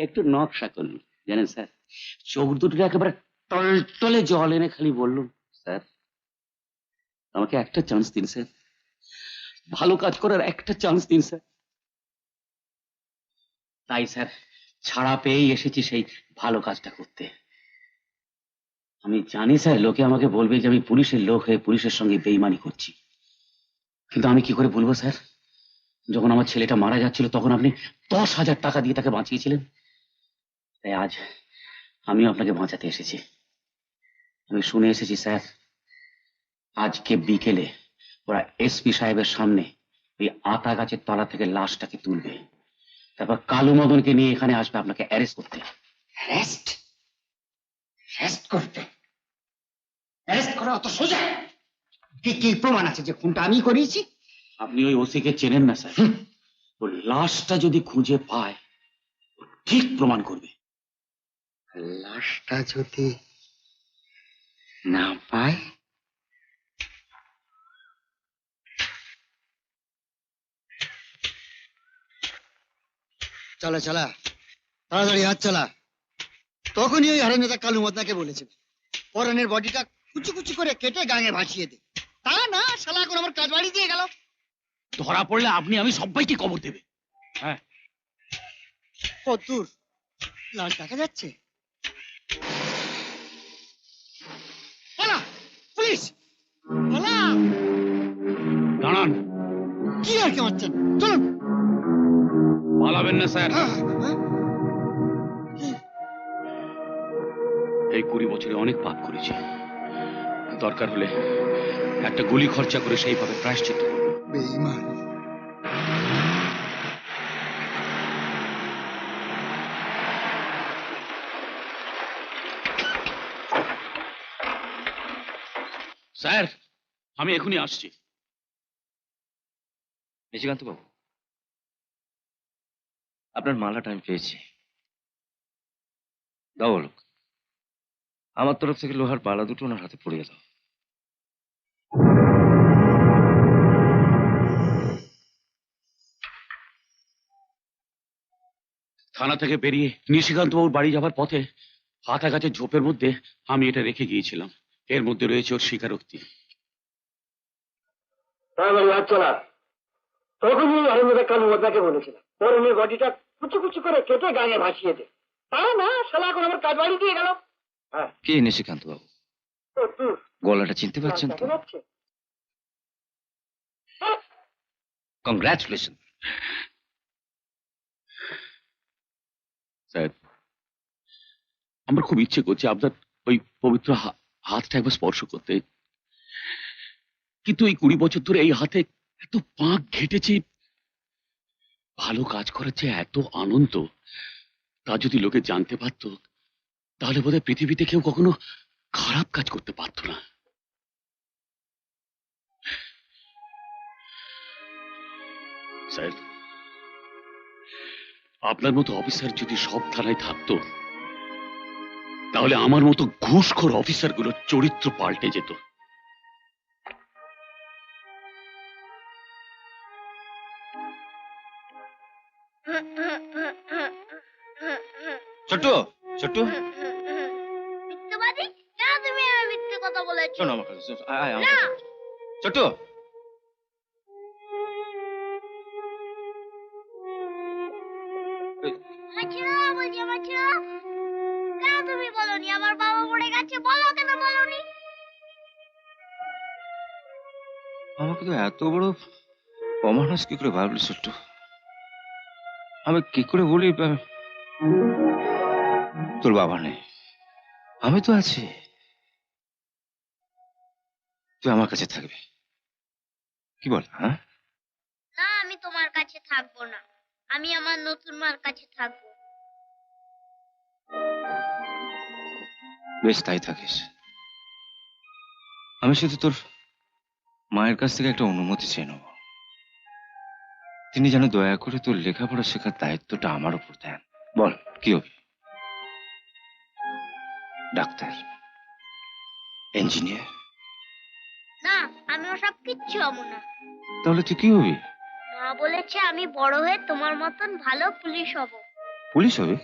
একটু নকশা করল জানেন স্যার, চোখ দুটো একেবারে টলটলে জল এনে খালি বললুম, স্যার আমাকে একটা চান্স দিন স্যার, ভালো কাজ করার একটা চান্স দিন স্যার। তাই স্যার ছাড়া পেয়েই এসেছি সেই ভালো কাজটা করতে। আমি জানি স্যার লোকে আমাকে বলবে যে আমি পুলিশের লোক হয়ে পুলিশের সঙ্গে বেইমানি করছি, কিন্তু আমি কি করে বলবো স্যার? যখন আমার ছেলেটা মারা যাচ্ছিল তখন আপনি 10,000 টাকা দিয়ে তাকে বাঁচিয়েছিলেন। তাই আজ আমি আপনাকে বাঁচাতে এসেছি। আমি শুনে এসেছি স্যার আজকে বিকেলে ওরা এসপি সাহেবের সামনে ওই আতা গাছের তলা থেকে লাশটাকে তুলবে, তারপর কালু মদনকে নিয়ে এখানে আসবে আপনাকে অ্যারেস্ট করতে। অ্যারেস্ট করতে? অ্যারেস্ট করা অত সোজা? কি প্রমাণ আছে যে খুনটা আমি করিয়েছি? আপনি ওই ওসিকে চেনেন না স্যার, ও লাশটা যদি খুঁজে পায় ও ঠিক প্রমাণ করবে। লাশটা যদি না পায়? চলা তাড়াতাড়ি হাত চালা। তখনই ওই হারামজাদা কালু মদনাকে বলেছিল পরানের বডিটা কুচি কুচি করে কেটে গাঙে ভাসিয়ে দে। তা না, শালা এখন আমার কাজ বাড়ি দিয়ে গেল। ধরা পড়লে আপনি আমি সবাইকে খবর দেবে। হ্যাঁ, কদ্দূর লাশ দেখা যাচ্ছে? পুলিশ দাঁড়ান। কি আর কি মারছেন? চলুন। পালাবেন না স্যার। এই 20 বছরে অনেক পাপ করেছি, দরকার হলে একটা গুলি খরচা করে সেইভাবে প্রায়শ্চিত্ত করব। বেঈমান। স্যার আমি এখনই আসছি। নিশিকান্ত বাবু, আপনার মালাটা আমি পেয়েছি। দাও বলো, আমার তরফ থেকে লোহার বালা দুটো ওনার হাতে পড়িয়ে দাও। থানা থেকে বেরিয়ে নিশিকান্ত বাবুর বাড়ি যাবার পথে হাতা গাছের ঝোপের মধ্যে আমি এটা রেখে গিয়েছিলাম। এর মধ্যে রয়েছে ওর স্বীকারোক্তি। তখনই হারামজাদা কালু মদনাকে বলেছিল পরানের বডিটা কুচি কুচি করে কেটে গাঙে ভাসিয়ে দে। তা না, শালা এখন আমার কাজ বাড়ি দিয়ে গেল। কে নিশিকান্ত বাবু? গলাটা চিনতে পারছেন তো? কংগ্রাচুলেশন স্যার আমার খুব ইচ্ছে করছে আপনার ওই পবিত্র হাতটা একবার স্পর্শ করতে, কিন্তু এই 20 বছর ধরে এই হাতে এত পাক ঘেটেছে, ভালো কাজ করেছে, এত আনন্দ, তা যদি লোকে জানতে পারত তাহলে বোধহয় পৃথিবীতে কেউ কখনো খারাপ কাজ করতে পারত না। স্যার, আপনার মতো অফিসার যদি সব থানায় থাকতো তাহলে আমার মতো ঘুষখোর অফিসারগুলোর চরিত্র পাল্টে যেত। ছোট্টু, ছোট্টু, মিথ্যাবাদী, কেন তুমি আমার মিথ্যে কথা বলেছো? শোনো আমার কাছে, আয়, আয় আমার না। কাছে। ছোট্টু, আমার ছেড়ে দাও বলছি, আমার ছেড়ে দাও। কেন তুমি বলনি আমার বাবা মরে গেছে? বলো, কেন বলনি? আমাকে তো এত বড় অমানুষ কি করে ভাবলি ছোট্টু? আমি কি করে বলি তোর বাবা নেই, আমি তো আছি, তুই আমার কাছে থাকবি, কি বল? হ্যাঁ, না, আমি তোমার কাছে থাকবো না, আমি আমার নতুন মার কাছে থাকবো। বেশ তাই থাকিস। আমি শুধু তোর মায়ের কাছ থেকে একটা অনুমতি চেয়ে নেব, তিনি যেন দয়া করে তোর লেখাপড়া শেখার দায়িত্বটা আমার উপর দেন। বল, কি হবে? Doctor, engineer? না, আমি ওসব কিচ্ছু হবো না। তাহলে তুই কি হবি? মা বলেছে আমি বড় হয়ে তোমার মতন ভালো পুলিশ হব। পুলিশ হবে?